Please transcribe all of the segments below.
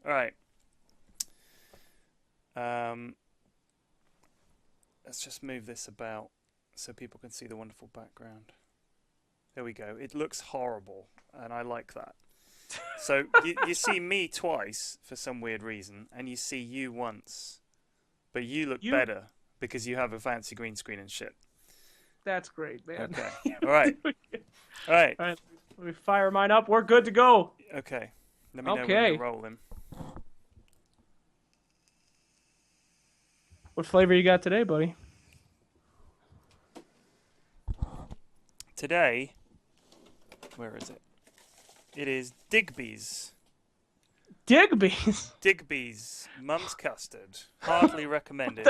All right. Let's just move this about so people can see the wonderful background. There we go. It looks horrible, and I like that. So you see me twice for some weird reason, and you see you once. But you look better because you have a fancy green screen and shit. That's great, man. Okay. All right. All right. All right. Let me fire mine up. We're good to go. Okay. Let me know when you're rolling. What flavor you got today, buddy? Today, where is it? It is Digby's. Digby's? Digby's Mum's Custard. Heartily recommended.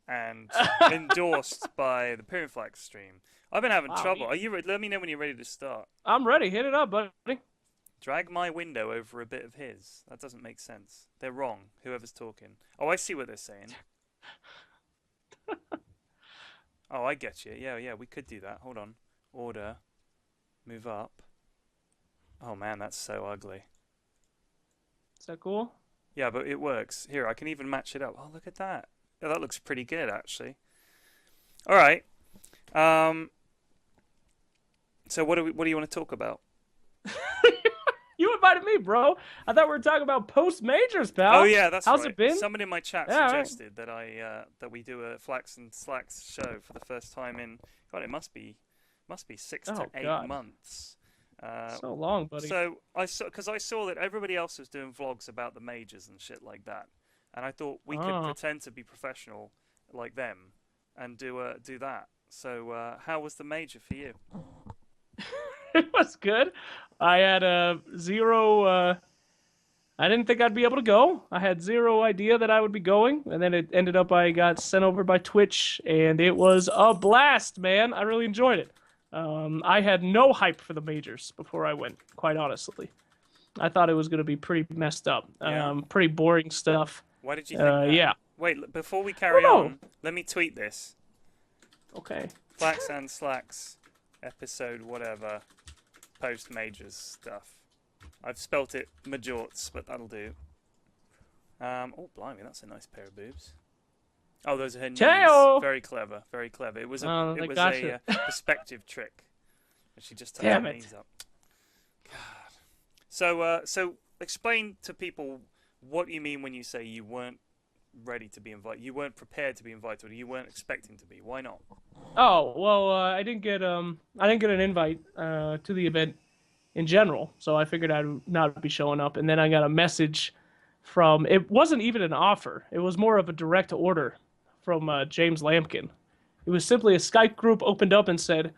And endorsed by the Pyrion Flax stream. I've been having trouble. Are you? Let me know when you're ready to start. I'm ready. Hit it up, buddy. Drag my window over a bit of his. That doesn't make sense. They're wrong. Whoever's talking. Oh, I see what they're saying. Oh, I get you. Yeah, we could do that. Hold on. Order. Move up. Oh man, that's so ugly. Is that cool? Yeah, but it works. Here, I can even match it up. Oh, look at that. Oh, that looks pretty good, actually. All right. So what do you want to talk about? You invited me, bro. I thought we were talking about post majors, pal. Oh yeah, that's How's right. it been? Someone in my chat suggested that that we do a Flax and Slacks show for the first time in God, it must be 6 to 8 months. So long, buddy. So I saw that everybody else was doing vlogs about the majors and shit like that, and I thought we could pretend to be professional like them and do that. So how was the major for you? It was good. I had zero. I didn't think I'd be able to go. I had zero idea that I would be going, and then it ended up I got sent over by Twitch, and it was a blast, man. I really enjoyed it. I had no hype for the majors before I went, quite honestly. I thought it was going to be pretty messed up, pretty boring stuff. Why did you think that? Yeah. Wait, before we carry on, let me tweet this. Okay. Flax and Slacks, episode whatever, post majors stuff. I've spelt it majorts, but that'll do. Oh, blimey, that's a nice pair of boobs. Oh, those are her knees. Very clever, very clever. It was a perspective trick. And she just tucked her knees up. God. So explain to people what you mean when you say you weren't ready to be invited. You weren't prepared to be invited, or you weren't expecting to be. Why not? Oh, well, I didn't get an invite to the event in general, so I figured I'd not be showing up. And then I got a message from, it wasn't even an offer. It was more of a direct order from James Lampkin. It was simply a Skype group opened up and said,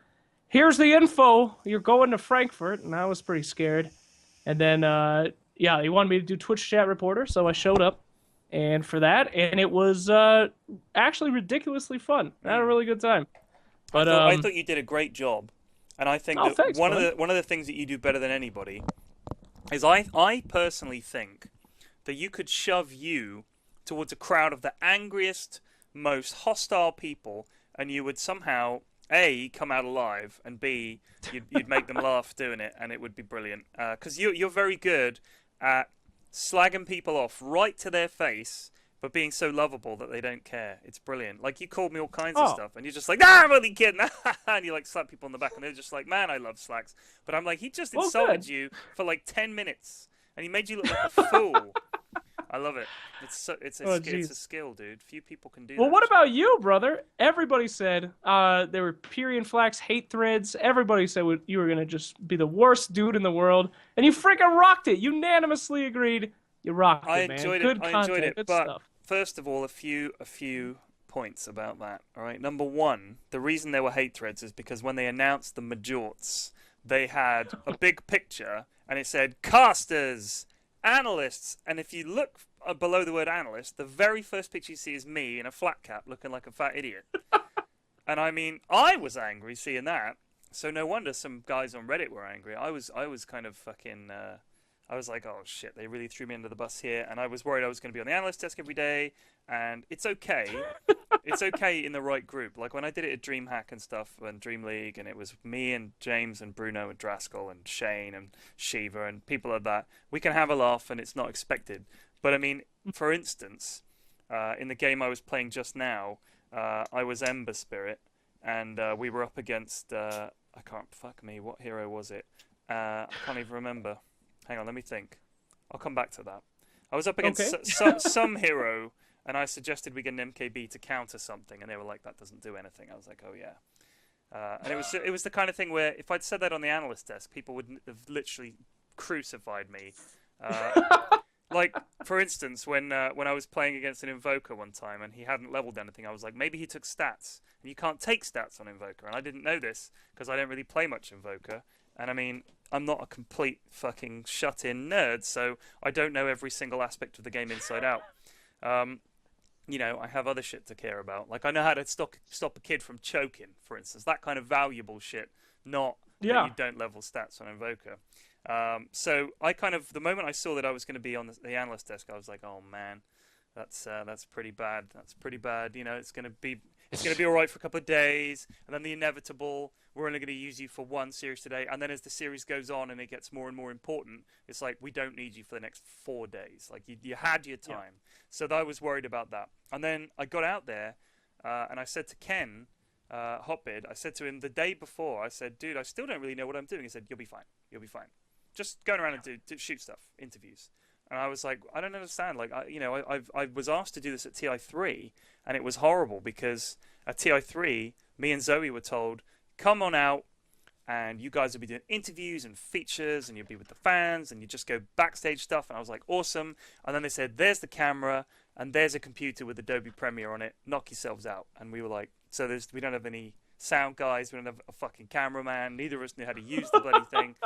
here's the info, you're going to Frankfurt. And I was pretty scared. And then, he wanted me to do Twitch chat reporter, so I showed up. And for that, and it was actually ridiculously fun. I had a really good time. But I thought you did a great job. And I think that thanks, one of the things that you do better than anybody is I personally think that you could shove you towards a crowd of the angriest, most hostile people, and you would somehow A, come out alive, and B, you'd make them laugh doing it, and it would be brilliant. Because you're very good at slagging people off right to their face, but being so lovable that they don't care. It's brilliant. Like, you called me all kinds of stuff, and you're just like, nah, I'm only kidding. And you, like, slap people on the back, and they're just like, man, I love Slacks. But I'm like, he just insulted you for, like, 10 minutes, and he made you look like a fool. I love it. It's a skill, dude. Few people can do that. Well, what about you, brother? Everybody said there were Pyrion Flax hate threads. Everybody said you were going to just be the worst dude in the world, and you freaking rocked it. Unanimously agreed. You rocked it, man. I enjoyed it. Good but stuff. First of all, a few points about that. All right. Number one, the reason there were hate threads is because when they announced the majorts, they had a big picture, and it said casters, analysts, and if you look below the word analyst, the very first picture you see is me in a flat cap looking like a fat idiot. And I mean, I was angry seeing that, so no wonder some guys on Reddit were angry. I was kind of fucking, I was like, oh shit, they really threw me under the bus here, and I was worried I was going to be on the analyst desk every day, and it's okay. It's okay in the right group. Like when I did it at DreamHack and stuff and Dream League, and it was me and James and Bruno and Draskell and Shane and Shiva and people like that. We can have a laugh and it's not expected. But I mean, for instance, in the game I was playing just now, I was Ember Spirit, and we were up against I can't fuck me. What hero was it? I can't even remember. Hang on, let me think. I'll come back to that. I was up against some hero, and I suggested we get an MKB to counter something, and they were like, "That doesn't do anything." I was like, "Oh yeah." And it was the kind of thing where if I'd said that on the analyst desk, people would have literally crucified me. Like for instance, when I was playing against an Invoker one time, and he hadn't leveled anything, I was like, maybe he took stats, and you can't take stats on Invoker, and I didn't know this because I don't really play much Invoker. And I mean, I'm not a complete fucking shut-in nerd, so I don't know every single aspect of the game inside out. You know, I have other shit to care about. Like, I know how to stop a kid from choking, for instance. That kind of valuable shit, not that you don't level stats on Invoker. So I kind of, the moment I saw that I was going to be on the analyst desk, I was like, oh man, that's pretty bad. That's pretty bad. You know, it's going to be all right for a couple of days, and then the inevitable, we're only going to use you for one series today, and then as the series goes on and it gets more and more important, it's like, we don't need you for the next 4 days. Like, you had your time. Yeah. So I was worried about that. And then I got out there, and I said to Ken, Hotbid, I said to him the day before, I said, dude, I still don't really know what I'm doing. He said, you'll be fine. You'll be fine. Just going around and shoot stuff, interviews. And I was like, I don't understand. Like, I was asked to do this at TI3, and it was horrible because at TI3, me and Zoe were told, come on out, and you guys will be doing interviews and features, and you'll be with the fans, and you just go backstage stuff. And I was like, awesome. And then they said, there's the camera, and there's a computer with Adobe Premiere on it. Knock yourselves out. And we were like, so we don't have any sound guys. We don't have a fucking cameraman. Neither of us knew how to use the bloody thing.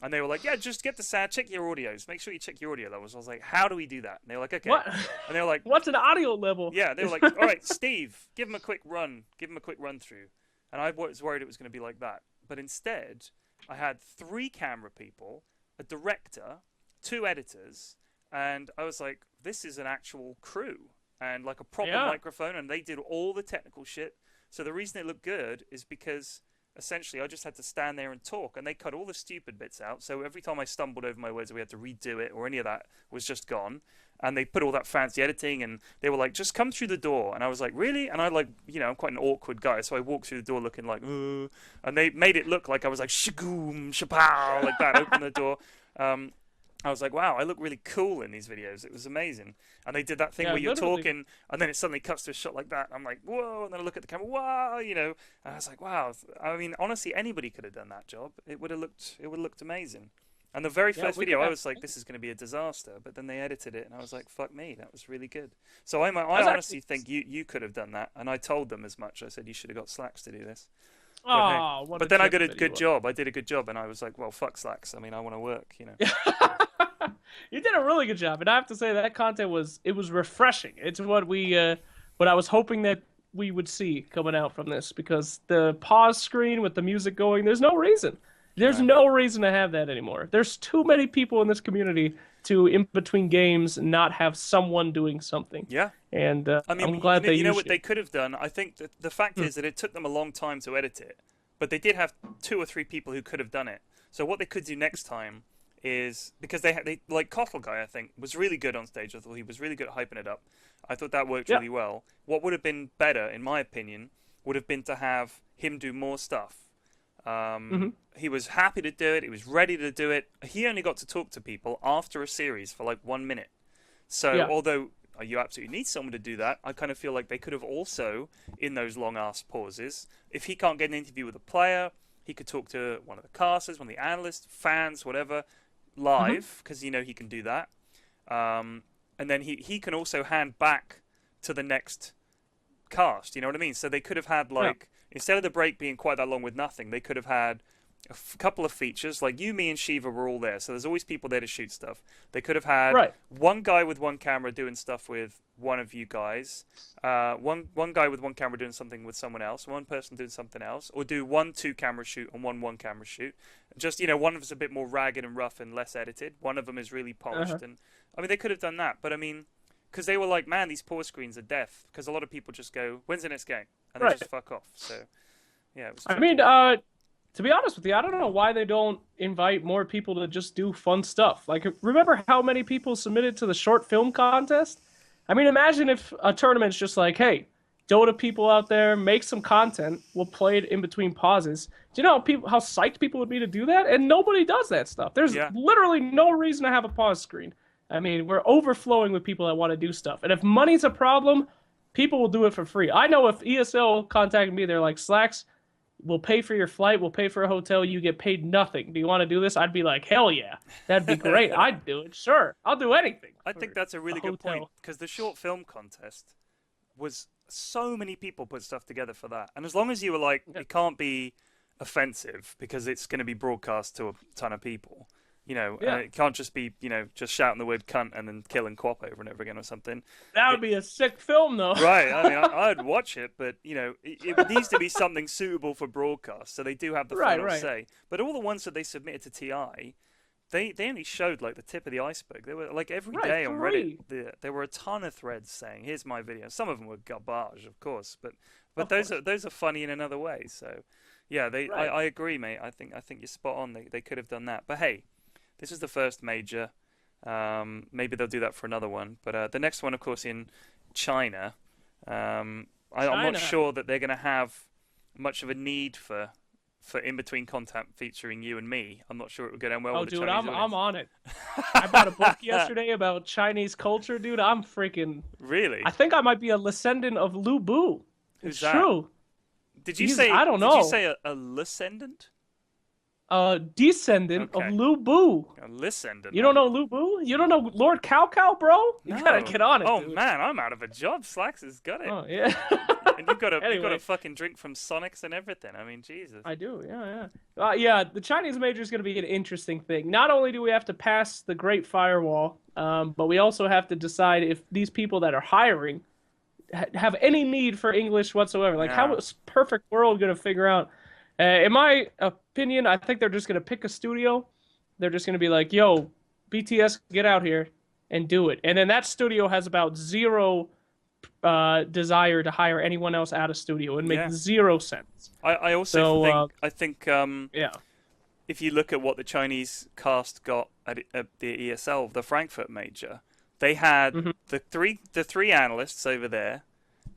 And they were like, yeah, just get the sound, check your audios. Make sure you check your audio levels. I was like, how do we do that? And they were like, okay. What? And they were like, what's an audio level? Yeah, they were like, all right, Steve, give him a quick run. Give him a quick run through. And I was worried it was going to be like that. But instead, I had 3 camera people, a director, 2 editors, and I was like, this is an actual crew. And like a proper microphone, and they did all the technical shit. So the reason it looked good is because essentially I just had to stand there and talk, and they cut all the stupid bits out. So every time I stumbled over my words or we had to redo it or any of that was just gone. And they put all that fancy editing, and they were like, just come through the door. And I was like, really? And I I'm quite an awkward guy, so I walked through the door looking like, and they made it look like I was like, shagoom, shapow, like that, open the door. I was like, wow, I look really cool in these videos. It was amazing. And they did that thing where you're talking, and then it suddenly cuts to a shot like that. I'm like, whoa, and then I look at the camera, wow, and I was like, wow. I mean, honestly, anybody could have done that job. It would have looked amazing. And the very first video, I was like, this is going to be a disaster. But then they edited it, and I was like, fuck me, that was really good. So I honestly think you could have done that. And I told them as much. I said, you should have got Slacks to do this. But then I got a good job. I did a good job, and I was like, well, fuck Slacks. I mean, I want to work, You did a really good job, and I have to say that content was refreshing. It's what I was hoping that we would see coming out from this, because the pause screen with the music going, there's no reason. There's no reason to have that anymore. There's too many people in this community to, in between games, not have someone doing something. Yeah. And I mean, I'm glad they what they could have done? I think that the fact is that it took them a long time to edit it, but they did have 2 or 3 people who could have done it. So what they could do next time is, because they like Kotl guy, I think, was really good on stage. I thought he was really good at hyping it up. I thought that worked really well. What would have been better, in my opinion, would have been to have him do more stuff. He was happy to do it. He was ready to do it. He only got to talk to people after a series for like 1 minute. So although you absolutely need someone to do that, I kind of feel like they could have also, in those long-ass pauses, if he can't get an interview with a player, he could talk to one of the casters, one of the analysts, fans, whatever, live, because he can do that. And then he can also hand back to the next cast, you know what I mean? So they could have had instead of the break being quite that long with nothing, they could have had a couple of features. Like you, me, and Shiva were all there, so there's always people there to shoot stuff. They could have had one guy with one camera doing stuff with one of you guys, one guy with one camera doing something with someone else, one person doing something else, or do 1 2-camera shoot and 1 1-camera shoot. Just one of them's a bit more ragged and rough and less edited. One of them is really polished, and I mean they could have done that, but I mean because they were like, man, these pause screens are deaf. Because a lot of people just go, when's the next game? And they Right. just fuck off. So, yeah, it was I tricky. mean, to be honest with you, I don't know why they don't invite more people to just do fun stuff. Like, remember how many people submitted to the short film contest? I mean, imagine if a tournament's just like, hey, Dota people out there, make some content. We'll play it in between pauses. Do you know how psyched people would be to do that? And nobody does that stuff. There's Yeah. literally no reason to have a pause screen. I mean, we're overflowing with people that want to do stuff. And if money's a problem, people will do it for free. I know if ESL contacted me, they're like, Slacks, we'll pay for your flight, we'll pay for a hotel, you get paid nothing. Do you want to do this? I'd be like, hell yeah. That'd be great. I'd do it. Sure. I'll do anything. I think that's a really good point. Because the short film contest was so many people put stuff together for that. And as long as you were like, it can't be offensive because it's going to be broadcast to a ton of people. You know, it can't just be, just shouting the word cunt and then killing Quap over and over again or something. That would be a sick film, though. Right. I mean, I'd watch it, but, it needs to be something suitable for broadcast. So they do have the final say. But all the ones that they submitted to TI, they only showed, like, the tip of the iceberg. They were, like, every day on Reddit, there were a ton of threads saying, here's my video. Some of them were garbage, of course. But those are funny in another way. So, yeah, I agree, mate. I think you're spot on. They could have done that. But, hey. This is the first major. Maybe they'll do that for another one. But the next one, of course, in China. I'm not sure that they're going to have much of a need for in-between content featuring you and me. I'm not sure it would go down well with the Chinese audience. I'm on it. I bought a book yesterday about Chinese culture, dude. I'm freaking... Really? I think I might be a descendant of Lu Bu. Who's it's that? True. Did you say? I don't know. Did you say a descendant? Descendant of Lu Bu. A descendant. You don't know Lu Bu? You don't know Lord Cow Cow, bro? You gotta get on it, dude. Man, I'm out of a job. Slacks has got it. Oh, yeah. And you've got a fucking drink from Sonics and everything. I mean, Jesus. I do, yeah. The Chinese major is going to be an interesting thing. Not only do we have to pass the Great Firewall, but we also have to decide if these people that are hiring have any need for English whatsoever. Like, how is Perfect World going to figure out? In my opinion, I think they're just going to pick a studio. They're just going to be like, yo, BTS, get out here and do it. And then that studio has about zero desire to hire anyone else out of studio. It makes zero sense. I also think if you look at what the Chinese cast got at the ESL, the Frankfurt major, they had the three analysts over there,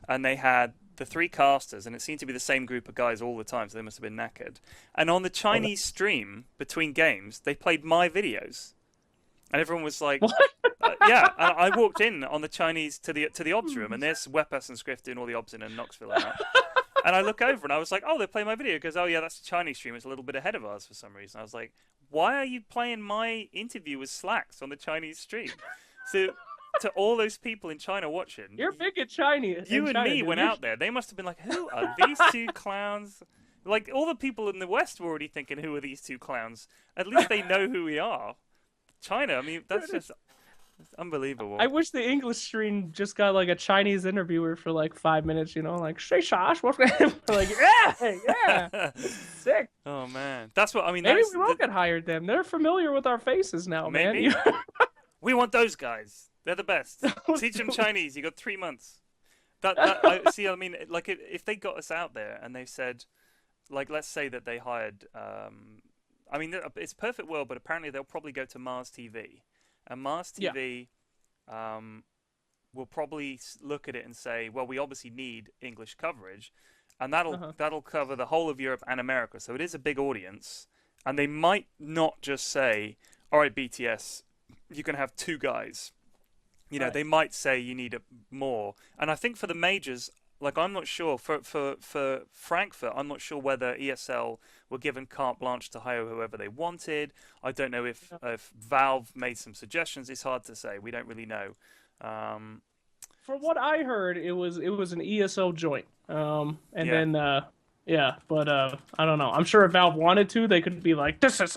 and they had the three casters, and it seemed to be the same group of guys all the time, so they must have been knackered. And on the Chinese stream, between games, they played my videos. And everyone was like, yeah. And I walked in on the Chinese to the obs room, and there's Wepas and Scrift doing all the obs in and Knoxville and that. And I look over, and I was like, oh, they're playing my video. Because, oh, yeah, that's the Chinese stream. It's a little bit ahead of ours for some reason. I was like, why are you playing my interview with Slacks on the Chinese stream? So... to all those people in China watching. You're big at Chinese. You and me went out there. They must have been like, who are these two clowns? Like, all the people in the West were already thinking, who are these two clowns? At least they know who we are. China, I mean, that's unbelievable. I wish the English stream just got like a Chinese interviewer for like 5 minutes, like, Shay Shash, what's like, yeah, sick. Oh, man. That's what, I mean, maybe we won't get hired then. They're familiar with our faces now, maybe. Man. We want those guys. They're the best. Teach them Chinese. You got 3 months. I mean, like, if they got us out there and they said, like, let's say that they hired, I mean, it's Perfect World, but apparently they'll probably go to Mars TV. And Mars TV will probably look at it and say, well, we obviously need English coverage. And that'll cover the whole of Europe and America. So it is a big audience. And they might not just say, all right, BTS, you can have 2 guys. They might say you need more. And I think for the majors, like, I'm not sure. For Frankfurt, I'm not sure whether ESL were given carte blanche to hire whoever they wanted. I don't know if Valve made some suggestions. It's hard to say. We don't really know. For what I heard, it was an ESL joint. Then but I don't know. I'm sure if Valve wanted to, they could be like, this is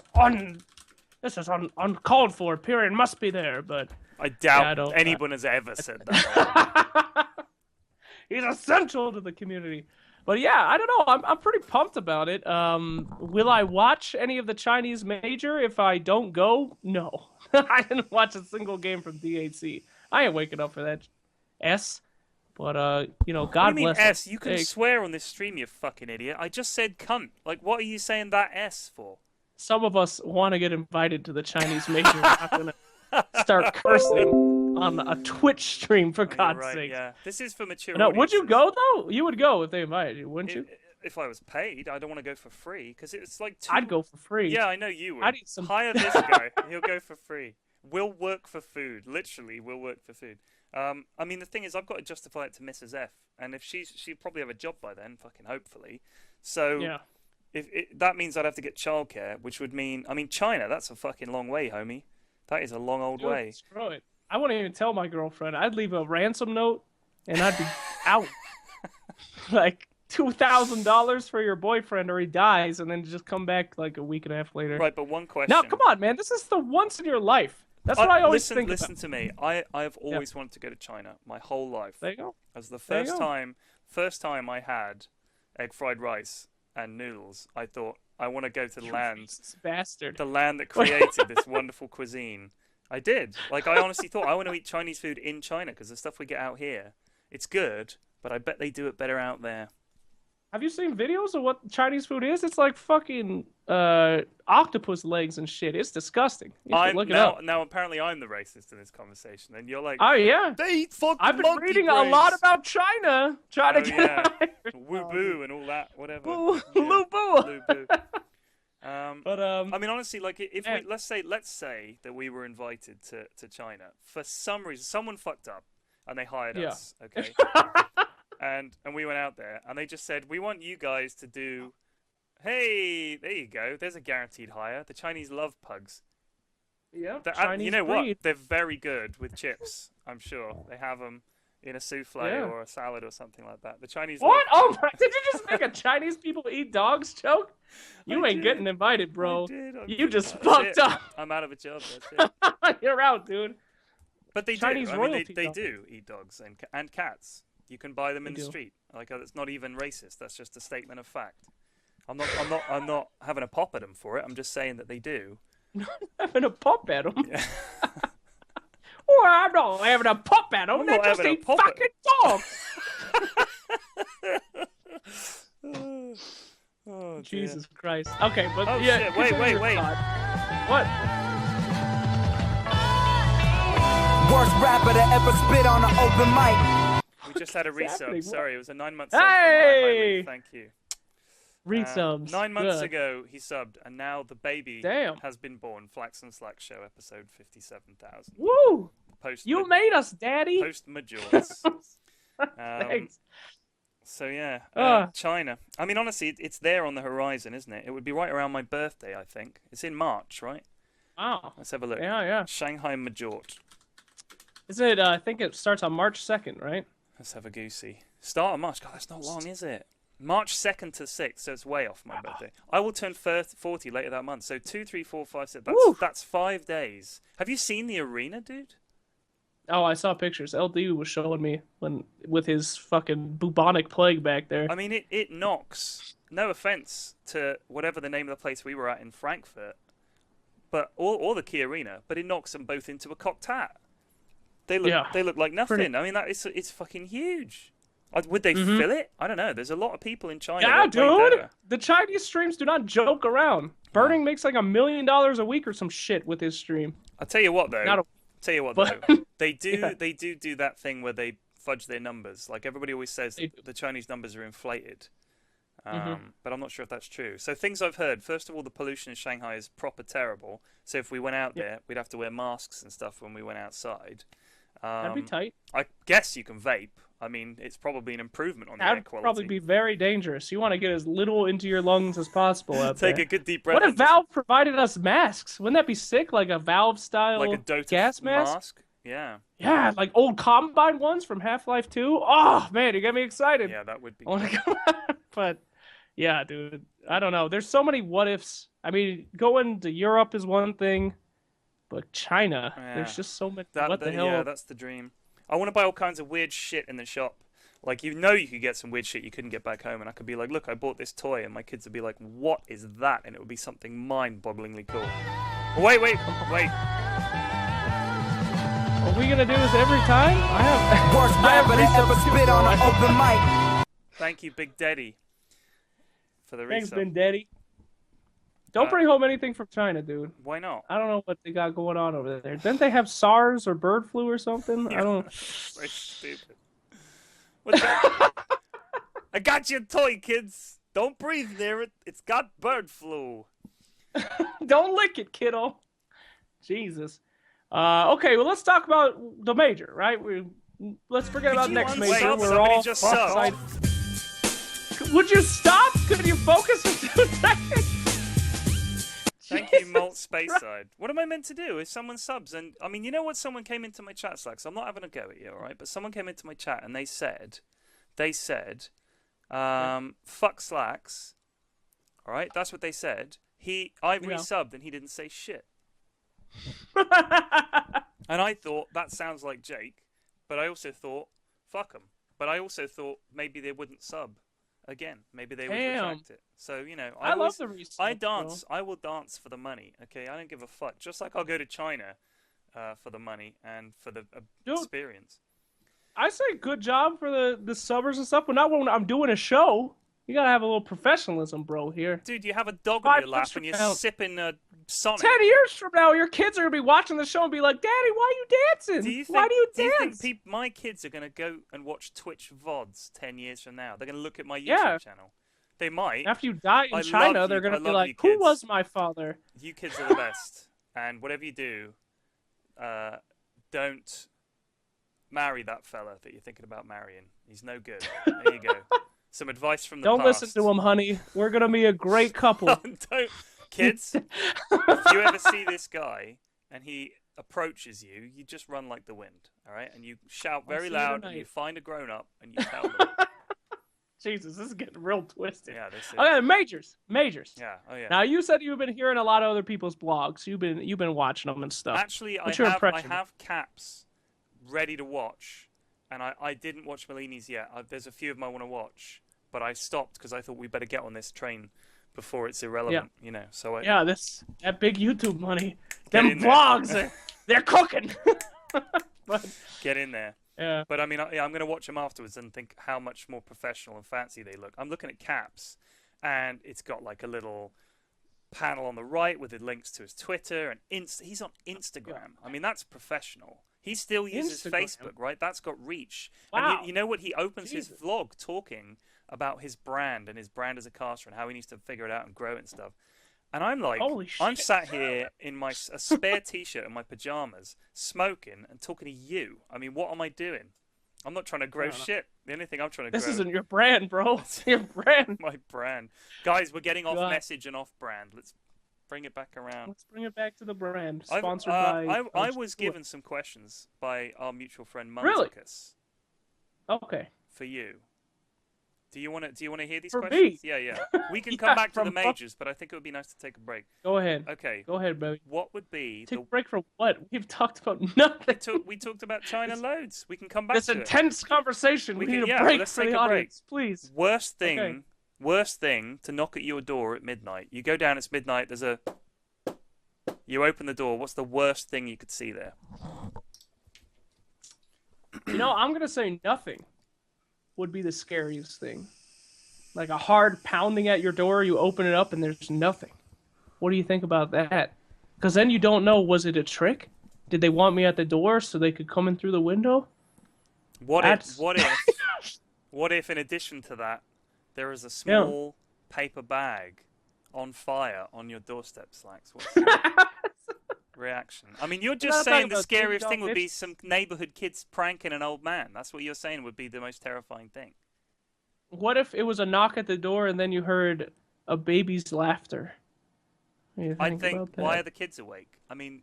uncalled for. Pyrion must be there, but I doubt anyone has ever said that. He's essential to the community. But yeah, I don't know. I'm pretty pumped about it. Will I watch any of the Chinese major if I don't go? No. I didn't watch a single game from DHC. I ain't waking up for that S. But you know, What do you God mean bless S? them. You can swear on this stream, you fucking idiot. I just said cunt. Like, what are you saying that S for? Some of us want to get invited to the Chinese major. We're not gonna start cursing on a Twitch stream for Oh, you're God's right, sake. yeah. This is for mature No, would you audiences. go though? You would go if they invited you, wouldn't you? If I was paid, I don't want to go for free because it's like I'd go for free. Yeah, I know you would. I'd eat some. Hire this guy. He'll go for free. We'll work for food. Literally, we'll work for food. I mean, the thing is, I've got to justify it to Mrs. F, and if she'd probably have a job by then, fucking hopefully. So Yeah. that means I'd have to get childcare, which would mean, I mean, China. That's a fucking long way, homie. That is a long old Dude, way. screw it. I wouldn't even tell my girlfriend. I'd leave a ransom note, and I'd be out. Like $2,000 for your boyfriend, or he dies, and then just come back like a week and a half later. Right, but one question. Now, come on, man. This is the once in your life. That's what I always think Listen about. to me. I have always wanted to go to China my whole life. There you go. As the There you first time I had egg fried rice and noodles, I thought I want to go to the land, Racist bastard. the land that created this wonderful cuisine. I did. Like, I honestly thought I want to eat Chinese food in China because the stuff we get out here, it's good, but I bet they do it better out there. Have you seen videos of what Chinese food is? It's like fucking octopus legs and shit. It's disgusting. You should look it up. Now apparently I'm the racist in this conversation, and you're like, Oh yeah. they eat fucking I've been monkey reading brains. a lot about China. Trying to get yeah. out. Woo boo and all that, whatever. Boo, Yeah. loo boo. Loo boo. But I mean, honestly, like if yeah. let's say that we were invited to China for some reason, someone fucked up and they hired Yeah. us, okay, and we went out there and they just said, we want you guys to do. Hey, there you go. There's a guaranteed hire. The Chinese love pugs. Yeah. And you know breed. what? They're very good with chips. I'm sure they have them in a souffle Yeah. or a salad or something like that. The Chinese. What? Oh my! Did you just make a Chinese people eat dogs joke? You ain't getting invited, bro. I did. You just That's fucked it. up. I'm out of a job. That's it. You're out, dude. But they Chinese do. I mean, royalty, they though. do eat dogs and cats. You can buy them in They the do. street. Like, it's not even racist. That's just a statement of fact. I'm not having a pop at them for it. I'm just saying that they do. Having a pop at them. Yeah. Well, I'm not having a pop at them. I'm They not just having a eat pop at- fucking dogs. Oh, dear. Jesus Christ. Okay, but Oh, yeah. shit. Wait, continue your wait. thought. What? Worst rapper to ever spit on an open mic. We just had a What's happening? resub. Sorry, it was a 9-month Hey! sub. Thank you. Resubs. 9 months Good. ago, he subbed, and now the baby Damn. has been born. Flax and Slack Show, episode 57,000. Woo! Post You made us, Daddy. post majors. Thanks. So yeah, Ah. China. I mean, honestly, it's there on the horizon, isn't it? It would be right around my birthday, I think. It's in March, right? Wow. Let's have a look. Yeah, yeah. Shanghai Majort. Isn't it? I think it starts on March 2nd, right? Let's have a goosey. Start of March. God, that's not long, is it? March 2nd to 6th, so it's way off my birthday. I will turn 40 later that month. So 2, 3, 4, 5, 6. Woo. That's 5 days. Have you seen the arena, dude? Oh, I saw pictures. LD was showing me when with his fucking bubonic plague back there. I mean, it knocks. No offense to whatever the name of the place we were at in Frankfurt, but or the Key Arena, but it knocks them both into a cocked hat. They look like nothing. Pretty- I mean, it's fucking huge. Would they fill it? I don't know. There's a lot of people in China. Yeah, that play dude. there. The Chinese streams do not joke around. Burning makes like $1 million a week or some shit with his stream. I'll tell you what though. Not a- though. They do Yeah. they do that thing where they fudge their numbers. Like everybody always says, They do. the Chinese numbers are inflated. But I'm not sure if that's true. So things I've heard. First of all, the pollution in Shanghai is proper terrible. So if we went out there, we'd have to wear masks and stuff when we went outside. That'd be tight. I guess you can vape. I mean, it's probably an improvement on the air That'd quality. probably be very dangerous. You want to get as little into your lungs as possible out Take there. a good deep breath. What if and just- Valve provided us masks? Wouldn't that be sick? Like a Valve style like a Dota gas mask? Yeah. Yeah, like old Combine ones from Half-Life 2. Oh, man, you got me excited. Yeah, that would be. I want to go. But yeah, dude, I don't know. There's so many what ifs. I mean, going to Europe is one thing, but China, Yeah. there's just so many. That, what the that- hell? Yeah, that's the dream. I want to buy all kinds of weird shit in the shop. Like, you know you could get some weird shit you couldn't get back home, and I could be like, look, I bought this toy, and my kids would be like, what is that? And it would be something mind-bogglingly cool. Oh, wait. Oh, we gonna do this every time? Worst I have rapper that ever resub too, spit on bro. an open mic. Thank you, Big Daddy, for the Thanks, resub. Ben Daddy. Don't bring home anything from China, dude. Why not? I don't know what they got going on over there. Didn't they have SARS or bird flu or something? I don't. So stupid. What's that? I got you a toy, kids. Don't breathe near it. It's got bird flu. Don't lick it, kiddo. Jesus. Okay, well, let's talk about the major, right? Let's forget about next unsub? major. We're Somebody all just excited. subbed. Would you stop? Could you focus for 2 seconds? Thank you, Jesus Malt Speyside. What am I meant to do if someone subs? And I mean, you know what? Someone came into my chat Slack, so I'm not having a go at you, all right? But someone came into my chat and they said, fuck Slacks. All right, that's what they said. I resubbed and he didn't say shit. And I thought that sounds like Jake, but I also thought fuck them. But I also thought maybe they wouldn't sub again. Maybe they would retract it. So I love the resub. I dance. Bro. I will dance for the money. Okay, I don't give a fuck. Just like I'll go to China for the money and for the experience. I say good job for the subbers and stuff, but not when I'm doing a show. You gotta have a little professionalism, bro, here. Dude, you have a dog on your lap and you're sipping Sonic. 10 years from now, your kids are gonna be watching the show and be like, Daddy, why are you dancing? Why do you dance? You think my kids are gonna go and watch Twitch VODs 10 years from now? They're gonna look at my YouTube channel. They might. After you die in China, they're gonna be like, who was my father? You kids are the best. And whatever you do, don't marry that fella that you're thinking about marrying. He's no good. There you go. Some advice from the past. Don't listen to him, honey. We're gonna be a great couple. Don't, kids. If you ever see this guy and he approaches you, you just run like the wind, all right? And you shout very loud, and you find a grown-up, and you tell them. Jesus, this is getting real twisted. Yeah, this is. Okay, majors. Yeah, oh yeah. Now you said you've been hearing a lot of other people's blogs. You've been watching them and stuff. Actually, I have caps ready to watch. And I didn't watch Malini's yet. There's a few of them I want to watch, but I stopped because I thought we better get on this train before it's irrelevant, you know. So that big YouTube money, them vlogs, they're cooking. But, get in there. Yeah. But I mean, I'm going to watch them afterwards and think how much more professional and fancy they look. I'm looking at Caps, and it's got like a little panel on the right with the links to his Twitter and he's on Instagram. Yeah. I mean, that's professional. He still uses Facebook, right? That's got reach. Wow. And you know what? He opens his vlog talking about his brand and his brand as a caster and how he needs to figure it out and grow it and stuff. And I'm like, holy shit. I'm sat here in a spare T-shirt and my pajamas, smoking and talking to you. I mean, what am I doing? I'm not trying to grow shit. The only thing I'm trying to grow... This isn't your brand, bro. It's your brand. My brand. Guys, we're getting off message and off brand. Let's bring it back around. Let's bring it back to the brand. Sponsored by... I was given some questions by our mutual friend Munticus. Really? Okay. For you. Do you want to hear these for questions? Me? Yeah. We can come back to the majors, but I think it would be nice to take a break. Go ahead. Okay. Go ahead, baby. What would be take a break from what? We've talked about nothing. We talked about China loads. We can come back to this intense conversation. We need a break for the audience, please. Worst thing to knock at your door at midnight. You go down, it's midnight, you open the door, what's the worst thing you could see there? You know, I'm going to say nothing would be the scariest thing. Like a hard pounding at your door, you open it up and there's nothing. What do you think about that? Because then you don't know, was it a trick? Did they want me at the door so they could come in through the window? What if in addition to that, there is a small paper bag on fire on your doorstep, Slacks? What's the reaction? I mean, you're just saying the scariest thing would be some neighborhood kids pranking an old man. That's what you're saying would be the most terrifying thing. What if it was a knock at the door and then you heard a baby's laughter? I think, why are the kids awake? I mean...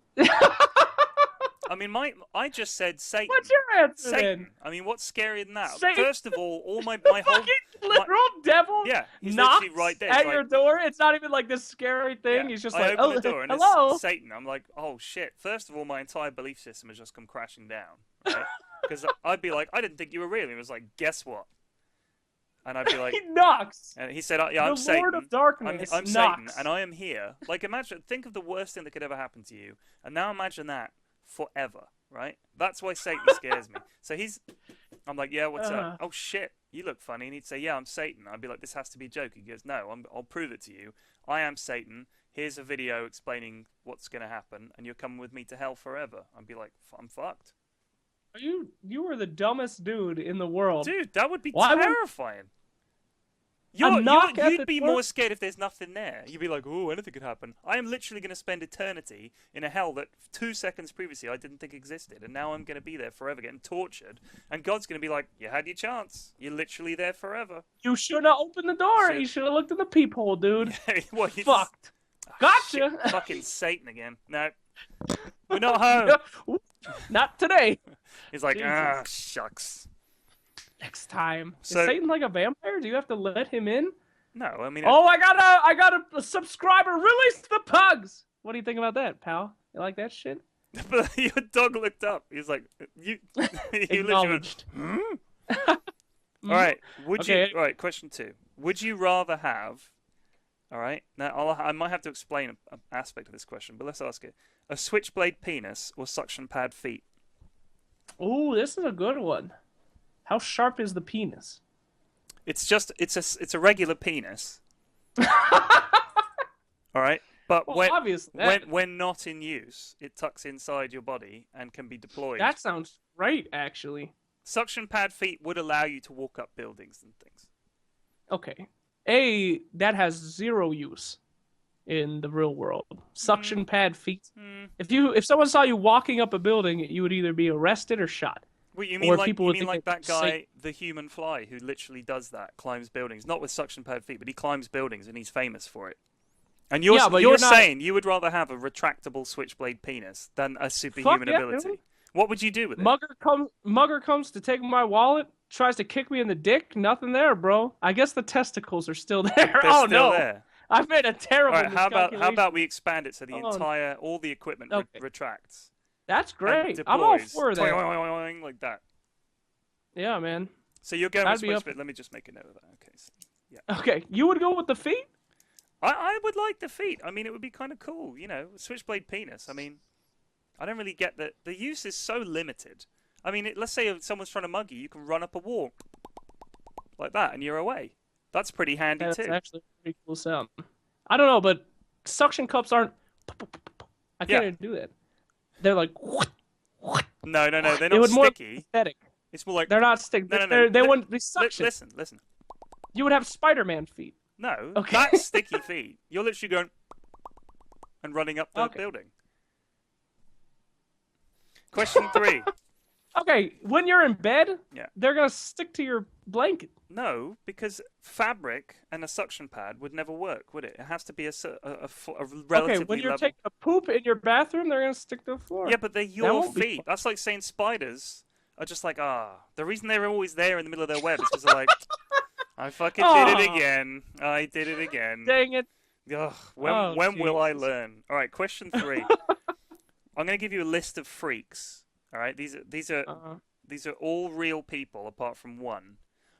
I just said Satan. What's your answer Satan. then? I mean, what's scarier than that? Satan. First of all, my whole literal devil. Yeah, he's knocks right there. at your door. It's not even like this scary thing. Yeah. He's just like, open the door and hello, it's Satan. I'm like, oh shit. First of all, my entire belief system has just come crashing down. Right? Because I'd be like, I didn't think you were real. And he was like, guess what? And I'd be like, he knocks. And he said, yeah, I'm Satan. The Lord of Darkness. I'm Satan, and I am here. Like, think of the worst thing that could ever happen to you, and now imagine that forever. right? That's why Satan scares me. So I'm like, yeah, what's up? Oh shit, you look funny. And he'd say, yeah, I'm Satan. I'd be like, this has to be a joke. He goes, no, I'll prove it to you. I am Satan. Here's a video explaining what's going to happen, and you're coming with me to hell forever. I'd be like, I'm fucked. You were the dumbest dude in the world. Dude, that would be terrifying. You'd be more scared if there's nothing there. You'd be like, oh, anything could happen. I am literally going to spend eternity in a hell that 2 seconds previously I didn't think existed, and now I'm going to be there forever getting tortured. And God's going to be like, you had your chance. You're literally there forever. You should have opened the door. You should have looked in the peephole, dude. Well, fucked. Gotcha. Shit, fucking Satan again. No, we're not home. Not today. He's like, shucks. Next time. So, is Satan like a vampire? Do you have to let him in? No, I mean. Oh, I got a subscriber. Release the pugs. What do you think about that, pal? You like that shit? But your dog looked up. He was like, you acknowledged. Went, All right. All right. Question 2. Would you rather have? All right. Now I might have to explain an aspect of this question, but let's ask it: a switchblade penis or suction pad feet? Oh, this is a good one. How sharp is the penis? It's a regular penis. All right, but when not in use, it tucks inside your body and can be deployed. That sounds great, actually. Suction pad feet would allow you to walk up buildings and things. Okay. That has zero use in the real world. Suction pad feet. If someone saw you walking up a building, you would either be arrested or shot. Well, you mean like that guy, the human fly, who literally does that, climbs buildings, not with suction pad feet, but he climbs buildings and he's famous for it. And you're saying you would rather have a retractable switchblade penis than a superhuman ability. Dude. What would you do with it? Mugger comes to take my wallet, tries to kick me in the dick. Nothing there, bro. I guess the testicles are still there. They're still there. I've made a terrible miscalculation. How about we expand it so all the equipment retracts? That's great. I'm all for that. Like that. Yeah, man. So you're going with switchblade. Let me just make a note of that. Okay. So, yeah. Okay. You would go with the feet? I would like the feet. I mean, it would be kind of cool. Switchblade penis. I mean, I don't really get that. The use is so limited. I mean, let's say if someone's trying to mug you, you can run up a wall like that and you're away. That's pretty handy too. That's actually a pretty cool sound. I don't know, but suction cups aren't... I can't even do that. They're like... No, they're not sticky. More pathetic. It's more like... They're not sticky. No. They wouldn't be suction. Listen. You would have Spider-Man feet. No, that's sticky feet. You're literally going... and running up the building. Question 3. Okay, when you're in bed, they're going to stick to your blanket. No, because fabric and a suction pad would never work, would it? It has to be a relatively Okay, when you're taking a poop in your bathroom, they're going to stick to the floor. Yeah, but they're your feet. That's like saying spiders are just like, the reason they're always there in the middle of their web is because they're like, I fucking did it again. I did it again. Dang it. Ugh, when will I learn? All right, question 3. I'm going to give you a list of freaks. All right, these are all real people apart from one. And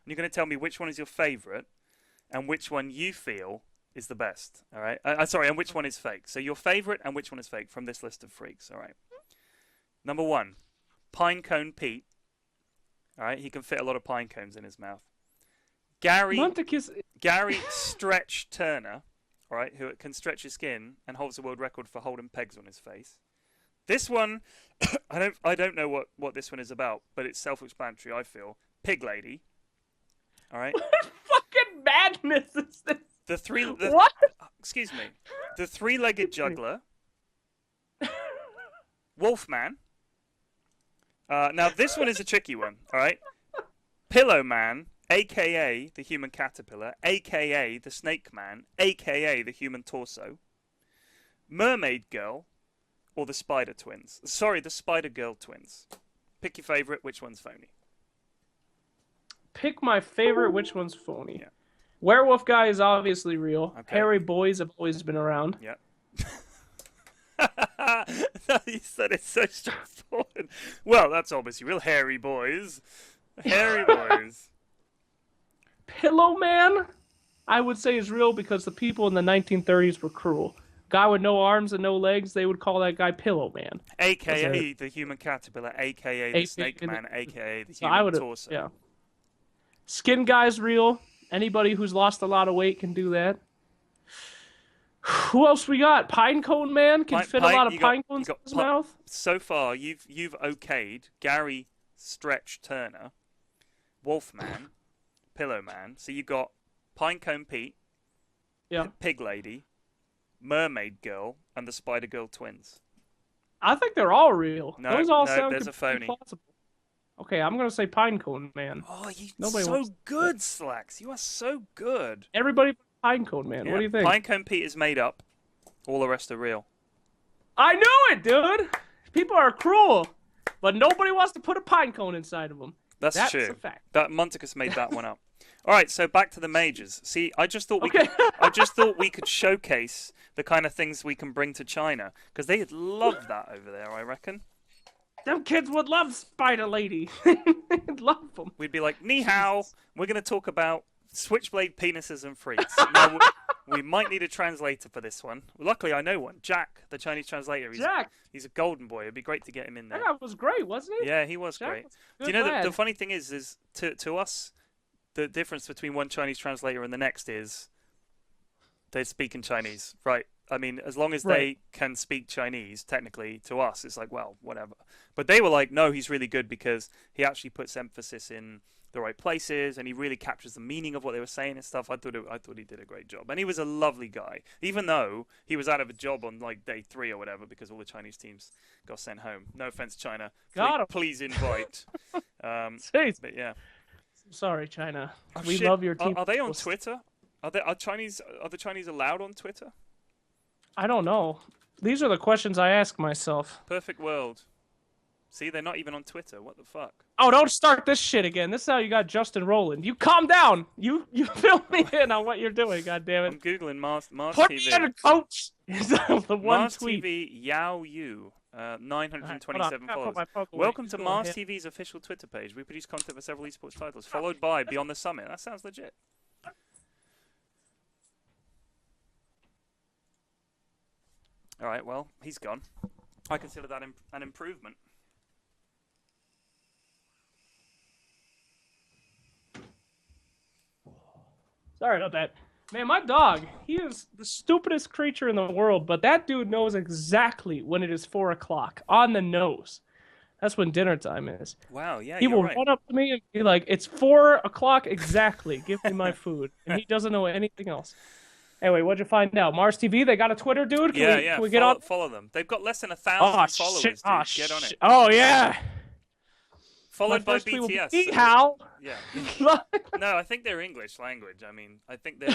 you're going to tell me which one is your favorite and which one you feel is the best. All right? And which one is fake. So your favorite and which one is fake from this list of freaks. All right. Number 1, Pinecone Pete. All right, he can fit a lot of pine cones in his mouth. Gary Stretch Turner, all right, who can stretch his skin and holds the world record for holding pegs on his face. This one, I don't know what this one is about, but it's self-explanatory, I feel. Pig Lady. All right? What fucking madness is this? What? Excuse me. The three-legged juggler. Wolfman. Now, this one is a tricky one, all right? Pillow Man, a.k.a. the human caterpillar, a.k.a. the snake man, a.k.a. the human torso. Mermaid Girl. Or the Spider Twins. Sorry, the Spider Girl Twins. Pick your favorite. Which one's phony? Pick my favorite. Which one's phony? Yeah. Werewolf guy is obviously real. Okay. Hairy boys have always been around. Yeah. You said it so straightforward. Well, that's obviously real. Hairy boys. Hairy boys. Pillow Man, I would say is real because the people in the 1930s were cruel. guy with no arms and no legs, they would call that guy Pillow Man. AKA the human caterpillar, AKA the snake man, AKA the human torso. Yeah. Skin guy's real. Anybody who's lost a lot of weight can do that. Who else we got? Pinecone Man can fit a lot of pine cones in his mouth. So far, you've okayed Gary Stretch Turner, Wolfman, Pillow Man. So you got Pinecone Pete, Pig Lady, Mermaid Girl, and the Spider Girl twins. I think they're all real. No, those all sound there's a phony. Plausible. Okay, I'm gonna say Pinecone Man. Oh, you're so good, Slacks. You are so good. Everybody but Pinecone Man. Yeah. What do you think? Pinecone Pete is made up. All the rest are real. I knew it, dude. People are cruel, but nobody wants to put a pine cone inside of them. That's true. A fact. That Monticus made that one up. All right, so back to the majors. See, I just thought we could showcase the kind of things we can bring to China because they'd love that over there. I reckon. Them kids would love Spider Lady. They'd love them. We'd be like, ni hao. We're going to talk about switchblade penises and freaks. Now, we might need a translator for this one. Luckily, I know one. Jack, the Chinese translator. He's a golden boy. It'd be great to get him in there. That was great, wasn't he? Yeah, he was Jack great. was Do you know the funny thing is to us, the difference between one Chinese translator and the next is they speak in Chinese, right? I mean, as long as they can speak Chinese, technically, to us, it's like, well, whatever. But they were like, no, he's really good because he actually puts emphasis in the right places and he really captures the meaning of what they were saying and stuff. I thought he did a great job. And he was a lovely guy, even though he was out of a job on like day 3 or whatever because all the Chinese teams got sent home. No offense, China. Please invite. But yeah. Sorry, China. We love your team. Are they on Twitter? Are the Chinese allowed on Twitter? I don't know. These are the questions I ask myself. Perfect world. See, they're not even on Twitter. What the fuck? Oh, don't start this shit again. This is how you got Justin Rowland. You calm down. You fill me in on what you're doing, goddammit. I'm Googling Mars Put TV. me in, coach! The one Mars tweet. TV Yao Yu. 927 right, followers. Welcome to Mars TV's official Twitter page. We produce content for several esports titles, followed by Beyond the Summit. That sounds legit. All right, well, he's gone. I consider that an improvement. Sorry about that. Man, my dog, he is the stupidest creature in the world, but that dude knows exactly when it is 4 o'clock. On the nose. That's when dinner time is. Wow, yeah, He will run up to me and be like, it's 4 o'clock exactly. Give me my food. And he doesn't know anything else. Anyway, what'd you find out? Mars TV, they got a Twitter, dude? Can we get on? Follow them. They've got less than 1,000 followers, shit. dude. Get on it. Oh, yeah. Followed by BTS. Ni hao. Yeah. No, I think they're English language. I mean, I think they're...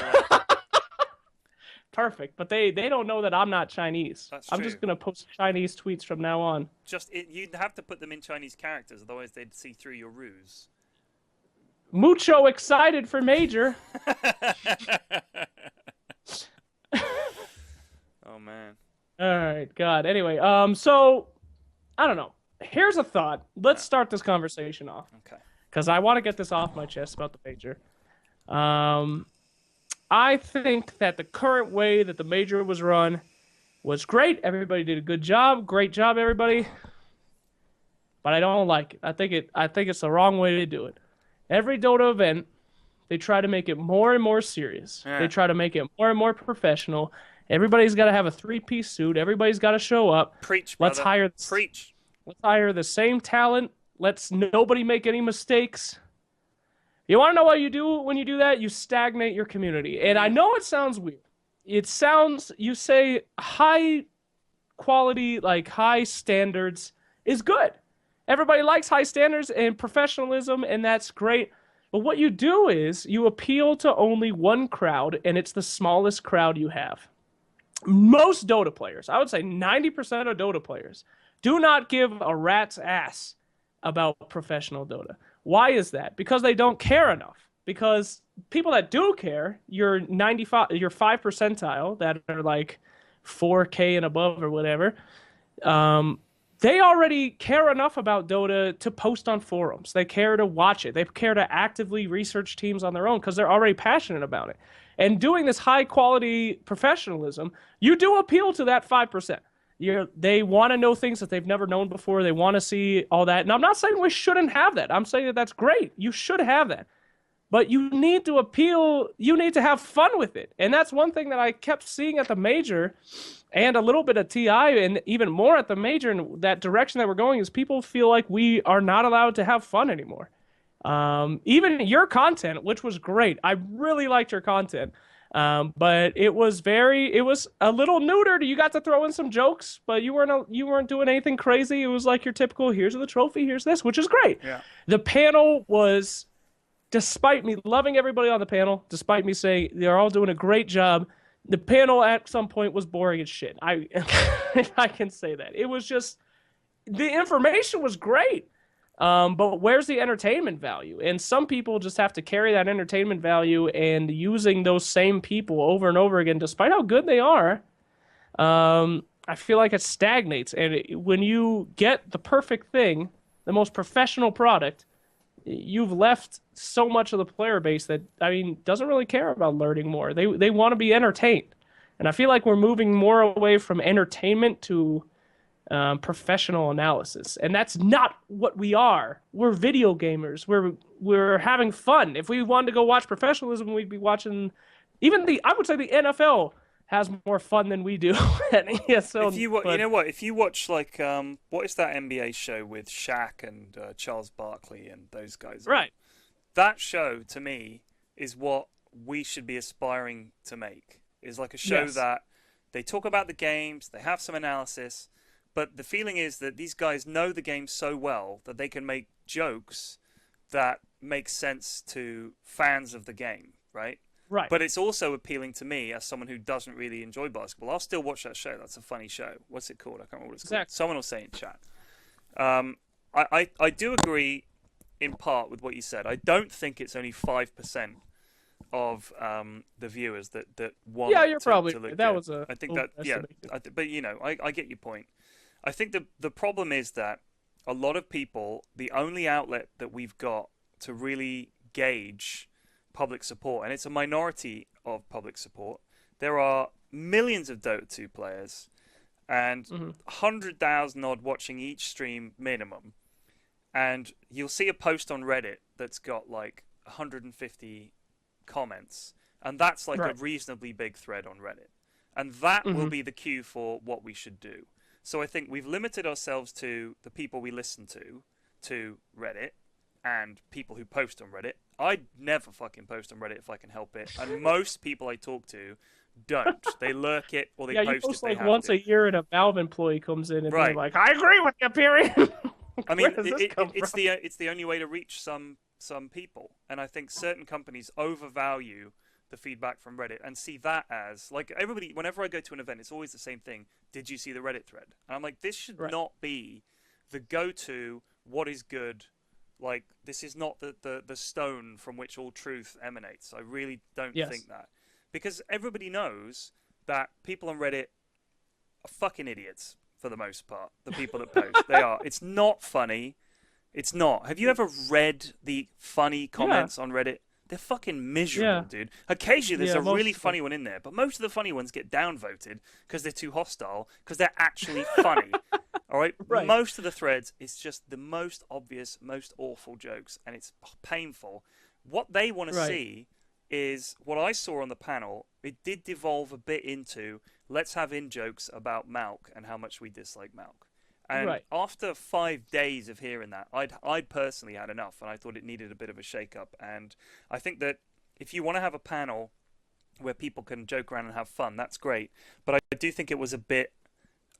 Perfect, but they don't know that I'm not Chinese. That's I'm true. just going to post Chinese tweets from now on. You'd have to put them in Chinese characters, otherwise they'd see through your ruse. Mucho excited for Major. Oh, man. All right, God. Anyway, so, I don't know. Here's a thought. Let's start this conversation off. Okay. Because I want to get this off my chest about the Major. I think that the current way that the Major was run was great. Everybody did a good job. Great job, everybody. But I don't like it. I think it's the wrong way to do it. Every Dota event, they try to make it more and more serious. Yeah. They try to make it more and more professional. Everybody's got to have a 3-piece suit. Everybody's got to show up. Preach, brother. Let's hire the same talent. Let's nobody make any mistakes. You want to know what you do when you do that? You stagnate your community. And I know it sounds weird. You say high quality, like high standards is good. Everybody likes high standards and professionalism, and that's great. But what you do is you appeal to only one crowd, and it's the smallest crowd you have. Most Dota players, I would say 90% of Dota players, do not give a rat's ass about professional Dota. Why is that? Because they don't care enough. Because people that do care, your 5 percentile that are like 4K and above or whatever, they already care enough about Dota to post on forums. They care to watch it. They care to actively research teams on their own because they're already passionate about it. And doing this high quality professionalism, you do appeal to that 5%. They want to know things that they've never known before. They want to see all that. And I'm not saying we shouldn't have that. I'm saying that that's great. You should have that. But you need to appeal. You need to have fun with it. And that's one thing that I kept seeing at the major and a little bit at TI and even more at the major. And that direction that we're going is people feel like we are not allowed to have fun anymore. Even your content, which was great. I really liked your content. But it was a little neutered. You got to throw in some jokes, but you weren't doing anything crazy. It was like your typical, here's the trophy, here's this, which is great. Yeah. The panel was, despite me loving everybody on the panel, despite me saying they're all doing a great job, the panel at some point was boring as shit. I can say that. It was just, the information was great. But where's the entertainment value? And some people just have to carry that entertainment value, and using those same people over and over again, despite how good they are, I feel like it stagnates. And when you get the perfect thing, the most professional product, you've left so much of the player base that, doesn't really care about learning more. They want to be entertained. And I feel like we're moving more away from entertainment to professional analysis, and that's not what we are. We're video gamers. We're having fun. If we wanted to go watch professionalism, we'd be watching. I would say the NFL has more fun than we do at ESL. If you watch like what is that NBA show with Shaq and Charles Barkley and those guys? Right. That show to me is what we should be aspiring to make. Is like a show that they talk about the games, they have some analysis. But the feeling is that these guys know the game so well that they can make jokes that make sense to fans of the game, right? Right. But it's also appealing to me as someone who doesn't really enjoy basketball. I'll still watch that show. That's a funny show. What's it called? I can't remember what it's called. Someone will say in chat. I do agree in part with what you said. I don't think it's only 5% of the viewers that want. Yeah, you're probably to look that good. was a. I think that but I get your point. I think the problem is that a lot of people, the only outlet that we've got to really gauge public support, and it's a minority of public support. There are millions of Dota 2 players and 100,000 odd watching each stream minimum. And you'll see a post on Reddit that's got like 150 comments, and that's like a reasonably big thread on Reddit. And that will be the cue for what we should do. So I think we've limited ourselves to the people we listen to Reddit, and people who post on Reddit. I'd never fucking post on Reddit if I can help it. And most people I talk to don't. They lurk it or they post it. Yeah, you post like once a year and a Valve employee comes in and they're like, I agree with you, Pyrion. I mean, it's the only way to reach some people. And I think certain companies overvalue the feedback from Reddit and see that as like everybody. Whenever I go to an event, it's always the same thing. Did you see the Reddit thread? And I'm like, this should not be the go-to. What is good? Like, this is not the stone from which all truth emanates. I really don't think that, because everybody knows that people on Reddit are fucking idiots for the most part. The people that post, they are. It's not funny. It's not. Have you ever read the funny comments on Reddit? They're fucking miserable, dude. Occasionally there's a really funny one in there, but most of the funny ones get downvoted because they're too hostile, because they're actually funny. All right? Most of the threads is just the most obvious, most awful jokes, and it's painful. What they want to see is what I saw on the panel. It did devolve a bit into, let's have in-jokes about Malk and how much we dislike Malk. And after 5 days of hearing that, I'd personally had enough, and I thought it needed a bit of a shake-up. And I think that if you want to have a panel where people can joke around and have fun, that's great. But I do think it was a bit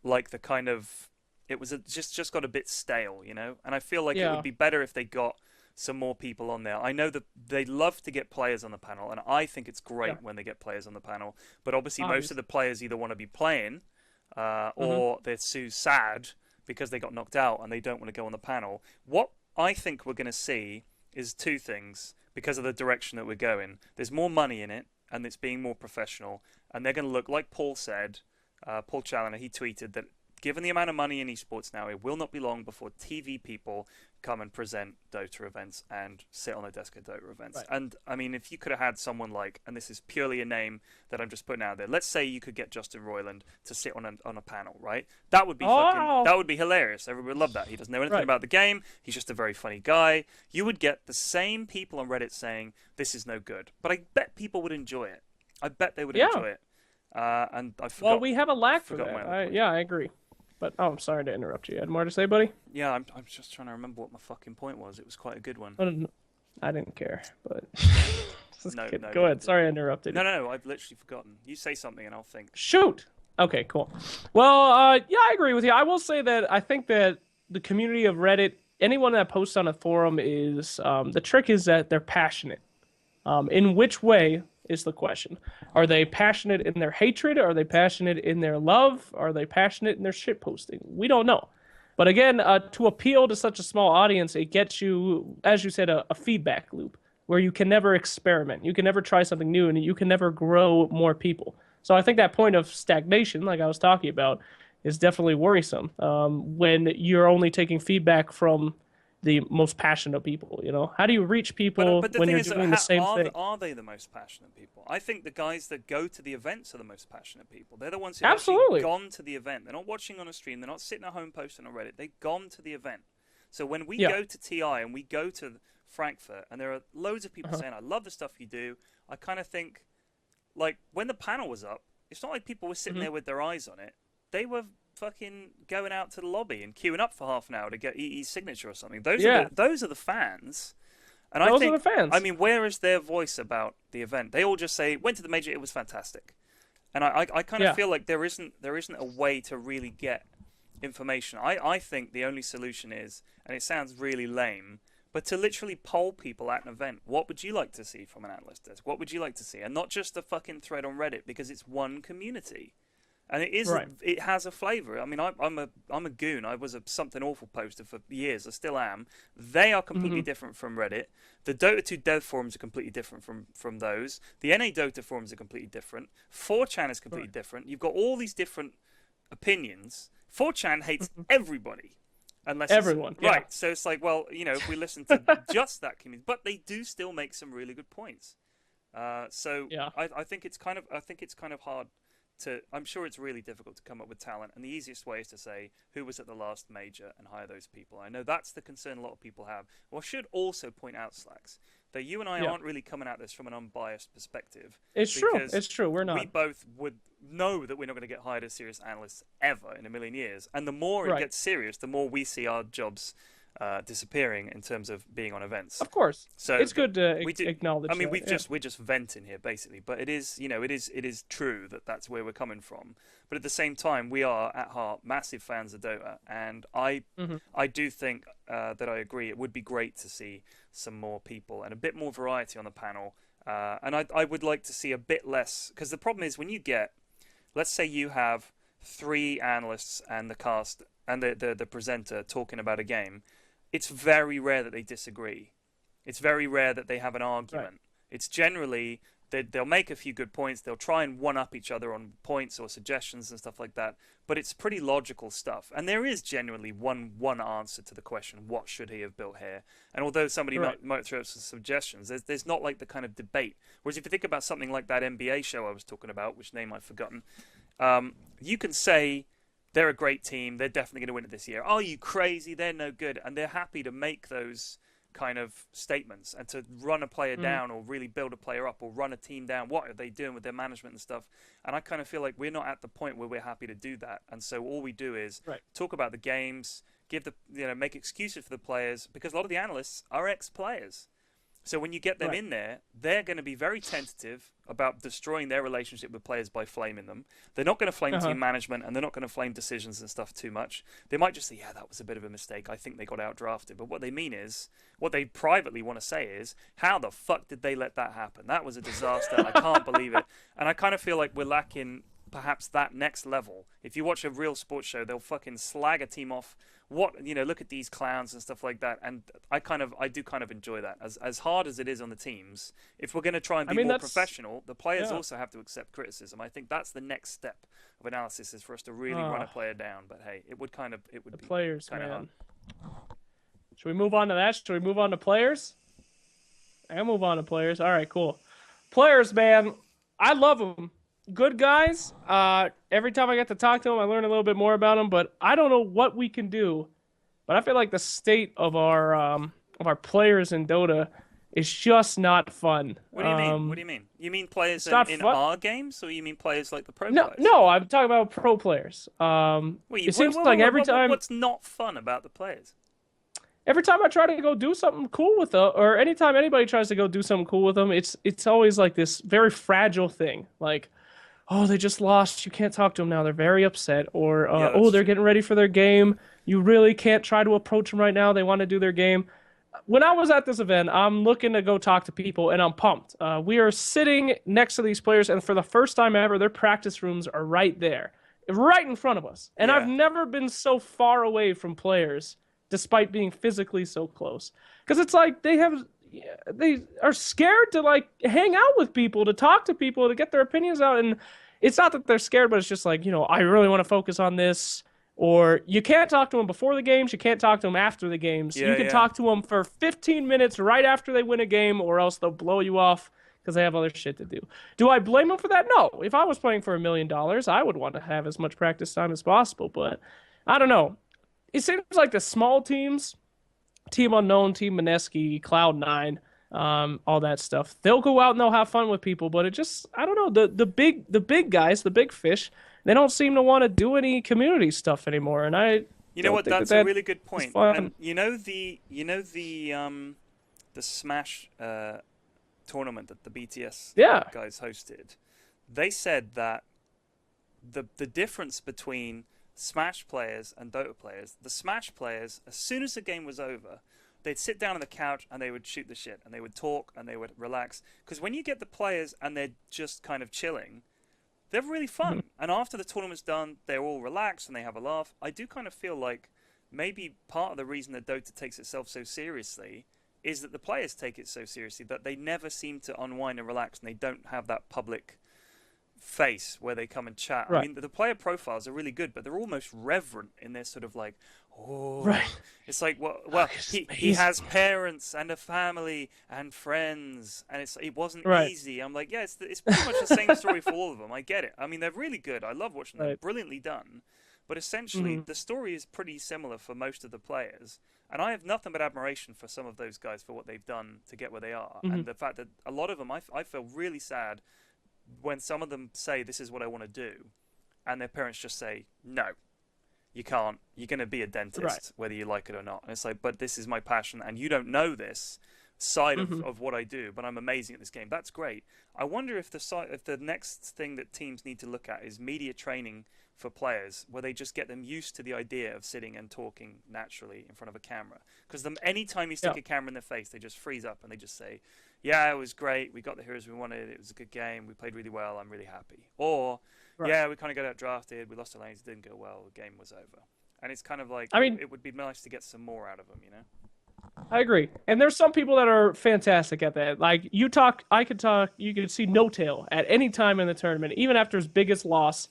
like the kind of... It was just got a bit stale, you know? And I feel like it would be better if they got some more people on there. I know that they love to get players on the panel, and I think it's great when they get players on the panel. But obviously most of the players either want to be playing or they're too sad because they got knocked out and they don't want to go on the panel. What I think we're going to see is two things because of the direction that we're going. There's more money in it, and it's being more professional, and they're going to look like Paul said. Paul Challoner, he tweeted that given the amount of money in esports now, it will not be long before TV people come and present Dota events and sit on a desk at Dota events. Right. And I mean, if you could have had someone like, and this is purely a name that I'm just putting out there, let's say you could get Justin Roiland to sit on a panel, right? That would be that would be hilarious. Everybody would love that. He doesn't know anything about the game. He's just a very funny guy. You would get the same people on Reddit saying this is no good, but I bet people would enjoy it. I bet they would enjoy it. And I forgot. Well, we have a lack for that. I agree. But I'm sorry to interrupt you. You had more to say, buddy? Yeah, I'm just trying to remember what my fucking point was. It was quite a good one. I didn't care, but no, go ahead. Sorry I interrupted. No, I've literally forgotten. You say something and I'll think. Shoot. Okay, cool. Well, yeah, I agree with you. I will say that I think that the community of Reddit, anyone that posts on a forum is the trick is that they're passionate. In which way is the question? Are they passionate in their hatred? Are they passionate in their love? Are they passionate in their shit posting? We don't know. But again, to appeal to such a small audience, it gets you, as you said, a feedback loop where you can never experiment. You can never try something new, and you can never grow more people. So I think that point of stagnation, like I was talking about, is definitely worrisome when you're only taking feedback from the most passionate people. You know, how do you reach people when you're doing the same thing? Are they the most passionate people? I think the guys that go to the events are the most passionate people. They're the ones who have actually gone to the event. They're not watching on a stream. They're not sitting at home posting on Reddit. They've gone to the event. So when we go to TI and we go to Frankfurt, and there are loads of people saying, "I love the stuff you do," I kind of think, like, when the panel was up, it's not like people were sitting there with their eyes on it. They were fucking going out to the lobby and queuing up for half an hour to get EE's signature or something. Those are the fans. And those are the fans. I mean, where is their voice about the event? They all just say, "Went to the major, it was fantastic." And I kind of feel like there isn't a way to really get information. I think the only solution is, and it sounds really lame, but to literally poll people at an event. What would you like to see from an analyst desk? What would you like to see? And not just a fucking thread on Reddit, because it's one community. And it is. It has a flavor. I mean, I'm a goon. I was a something awful poster for years. I still am. They are completely different from Reddit. The Dota 2 dev forums are completely different from those. The NA Dota forums are completely different. 4chan is completely different. You've got all these different opinions. 4chan hates everybody, unless everyone. Right. So it's like, well, you know, if we listen to just that community, but they do still make some really good points. I think it's kind of hard. I'm sure it's really difficult to come up with talent, and the easiest way is to say who was at the last major and hire those people. I know that's the concern a lot of people have. Well, I should also point out, Slacks, that you and I aren't really coming at this from an unbiased perspective. It's true. We're not. We both would know that we're not going to get hired as serious analysts ever in a million years. And the more it gets serious, the more we see our jobs disappearing in terms of being on events. Of course. So it's good to acknowledge. I mean, that, we're just venting here basically, but it is true that that's where we're coming from. But at the same time, we are at heart massive fans of Dota, and I do think that I agree. It would be great to see some more people and a bit more variety on the panel. And I would like to see a bit less, because the problem is when you get, let's say you have 3 analysts and the cast and the presenter talking about a game. It's very rare that they disagree. It's very rare that they have an argument. Right. It's generally they'll make a few good points. They'll try and one-up each other on points or suggestions and stuff like that. But it's pretty logical stuff. And there is genuinely one answer to the question, what should he have built here? And although somebody might throw up some suggestions, there's not like the kind of debate. Whereas if you think about something like that NBA show I was talking about, which name I've forgotten, you can say, they're a great team. They're definitely going to win it this year. Are you crazy? They're no good. And they're happy to make those kind of statements and to run a player down or really build a player up or run a team down. What are they doing with their management and stuff? And I kind of feel like we're not at the point where we're happy to do that. And so all we do is talk about the games, make excuses for the players, because a lot of the analysts are ex-players. So when you get them in there, they're going to be very tentative about destroying their relationship with players by flaming them. They're not going to flame team management, and they're not going to flame decisions and stuff too much. They might just say, yeah, that was a bit of a mistake. I think they got outdrafted. But what they mean is, what they privately want to say is, how the fuck did they let that happen? That was a disaster. I can't believe it. And I kind of feel like we're lacking perhaps that next level. If you watch a real sports show, they'll fucking slag a team off look at these clowns and stuff like that. And I do kind of enjoy that. As hard as it is on the teams, if we're going to try and be more professional, the players also have to accept criticism. I think that's the next step of analysis, is for us to really run a player down. But hey, it would be players, kind of hard. Should we move on to that? Should we move on to players? I'll move on to players. All right, cool. Players, man, I love them. Good guys. Every time I get to talk to them, I learn a little bit more about them. But I don't know what we can do. But I feel like the state of our players in Dota is just not fun. What do you mean? What do you mean? You mean players in our games, or you mean players like the pro players? No, I'm talking about pro players. It seems like every time. What's not fun about the players? Every time I try to go do something cool with them, or anytime anybody tries to go do something cool with them, it's always like this very fragile thing. Like, oh, they just lost. You can't talk to them now. They're very upset. Or, they're getting ready for their game. You really can't try to approach them right now. They want to do their game. When I was at this event, I'm looking to go talk to people, and I'm pumped. We are sitting next to these players, and for the first time ever, their practice rooms are right there, right in front of us. And I've never been so far away from players, despite being physically so close. Because it's like they are scared to like hang out with people, to talk to people, to get their opinions out. And it's not that they're scared, but it's just like, I really want to focus on this. Or you can't talk to them before the games, you can't talk to them after the games. You can talk to them for 15 minutes right after they win a game, or else they'll blow you off because they have other shit to do. Do I blame them for that? No. If I was playing for $1 million, I would want to have as much practice time as possible. But I don't know. It seems like the small teams, Team Unknown, Team Mineski, Cloud9, all that stuff, they'll go out and they'll have fun with people, but it just, I don't know, the big guys, the big fish, they don't seem to want to do any community stuff anymore. And that's a really good point. And the Smash tournament that the BTS guys hosted, they said that the difference between Smash players and Dota players, the Smash players, as soon as the game was over, they'd sit down on the couch and they would shoot the shit and they would talk and they would relax. Because when you get the players and they're just kind of chilling, they're really fun. Mm-hmm. And after the tournament's done, they're all relaxed and they have a laugh. I do kind of feel like maybe part of the reason that Dota takes itself so seriously is that the players take it so seriously that they never seem to unwind and relax, and they don't have that public face where they come and chat. Right. I mean, the player profiles are really good, but they're almost reverent in their sort of like, it's like, well, he has parents and a family and friends, and it wasn't easy. I'm like, yeah, it's pretty much the same story for all of them. I get it. I mean, they're really good. I love watching them. They're brilliantly done. But essentially, the story is pretty similar for most of the players. And I have nothing but admiration for some of those guys for what they've done to get where they are. And the fact that a lot of them, I feel really sad when some of them say, this is what I want to do, and their parents just say, no, you can't. You're going to be a dentist, whether you like it or not. And it's like, but this is my passion, and you don't know this side of what I do, but I'm amazing at this game. That's great. I wonder if the next thing that teams need to look at is media training for players, where they just get them used to the idea of sitting and talking naturally in front of a camera. Because any time you stick a camera in their face, they just freeze up and they just say, yeah, it was great. We got the heroes we wanted. It was a good game. We played really well. I'm really happy. Or, yeah, we kind of got out drafted. We lost the lanes. It didn't go well. The game was over. And it's kind of like, it would be nice to get some more out of them, you know? I agree. And there's some people that are fantastic at that. Like, you talk, I could talk, you could see No Tail at any time in the tournament, even after his biggest loss.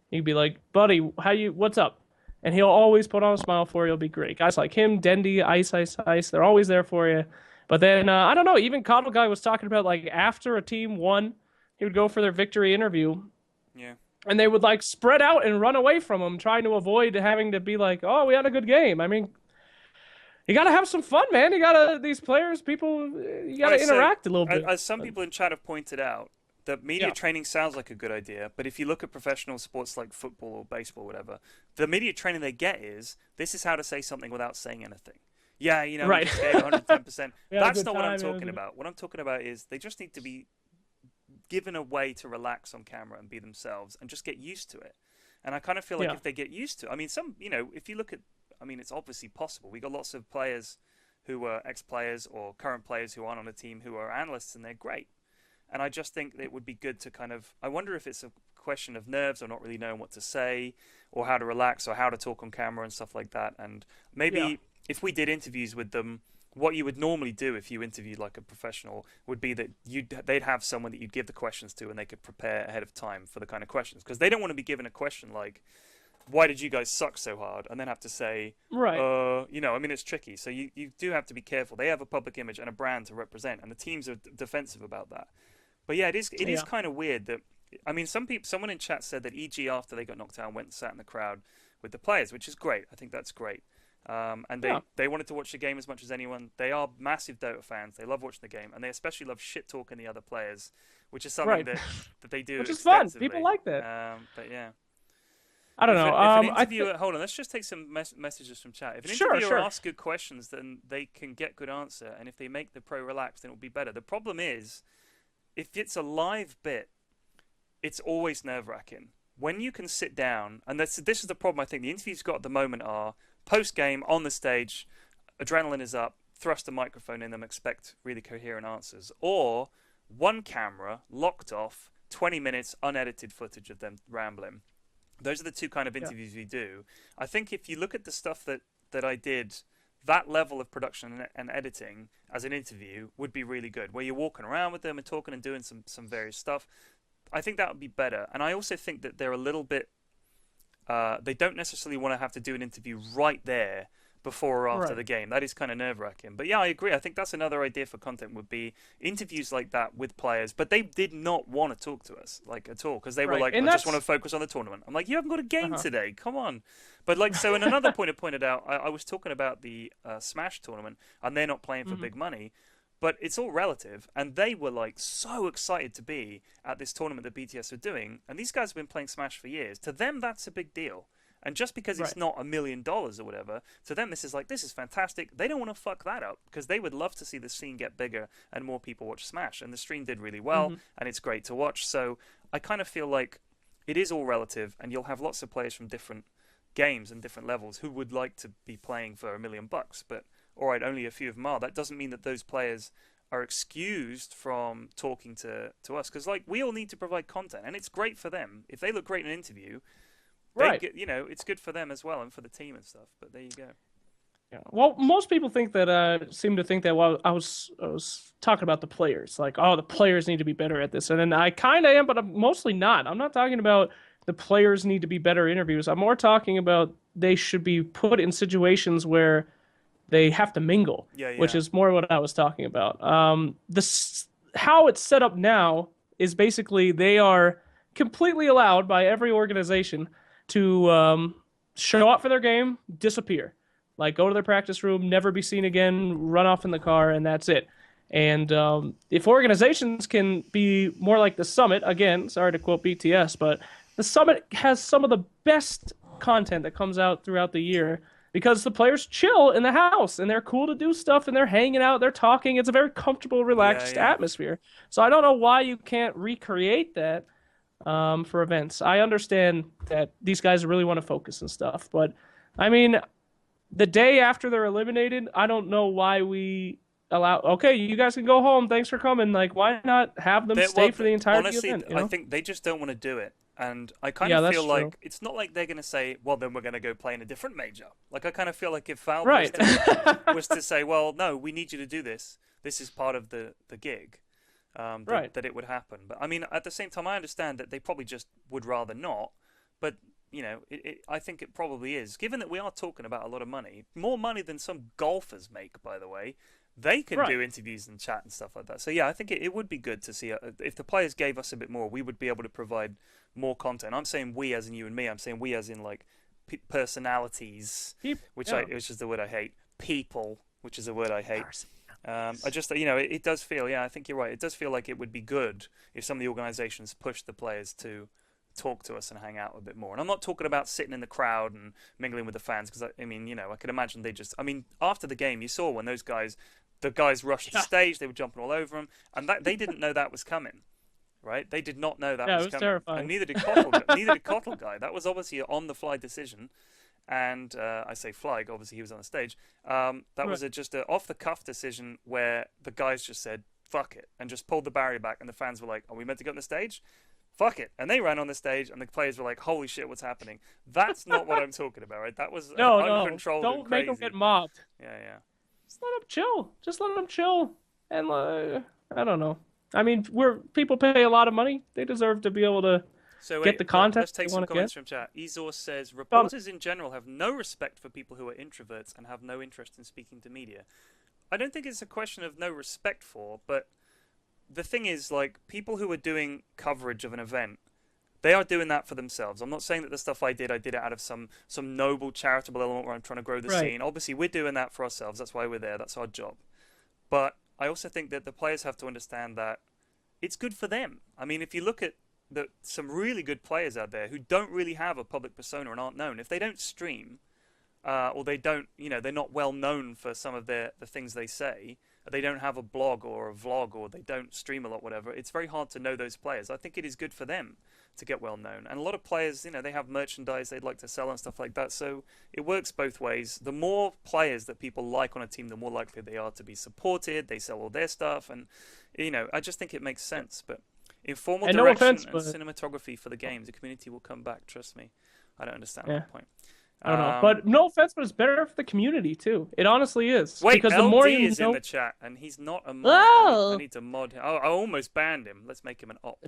You'd be like, buddy, what's up? And he'll always put on a smile for you. He'll be great. Guys like him, Dendy, Ice, they're always there for you. But then, I don't know, even Coddle Guy was talking about, like, after a team won, he would go for their victory interview. Yeah. And they would, like, spread out and run away from him, trying to avoid having to be like, oh, we had a good game. I mean, you got to have some fun, man. You got to, these players, people, you got to interact a little bit. As some people in chat have pointed out, that media training sounds like a good idea, but if you look at professional sports like football or baseball or whatever, the media training they get is, this is how to say something without saying anything. Yeah, you know, we just gave 110%. That's not what I'm talking about. What I'm talking about is they just need to be given a way to relax on camera and be themselves and just get used to it. And I kind of feel like if they get used to it, I mean, if you look at, I mean, it's obviously possible. We got lots of players who were ex-players or current players who aren't on a team who are analysts, and they're great. And I just think that it would be good to kind of, I wonder if it's a question of nerves or not really knowing what to say or how to relax or how to talk on camera and stuff like that. And maybe if we did interviews with them, what you would normally do if you interviewed like a professional would be that they'd have someone that you'd give the questions to and they could prepare ahead of time for the kind of questions, because they don't want to be given a question like, why did you guys suck so hard, and then have to say, right, you know, I mean, it's tricky. So you do have to be careful. They have a public image and a brand to represent, and the teams are defensive about that. But yeah, it is kind of weird that, I mean, someone in chat said that EG, after they got knocked out, went and sat in the crowd with the players, which is great. I think that's great. And they wanted to watch the game as much as anyone. They are massive Dota fans. They love watching the game, and they especially love shit talking the other players, which is something that they do. Which is fun. People like that. But yeah, I don't know. If an interviewer, hold on, let's just take some messages from chat. If an interviewer asks good questions, then they can get good answer, and if they make the pro relaxed, then it'll be better. The problem is, if it's a live bit, it's always nerve-wracking. When you can sit down, and this is the problem I think the interviews got at the moment are post-game, on the stage, adrenaline is up, thrust a microphone in them, expect really coherent answers. Or one camera, locked off, 20 minutes, unedited footage of them rambling. Those are the two kind of interviews we do. I think if you look at the stuff that I did, that level of production and editing as an interview would be really good, where you're walking around with them and talking and doing some various stuff. I think that would be better. And I also think that they're a little bit... they don't necessarily want to have to do an interview right there before or after the game. That is kind of nerve-wracking. But yeah, I agree. I think that's another idea for content would be interviews like that with players. But they did not want to talk to us like at all, because they were like, I just want to focus on the tournament. I'm like, you haven't got a game today. Come on. But like, so in another point I pointed out, I was talking about the Smash tournament, and they're not playing for big money. But it's all relative, and they were like so excited to be at this tournament that BTS are doing, and these guys have been playing Smash for years. To them, that's a big deal. And just because it's not $1 million or whatever, to them this is fantastic. They don't want to fuck that up, because they would love to see the scene get bigger and more people watch Smash. And the stream did really well, and it's great to watch. So I kind of feel like it is all relative, and you'll have lots of players from different games and different levels who would like to be playing for $1 million, but all right, only a few of them are. That doesn't mean that those players are excused from talking to us, because like we all need to provide content, and it's great for them if they look great in an interview. It's good for them as well, and for the team and stuff. But there you go. Yeah. Well, most people think that seem to think that I was talking about the players, like, oh, the players need to be better at this, and then I kind of am, but I'm mostly not. I'm not talking about the players need to be better interviews. I'm more talking about they should be put in situations where they have to mingle, which is more what I was talking about. How it's set up now is basically they are completely allowed by every organization to show up for their game, disappear. Like, go to their practice room, never be seen again, run off in the car, and that's it. And if organizations can be more like the Summit, again, sorry to quote BTS, but the Summit has some of the best content that comes out throughout the year, because the players chill in the house, and they're cool to do stuff, and they're hanging out, they're talking. It's a very comfortable, relaxed atmosphere. So I don't know why you can't recreate that for events. I understand that these guys really want to focus and stuff, but I mean, the day after they're eliminated, I don't know why we allow, okay, you guys can go home, thanks for coming. Like, why not have them stay for the entire event? I think they just don't want to do it. And I kind of feel like it's not like they're going to say, well, then we're going to go play in a different major. Like, I kind of feel like if Valve was to say, well, no, we need you to do this. This is part of the gig, that it would happen. But I mean, at the same time, I understand that they probably just would rather not. But, you know, I think it probably is. Given that we are talking about a lot of money, more money than some golfers make, by the way, they can do interviews and chat and stuff like that. So, yeah, I think it would be good to see, if the players gave us a bit more, we would be able to provide more content. I'm saying we as in you and me. I'm saying we as in, like, personalities, which is the word I hate. People, which is a word I hate. I just, you know, it does feel, I think you're right. It does feel like it would be good if some of the organizations pushed the players to talk to us and hang out a bit more. And I'm not talking about sitting in the crowd and mingling with the fans, because, I mean, you know, I could imagine after the game, you saw when the guys rushed the stage, they were jumping all over them, and they didn't know that was coming. Right? They did not know that was coming. Terrifying. And neither did Kotl guy. That was obviously an on-the-fly decision. And I say fly, obviously he was on the stage. That was just an off-the-cuff decision where the guys just said, fuck it, and just pulled the barrier back, and the fans were like, are we meant to go on the stage? fuck it. And they ran on the stage, and the players were like, holy shit, what's happening? That's not what I'm talking about, right? That was No, uncontrolled and don't make them crazy. get mobbed. Yeah. Just let them chill. Just let them chill. And I don't know. I mean, people pay a lot of money. They deserve to be able to get the content. Let's take some comments from chat. Ezor says, reporters in general have no respect for people who are introverts and have no interest in speaking to media. I don't think it's a question of no respect for, but the thing is, like, people who are doing coverage of an event, they are doing that for themselves. I'm not saying that the stuff I did it out of some noble charitable element where I'm trying to grow the scene. Obviously, we're doing that for ourselves. That's why we're there. That's our job. But I also think that the players have to understand that it's good for them. I mean, if you look at some really good players out there who don't really have a public persona and aren't known, if they don't stream, or they don't, they're not well known for some of the things they say, they don't have a blog or a vlog, or they don't stream a lot, whatever, it's very hard to know those players. I think it is good for them to get well known. And a lot of players, they have merchandise they'd like to sell and stuff like that, so it works both ways. The more players that people like on a team, the more likely they are to be supported. They sell all their stuff, and I just think it makes sense. But informal direction and cinematography for the games, the community will come back, trust me. I don't understand that point. I don't know, but no offense, but it's better for the community too. It hononestly is. Wait, because LD the more is in the chat, and he's not a mod. I need to mod him. I almost banned him. Let's make him an op.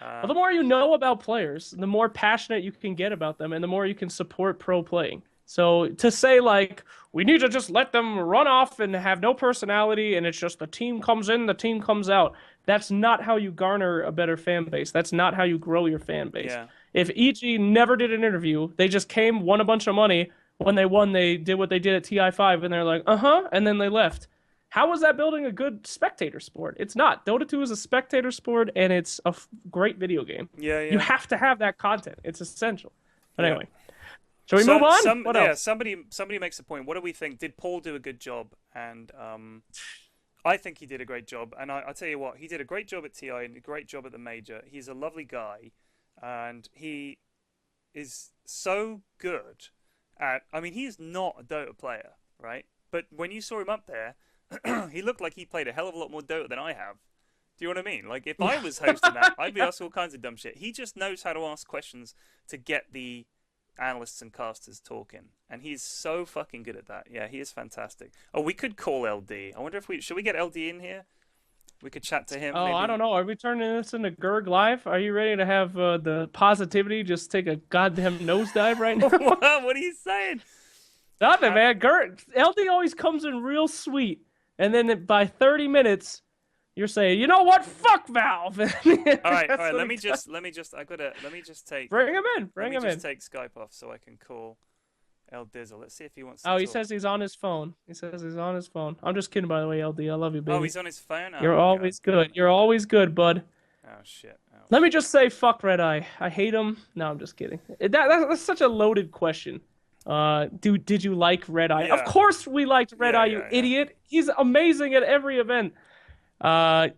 Well, the more you know about players, the more passionate you can get about them, and the more you can support pro playing. So to say, like, we need to just let them run off and have no personality, and it's just the team comes in, the team comes out, that's not how you garner a better fan base. That's not how you grow your fan base. Yeah. If EG never did an interview, they just came, won a bunch of money. When they won, they did what they did at TI5, and they're like, and then they left. How was that building a good spectator sport? It's not. Dota 2 is a spectator sport, and it's a great video game. Yeah. You have to have that content. It's essential. But anyway, shall we move on? What else? Somebody makes a point. What do we think? Did Paul do a good job? And I think he did a great job. And I'll tell you what, he did a great job at TI and a great job at the Major. He's a lovely guy. And he is so good at... I mean, he is not a Dota player, right? But when you saw him up there, he looked like he played a hell of a lot more Dota than I have. Do you know what I mean? Like, if I was hosting that, I'd be asking all kinds of dumb shit. He just knows how to ask questions to get the analysts and casters talking. And he's so fucking good at that. Yeah, he is fantastic. Oh, we could call LD. I wonder if should we get LD in here? We could chat to him. Oh, maybe. I don't know. Are we turning this into Gerg Live? Are you ready to have the positivity just take a goddamn nosedive right now? What are you saying? Nothing, man. LD always comes in real sweet. And then by 30 minutes, you're saying, you know what? Fuck Valve. all right. Let me just take. Bring him in. Let me just take Skype off so I can call El Dizzle. Let's see if he wants to he talk. says he's on his phone. I'm just kidding, by the way, LD. I love you, baby. Oh, he's on his phone? You're always good. You're always good, bud. Oh, shit. Let me just say, fuck Red Eye. I hate him. No, I'm just kidding. That's such a loaded question. Did you like Red Eye? Yeah. Of course we liked Red Eye, you idiot. He's amazing at every event. Can't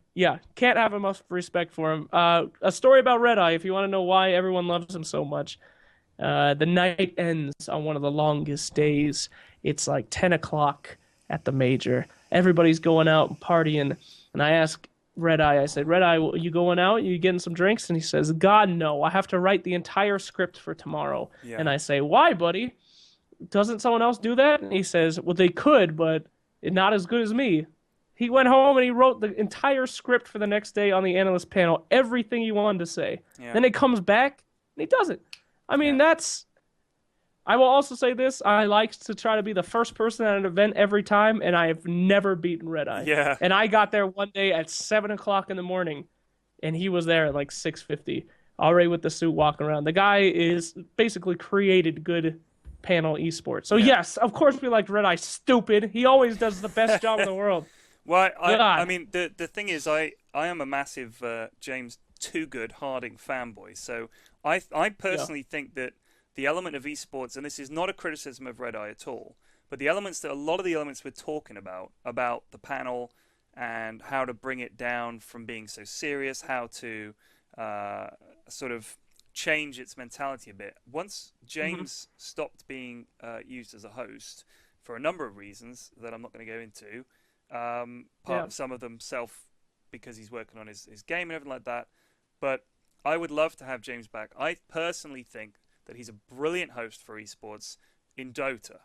have enough respect for him. A story about Red Eye, if you want to know why everyone loves him so much. The night ends on one of the longest days. It's like 10 o'clock at the Major. Everybody's going out and partying. And I asked Red Eye, I said, Red Eye, are you going out? You getting some drinks? And he says, God, no. I have to write the entire script for tomorrow. Yeah. And I say, why, buddy? Doesn't someone else do that? And he says, well, they could, but not as good as me. He went home and he wrote the entire script for the next day on the analyst panel, everything he wanted to say. Yeah. Then it comes back and he does it. I mean, I will also say this. I like to try to be the first person at an event every time, and I have never beaten Red Eye. Yeah. And I got there one day at 7 o'clock in the morning, and he was there at like 6:50, already with the suit walking around. The guy is basically created good panel esports. So, yes, of course we liked Red Eye. Stupid. He always does the best job in the world. Well, I mean, the thing is, I am a massive James Too Good Harding fanboy, so I personally think that the element of esports, and this is not a criticism of Red Eye at all, but a lot of the elements we're talking about the panel and how to bring it down from being so serious, how to sort of change its mentality a bit. Once James stopped being used as a host for a number of reasons that I'm not going to go into, some of them because he's working on his game and everything like that. But I would love to have James back. I personally think that he's a brilliant host for esports in Dota.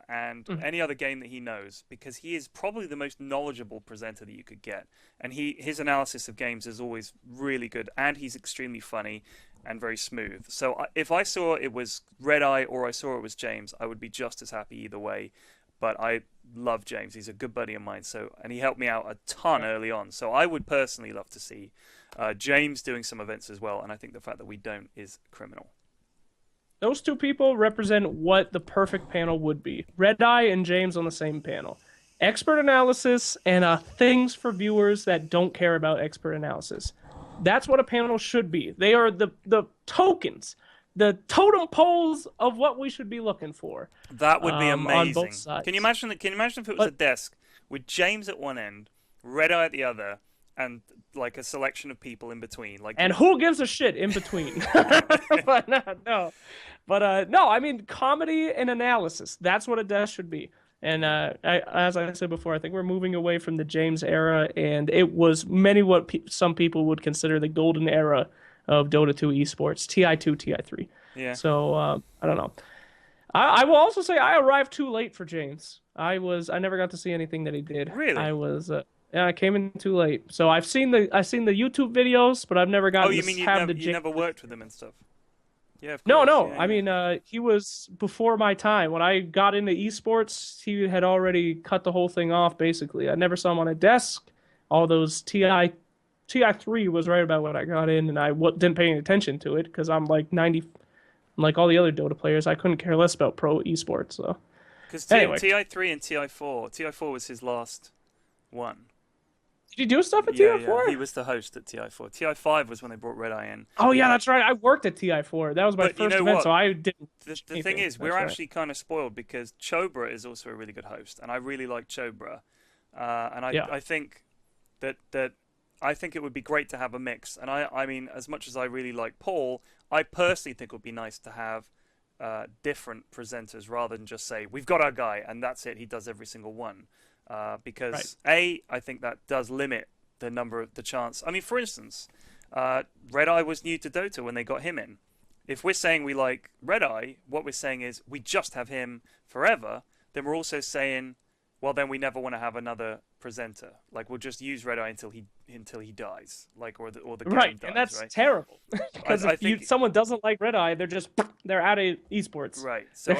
And any other game that he knows, because he is probably the most knowledgeable presenter that you could get. And his analysis of games is always really good, and he's extremely funny and very smooth. So if I saw it was Red Eye or I saw it was James, I would be just as happy either way. But I love James. He's a good buddy of mine, and he helped me out a ton early on. So I would personally love to see James doing some events as well, and I think the fact that we don't is criminal. Those two people represent what the perfect panel would be. Red Eye and James on the same panel. Expert analysis and things for viewers that don't care about expert analysis. That's what a panel should be. They are the tokens, the totem poles of what we should be looking for. That would be amazing. On both sides. Can you imagine if it was a desk with James at one end, Red Eye at the other, and like a selection of people in between, and who gives a shit in between? But no. I mean, comedy and analysis. That's what a desk should be. And as I said before, I think we're moving away from the James era, and it was what some people would consider the golden era of Dota 2 esports, TI2, TI3. Yeah. So I don't know. I will also say I arrived too late for James. I never got to see anything that he did. Really? I came in too late. So I've seen the YouTube videos, you never worked with him and stuff? Yeah, of course. No. Yeah, I mean, he was before my time. When I got into esports, he had already cut the whole thing off, basically. I never saw him on a desk. All those TI3 was right about when I got in, and I didn't pay any attention to it because I'm like all the other Dota players. I couldn't care less about pro esports. So. Because anyway. TI3 and TI4 was his last one. Did you do stuff at TI4? Yeah, he was the host at TI4. TI5 was when they brought Red Eye in. Oh, yeah, that's right. I worked at TI4. That was my first event, so I didn't... The thing is, we're actually kind of spoiled because Chobra is also a really good host, and I really like Chobra. I think that I think it would be great to have a mix. And I mean, as much as I really like Paul, I personally think it would be nice to have different presenters rather than just say, we've got our guy, and that's it. He does every single one. Because I think that does limit the chance. I mean, for instance, Red Eye was new to Dota when they got him in. If we're saying we like Red Eye, what we're saying is we just have him forever. Then we're also saying, well, then we never want to have another presenter. Like we'll just use Red Eye until he dies, or the game dies. And that's terrible. Because if someone doesn't like Red Eye, they're out of esports. Right. So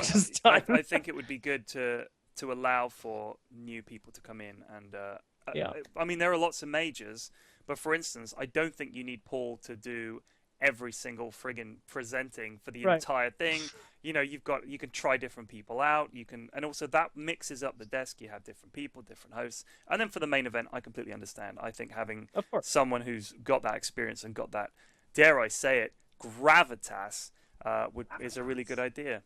I think it would be good to allow for new people to come in. And I mean, there are lots of majors, but for instance, I don't think you need Paul to do every single friggin' presenting for the entire thing. You know, you can try different people out. And also that mixes up the desk. You have different people, different hosts. And then for the main event, I completely understand. I think having someone who's got that experience and got that, dare I say it, gravitas is a really good idea.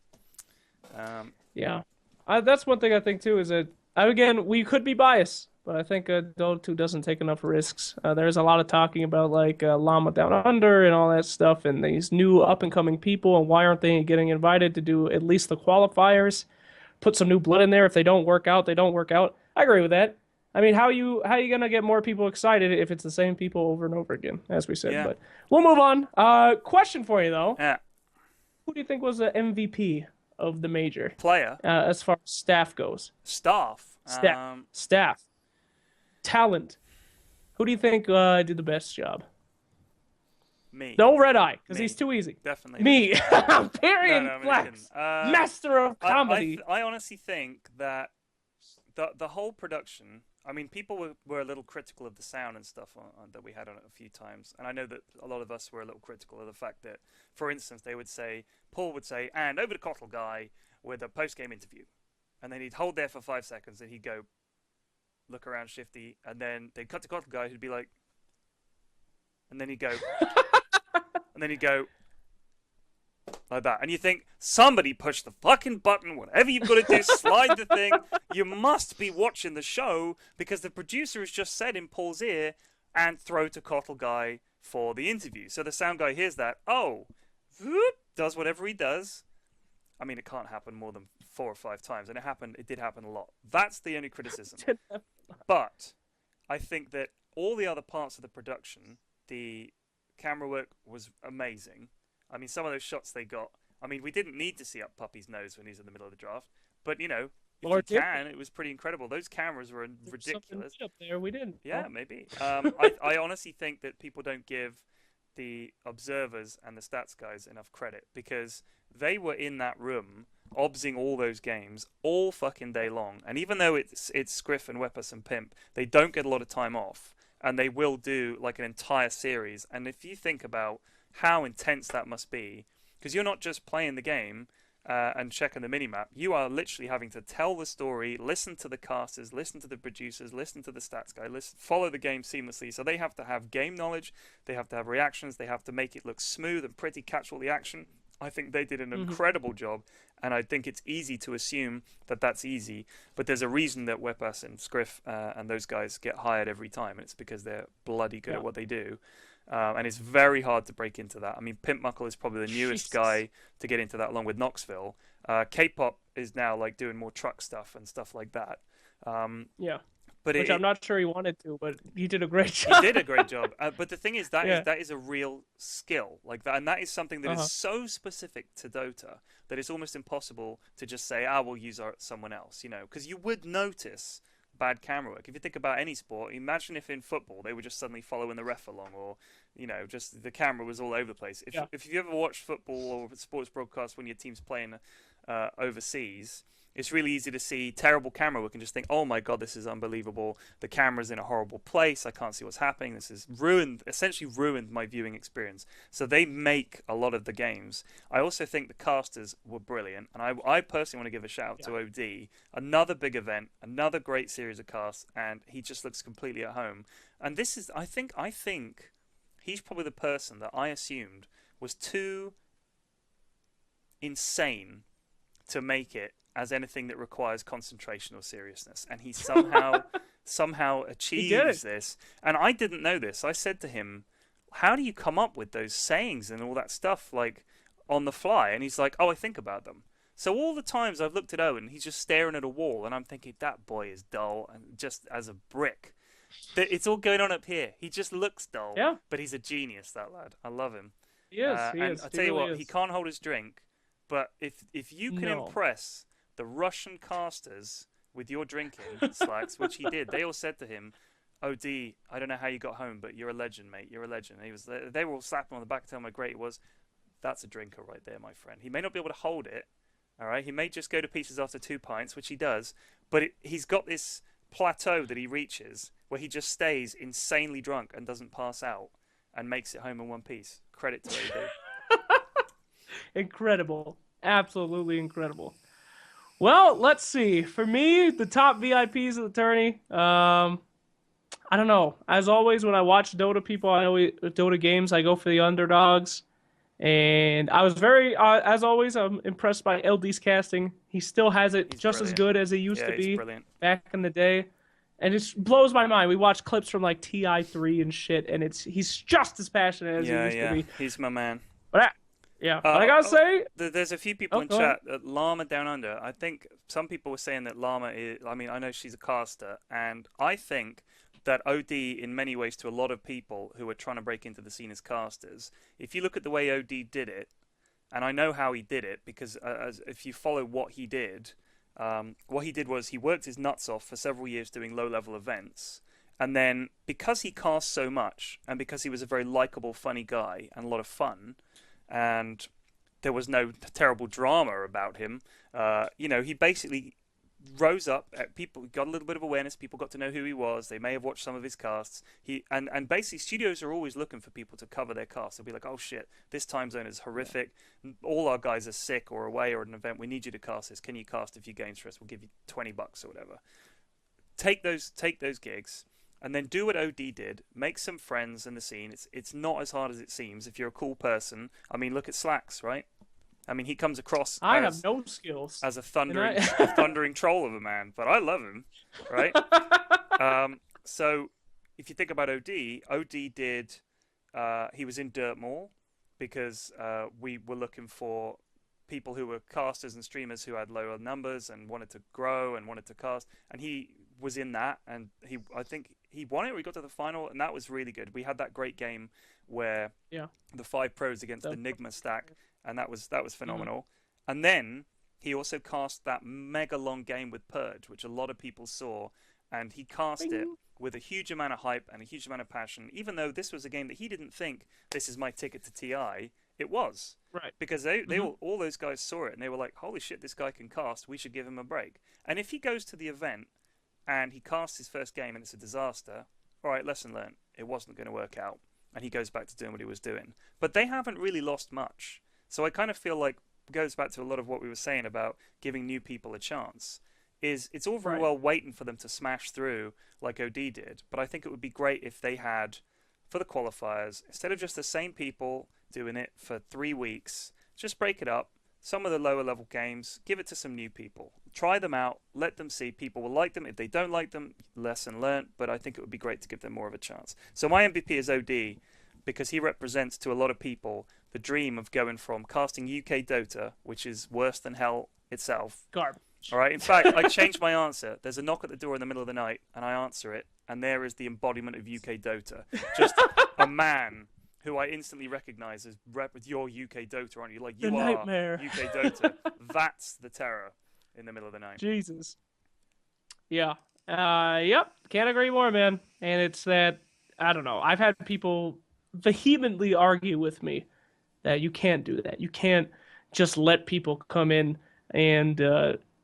That's one thing I think too, is that again, we could be biased, but I think Dota 2 doesn't take enough risks. There's a lot of talking about Llama Down Under and all that stuff, and these new up and coming people, and why aren't they getting invited to do at least the qualifiers? Put some new blood in there. If they don't work out, they don't work out. I agree with that. I mean, how are you gonna get more people excited if it's the same people over and over again, as we said? Yeah. But we'll move on. Question for you though. Yeah. Who do you think was the MVP of the major player as far as staff goes? Staff. Talent. Who do you think did the best job? Me. No Red Eye, because he's too easy. Definitely me. Pyrion Flax, master of comedy. I honestly think that the whole production, I mean, people were a little critical of the sound and stuff that we had on it a few times. And I know that a lot of us were a little critical of the fact that, for instance, Paul would say, and over to Cottle Guy with a post-game interview. And then he'd hold there for 5 seconds and he'd go, look around Shifty. And then they'd cut to Cottle Guy who'd be like, and then he'd go, and then he'd go, like that. And you think, somebody push the fucking button, whatever you've got to do, slide the thing. You must be watching the show because the producer has just said in Paul's ear, and throw to Cottle Guy for the interview. So the sound guy hears that, whoop, does whatever he does. I mean, it can't happen more than 4 or 5 times, and it did happen a lot. That's the only criticism. But I think that all the other parts of the production, the camera work was amazing. I mean, some of those shots they got. I mean, we didn't need to see up Puppy's nose when he's in the middle of the draft, but you know, if Or you did can, it was pretty incredible. Those cameras were ridiculous. Something up there we didn't. Yeah, Oh. maybe. I honestly think that people don't give the observers and the stats guys enough credit because they were in that room obsing all those games all fucking day long. And even though it's Scriff and Weppus and Pimp, they don't get a lot of time off, and they will do like an entire series. And if you think about how intense that must be, because you're not just playing the game and checking the minimap, you are literally having to tell the story, listen to the casters, listen to the producers, listen to the stats guy, follow the game seamlessly. So they have to have game knowledge, they have to have reactions, they have to make it look smooth and pretty, catch all the action. I think they did an incredible job, and I think it's easy to assume that that's easy, but there's a reason that Wepas and Scriff and those guys get hired every time, and it's because they're bloody good at what they do. And it's very hard to break into that. I mean, Pimp Muckle is probably the newest guy to get into that, along with Knoxville. K-pop is now like doing more truck stuff and stuff like that. But Which I'm not sure he wanted to, but he did a great job. He did a great job. But the thing is, that is a real skill, like that, and that is something that is so specific to Dota that it's almost impossible to just say, we'll use someone else, you know, because you would notice bad camera work. If you think about any sport, imagine if in football they were just suddenly following the ref along, or you know, just the camera was all over the place. If you ever watched football or sports broadcast when your team's playing overseas, it's really easy to see terrible camera work and just think, oh my god, this is unbelievable. The camera's in a horrible place. I can't see what's happening. This is essentially ruined my viewing experience. So they make a lot of the games. I also think the casters were brilliant. And I personally want to give a shout out to OD. Another big event, another great series of casts, and he just looks completely at home. And this is, I think he's probably the person that I assumed was too insane to make it as anything that requires concentration or seriousness, and he somehow achieves this. And I didn't know this. I said to him, how do you come up with those sayings and all that stuff like on the fly? And he's like, I think about them. So all the times I've looked at Owen, he's just staring at a wall, and I'm thinking, that boy is dull and just as a brick. It's all going on up here. He just looks dull, but he's a genius, that lad. I love him. He is. I tell you what, he can't hold his drink, but if you can impress the Russian casters with your drinking, Flax, which he did. They all said to him, OD, I don't know how you got home, but you're a legend, mate. You're a legend. They were all slapping him on the back, telling him how great he was. That's a drinker right there, my friend. He may not be able to hold it, all right? He may just go to pieces after 2 pints, which he does, but he's got this plateau that he reaches where he just stays insanely drunk and doesn't pass out and makes it home in one piece. Credit to OD. Incredible. Absolutely incredible. Well, let's see. For me, the top VIPs of the tourney, I don't know. As always, when I watch Dota Dota games, I go for the underdogs. And I was very, as always, I'm impressed by LD's casting. He still has it just as good as he used to be back in the day. And it blows my mind. We watch clips from like TI3 and shit, and he's just as passionate as he used to be. He's my man. But I gotta say, there's a few people in chat. Llama Down Under. I think some people were saying that Llama is. I mean, I know she's a caster, and I think that OD, in many ways, to a lot of people who are trying to break into the scene as casters, if you look at the way OD did it, and I know how he did it because if you follow what he did was he worked his nuts off for several years doing low-level events. And then, because he cast so much, and because he was a very likable, funny guy, and a lot of fun, and there was no terrible drama about him, he basically rose up. People got a little bit of awareness. People got to know who he was. They may have watched some of his casts. And basically, studios are always looking for people to cover their casts. They'll be like, oh shit, this time zone is horrific. All our guys are sick or away or at an event. We need you to cast this. Can you cast a few games for us? We'll give you $20 or whatever. Take those gigs. And then do what OD did. Make some friends in the scene. It's not as hard as it seems if you're a cool person. I mean, look at Flax, right? I mean, he comes across have no skills as a thundering troll of a man, but I love him, right? So if you think about OD did. He was in Dirtmore because we were looking for people who were casters and streamers who had lower numbers and wanted to grow and wanted to cast, and he was in that, and I think he won it, or he got to the final, and that was really good. We had that great game where the 5 pros against the Enigma stack, and that was phenomenal. And then he also cast that mega long game with Purge, which a lot of people saw, and he cast it with a huge amount of hype and a huge amount of passion, even though this was a game that he didn't think, this is my ticket to TI. It was. Right. Because they all those guys saw it, and they were like, holy shit, this guy can cast, we should give him a break. And if he goes to the event and he casts his first game and it's a disaster, all right, lesson learned, it wasn't going to work out, and he goes back to doing what he was doing. But they haven't really lost much. So I kind of feel like it goes back to a lot of what we were saying about giving new people a chance. It's all very well waiting for them to smash through like OD did, but I think it would be great if they had, for the qualifiers, instead of just the same people doing it for 3 weeks, just break it up. Some of the lower level games, give it to some new people. Try them out, let them see. People will like them. If they don't like them, lesson learned, but I think it would be great to give them more of a chance. So my MVP is OD because he represents to a lot of people the dream of going from casting UK Dota, which is worse than hell itself. Garbage. All right. In fact, I changed my answer. There's a knock at the door in the middle of the night, and I answer it, and there is the embodiment of UK Dota. Just a man who I instantly recognize as with your UK Dota, aren't you? Like, you are nightmare. UK Dota. That's the terror in the middle of the night. Jesus. Yeah. Yep. Can't agree more, man. And it's that, I don't know, I've had people vehemently argue with me that you can't do that. You can't just let people come in and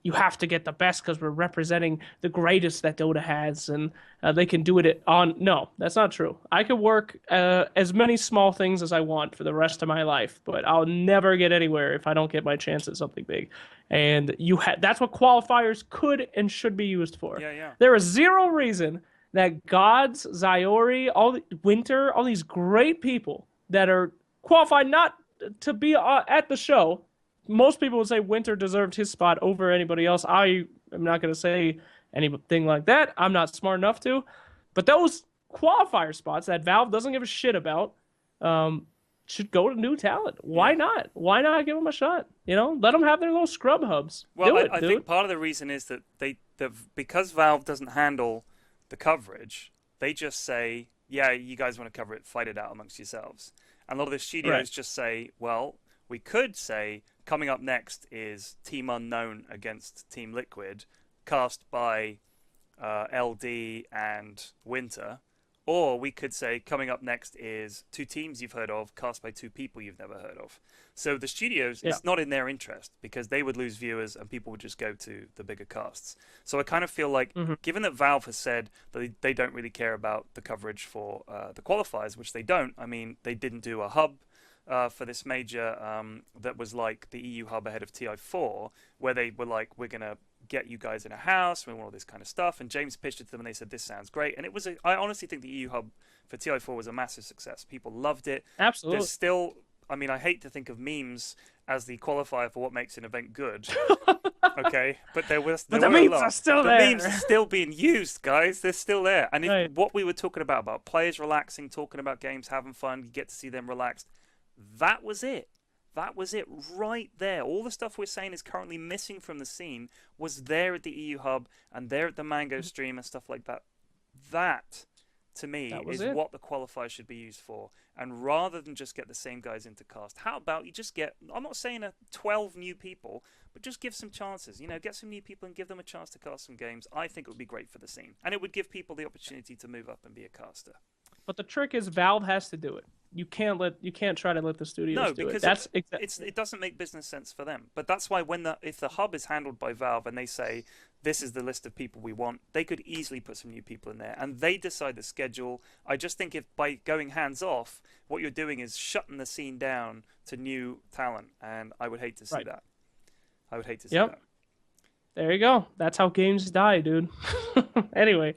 you have to get the best because we're representing the greatest that Dota has, and they can do it on... No, that's not true. I could work as many small things as I want for the rest of my life, but I'll never get anywhere if I don't get my chance at something big. And that's what qualifiers could and should be used for. Yeah. There is zero reason that Gods, Zyori, Winter, all these great people that are qualified not to be at the show. Most people would say Winter deserved his spot over anybody else. I am not going to say anything like that. I'm not smart enough to. But those qualifier spots that Valve doesn't give a shit about should go to new talent. Why not? Why not give them a shot? You know, let them have their little scrub hubs. Well, I think part of the reason is that because Valve doesn't handle the coverage, they just say, yeah, you guys want to cover it, fight it out amongst yourselves. And a lot of the studios just say, well, we could say coming up next is Team Unknown against Team Liquid, cast by LD and Winter. Or we could say coming up next is 2 teams you've heard of, cast by 2 people you've never heard of. So the studios, it's not in their interest because they would lose viewers and people would just go to the bigger casts. So I kind of feel like, given that Valve has said that they don't really care about the coverage for the qualifiers, which they don't. I mean, they didn't do a hub for this major that was like the EU hub ahead of TI4, where they were like, we're going to get you guys in a house, we want all this kind of stuff. And James pitched it to them and they said, this sounds great. And it was I honestly think the EU hub for TI4 was a massive success. People loved it. Absolutely. There's still, I mean, I hate to think of memes as the qualifier for what makes an event good. Okay, but the memes are still there. The memes are still being used, guys. They're still there. And what we were talking about players relaxing, talking about games, having fun, you get to see them relaxed. That was it. That was it right there. All the stuff we're saying is currently missing from the scene was there at the EU Hub and there at the Mango stream and stuff like that. That, to me, is what the qualifiers should be used for. And rather than just get the same guys into cast, how about you just get, I'm not saying 12 new people, but just give some chances. You know, get some new people and give them a chance to cast some games. I think it would be great for the scene. And it would give people the opportunity to move up and be a caster. But the trick is Valve has to do it. You can't try to let the studios do it. It doesn't make business sense for them. But that's why if the hub is handled by Valve and they say this is the list of people we want, they could easily put some new people in there and they decide the schedule. I just think if by going hands off, what you're doing is shutting the scene down to new talent, and I would hate to see that. I would hate to see that. There you go. That's how games die, dude. Anyway,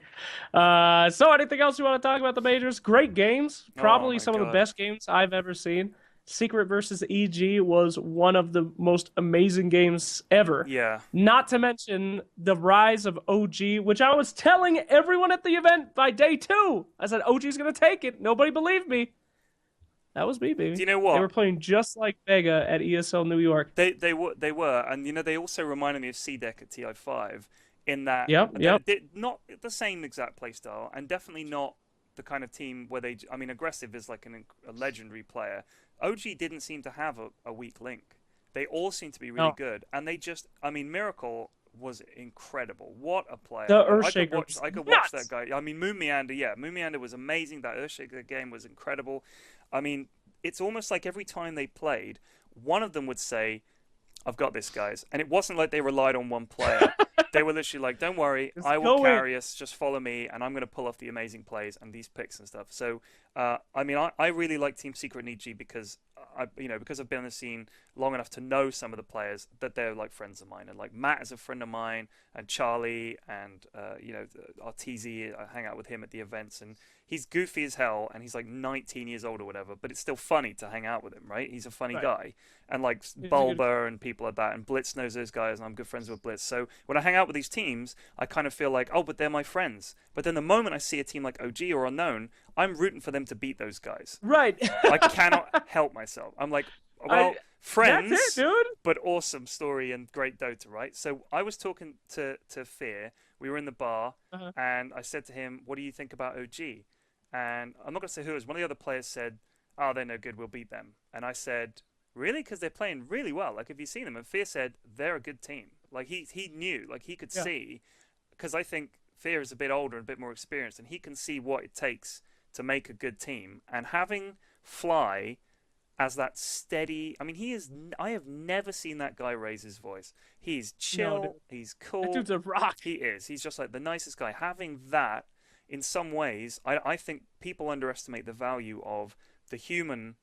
so anything else you want to talk about the majors? Great games. Probably some of the best games I've ever seen. Secret versus EG was one of the most amazing games ever. Yeah. Not to mention the rise of OG, which I was telling everyone at the event by day 2. I said, OG's going to take it. Nobody believed me. That was me, baby. Do you know what? They were playing just like Vega at ESL New York. They were, and you know they also reminded me of C-Deck at TI5 in that Yep. not the same exact play style, and definitely not the kind of team where they. I mean, aggressive is like a legendary player. OG didn't seem to have a weak link. They all seem to be really No. good, and they just. I mean, Miracle was incredible. What a player! The I I could watch that guy. I mean, Moon Meander, yeah, Moon Meander was amazing. That Earthshaker game was incredible. I mean, it's almost like every time they played, one of them would say, "I've got this, guys," and it wasn't like they relied on one player. They were literally like, "Don't worry, I will carry us. Just follow me, and I'm going to pull off the amazing plays and these picks and stuff." So, I mean, I really like Team Secret and EG because because I've been on the scene long enough to know some of the players that they're like friends of mine, and like Matt is a friend of mine, and Charlie, and RTZ, I hang out with him at the events, and he's goofy as hell, and he's like 19 years old or whatever, but it's still funny to hang out with him, right? He's a funny guy, and like Bulba and people like that, and Blitz knows those guys, and I'm good friends with Blitz. So when I hang out with these teams, I kind of feel like, oh, but they're my friends. But then the moment I see a team like OG or Unknown, I'm rooting for them to beat those guys. Right. I cannot help myself. I'm like, well, friends, that's it, dude. but awesome story and great Dota, right? So I was talking to Fear. We were in the bar, and I said to him, "What do you think about OG?" And I'm not going to say who it was. One of the other players said, "Oh, they're no good. We'll beat them." And I said, "Really? Because they're playing really well. Like, have you seen them?" And Fear said, "They're a good team." Like, he knew. Like, he could see. Because I think Fear is a bit older and a bit more experienced, and he can see what it takes to make a good team. And having Fly as that steady... I mean, I have never seen that guy raise his voice. He's chill. No, he's cool. That dude's a rock. He is. He's just like the nicest guy. Having that, in some ways, I think people underestimate the value of the human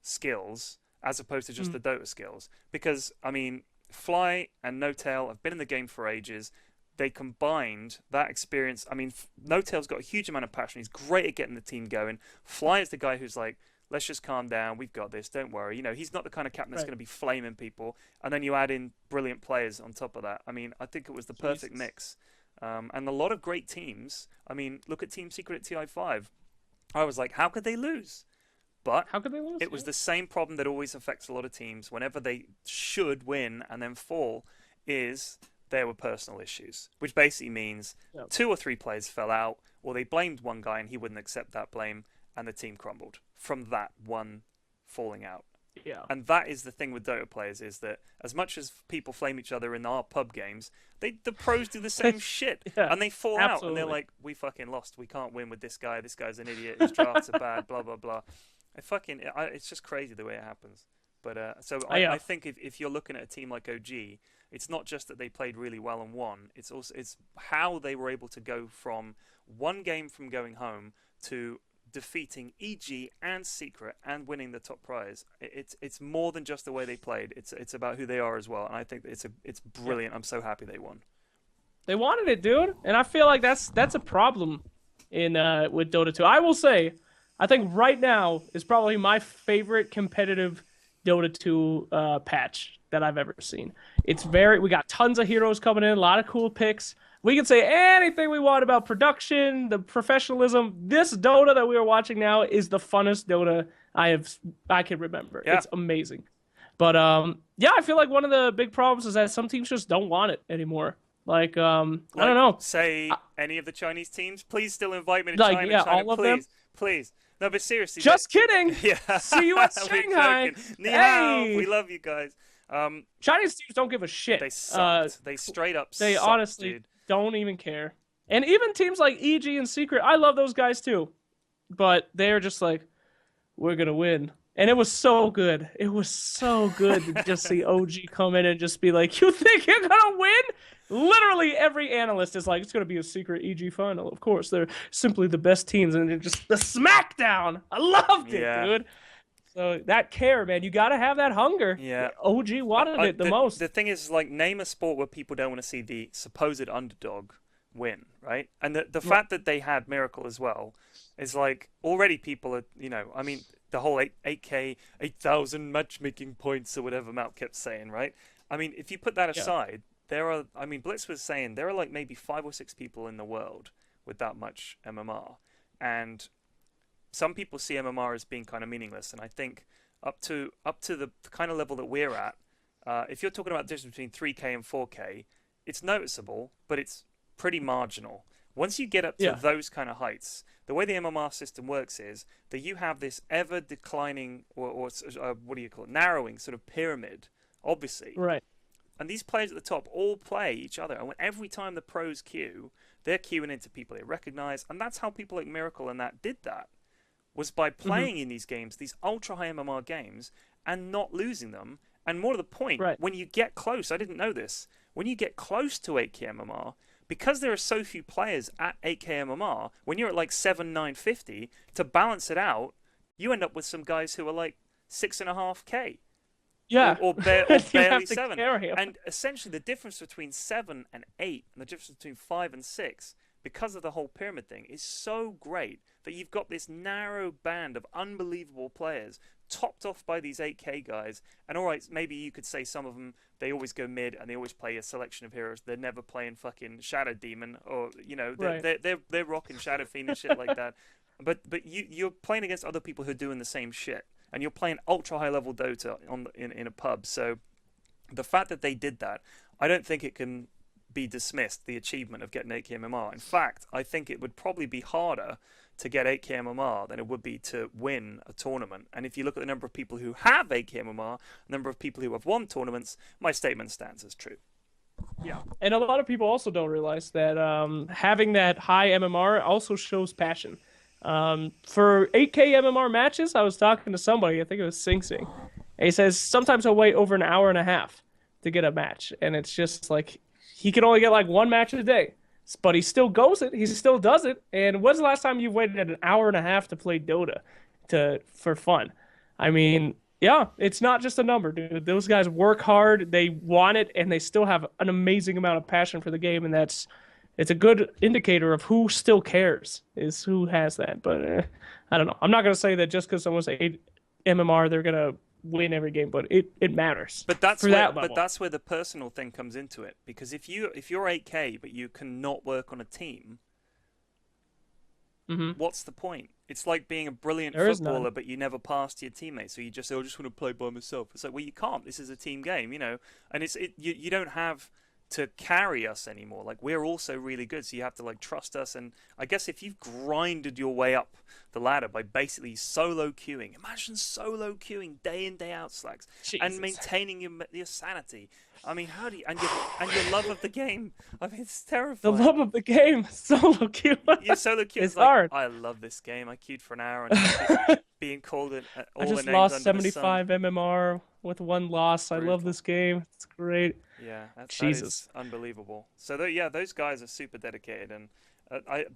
skills as opposed to just the Dota skills. Because, I mean, Fly and No-Tail have been in the game for ages. They combined that experience. I mean, No-Tail's got a huge amount of passion. He's great at getting the team going. Fly is the guy who's like, let's just calm down. We've got this. Don't worry. You know, he's not the kind of captain that's going to be flaming people. And then you add in brilliant players on top of that. I mean, I think it was the perfect mix. And a lot of great teams. I mean, look at Team Secret at TI5. I was like, how could they lose? But how could they lose? It was the same problem that always affects a lot of teams whenever they should win and then fall, is there were personal issues, which basically means 2 or 3 players fell out, or they blamed one guy and he wouldn't accept that blame, and the team crumbled from that one falling out. Yeah. And that is the thing with Dota players, is that as much as people flame each other in our pub games, the pros do the same shit. And they fall out and they're like, we fucking lost. We can't win with this guy. This guy's an idiot. His drafts are bad, blah, blah, blah. It's just crazy the way it happens. But I think if you're looking at a team like OG, it's not just that they played really well and won. It's how they were able to go from one game from going home to defeating EG and Secret and winning the top prize. It's more than just the way they played. It's about who they are as well. And I think it's brilliant. I'm so happy they won. They wanted it, dude, and I feel like that's a problem in with Dota 2. I will say, I think right now is probably my favorite competitive Dota 2 patch that I've ever seen. We got tons of heroes coming in, a lot of cool picks. We can say anything we want about production, the professionalism. This Dota that we are watching now is the funnest Dota I can remember. Yeah. It's amazing. But I feel like one of the big problems is that some teams just don't want it anymore. Like I don't know. Say any of the Chinese teams, please still invite me to China. China, all of them. Please. No, but seriously. Just kidding. Yeah. See you at Shanghai. Ni hao. We love you guys. Chinese teams don't give a shit. They sucked. They straight up They sucked, honestly dude. Don't even care. And even teams like EG and Secret, I love those guys too. But they're just like, we're going to win. And it was so good. It was so good to just see OG come in and just be like, you think you're going to win? Literally every analyst is like, it's going to be a Secret EG final. Of course, they're simply the best teams. And it's just the smackdown. I loved it, dude. So that care, man, you got to have that hunger. Yeah. OG wanted it the most. The thing is, like, name a sport where people don't want to see the supposed underdog win, right? And the fact that they had Miracle as well is like, already people are, I mean, the whole 8K, 8,000 matchmaking points or whatever Matt kept saying, right? I mean, if you put that aside, Blitz was saying there are like maybe 5 or 6 people in the world with that much MMR. And some people see MMR as being kind of meaningless, and I think up to the kind of level that we're at, if you're talking about the difference between 3K and 4K, it's noticeable, but it's pretty marginal. Once you get up to those kind of heights, the way the MMR system works is that you have this ever declining or what do you call it, narrowing sort of pyramid, obviously. Right. And these players at the top all play each other. And every time the pros queue, they're queuing into people they recognize. And that's how people like Miracle and that did that, was by playing in these games, these ultra-high MMR games, and not losing them. And more to the point, when you get close, I didn't know this, when you get close to 8K MMR, because there are so few players at 8K MMR, when you're at like 7,950, to balance it out, you end up with some guys who are like 6.5K. Yeah. Or barely 7. Carry 'em. And essentially the difference between 7 and 8, and the difference between 5 and 6, because of the whole pyramid thing, is so great that you've got this narrow band of unbelievable players topped off by these 8K guys. And all right, maybe you could say some of them, they always go mid and they always play a selection of heroes. They're never playing fucking Shadow Demon, or, you know, they're rocking Shadow Fiend and shit like that. But you're playing against other people who are doing the same shit. And you're playing ultra high level Dota in a pub. So the fact that they did that, I don't think it can be dismissed, the achievement of getting 8K MMR. In fact, I think it would probably be harder to get 8K MMR than it would be to win a tournament. And if you look at the number of people who have 8K MMR, the number of people who have won tournaments, my statement stands as true. Yeah, and a lot of people also don't realize that having that high MMR also shows passion. For 8K MMR matches, I was talking to somebody, I think it was Sing Sing, and he says sometimes he'll wait over an hour and a half to get a match, and it's just like he can only get like one match a day, but he still goes it, he still does it. And when's the last time you waited an hour and a half to play Dota for fun? I mean, yeah, it's not just a number, dude. Those guys work hard, they want it, and they still have an amazing amount of passion for the game, and it's a good indicator of who still cares, is who has that. But I don't know. I'm not going to say that just because someone's 8 MMR, they're going to win every game, but it matters. But that's where the personal thing comes into it. Because if you're 8K, but you cannot work on a team, what's the point? It's like being a brilliant footballer, but you never passed your teammates. So you just say, I just want to play by myself. It's like, well, you can't. This is a team game, you know. And you don't have to carry us anymore. Like, we're also really good, so you have to like trust us. And I guess if you've grinded your way up the ladder by basically solo queuing, imagine solo queuing day in, day out, Slacks, and maintaining your sanity. I mean, how do you, and your love of the game? I mean, it's terrifying. The love of the game, solo queue. Your solo queue is like, hard. I love this game. I queued for an hour and being called it all the names. I just lost 75 MMR with one loss. Brutal. I love this game. It's great. Yeah, that is unbelievable. So those guys are super dedicated, and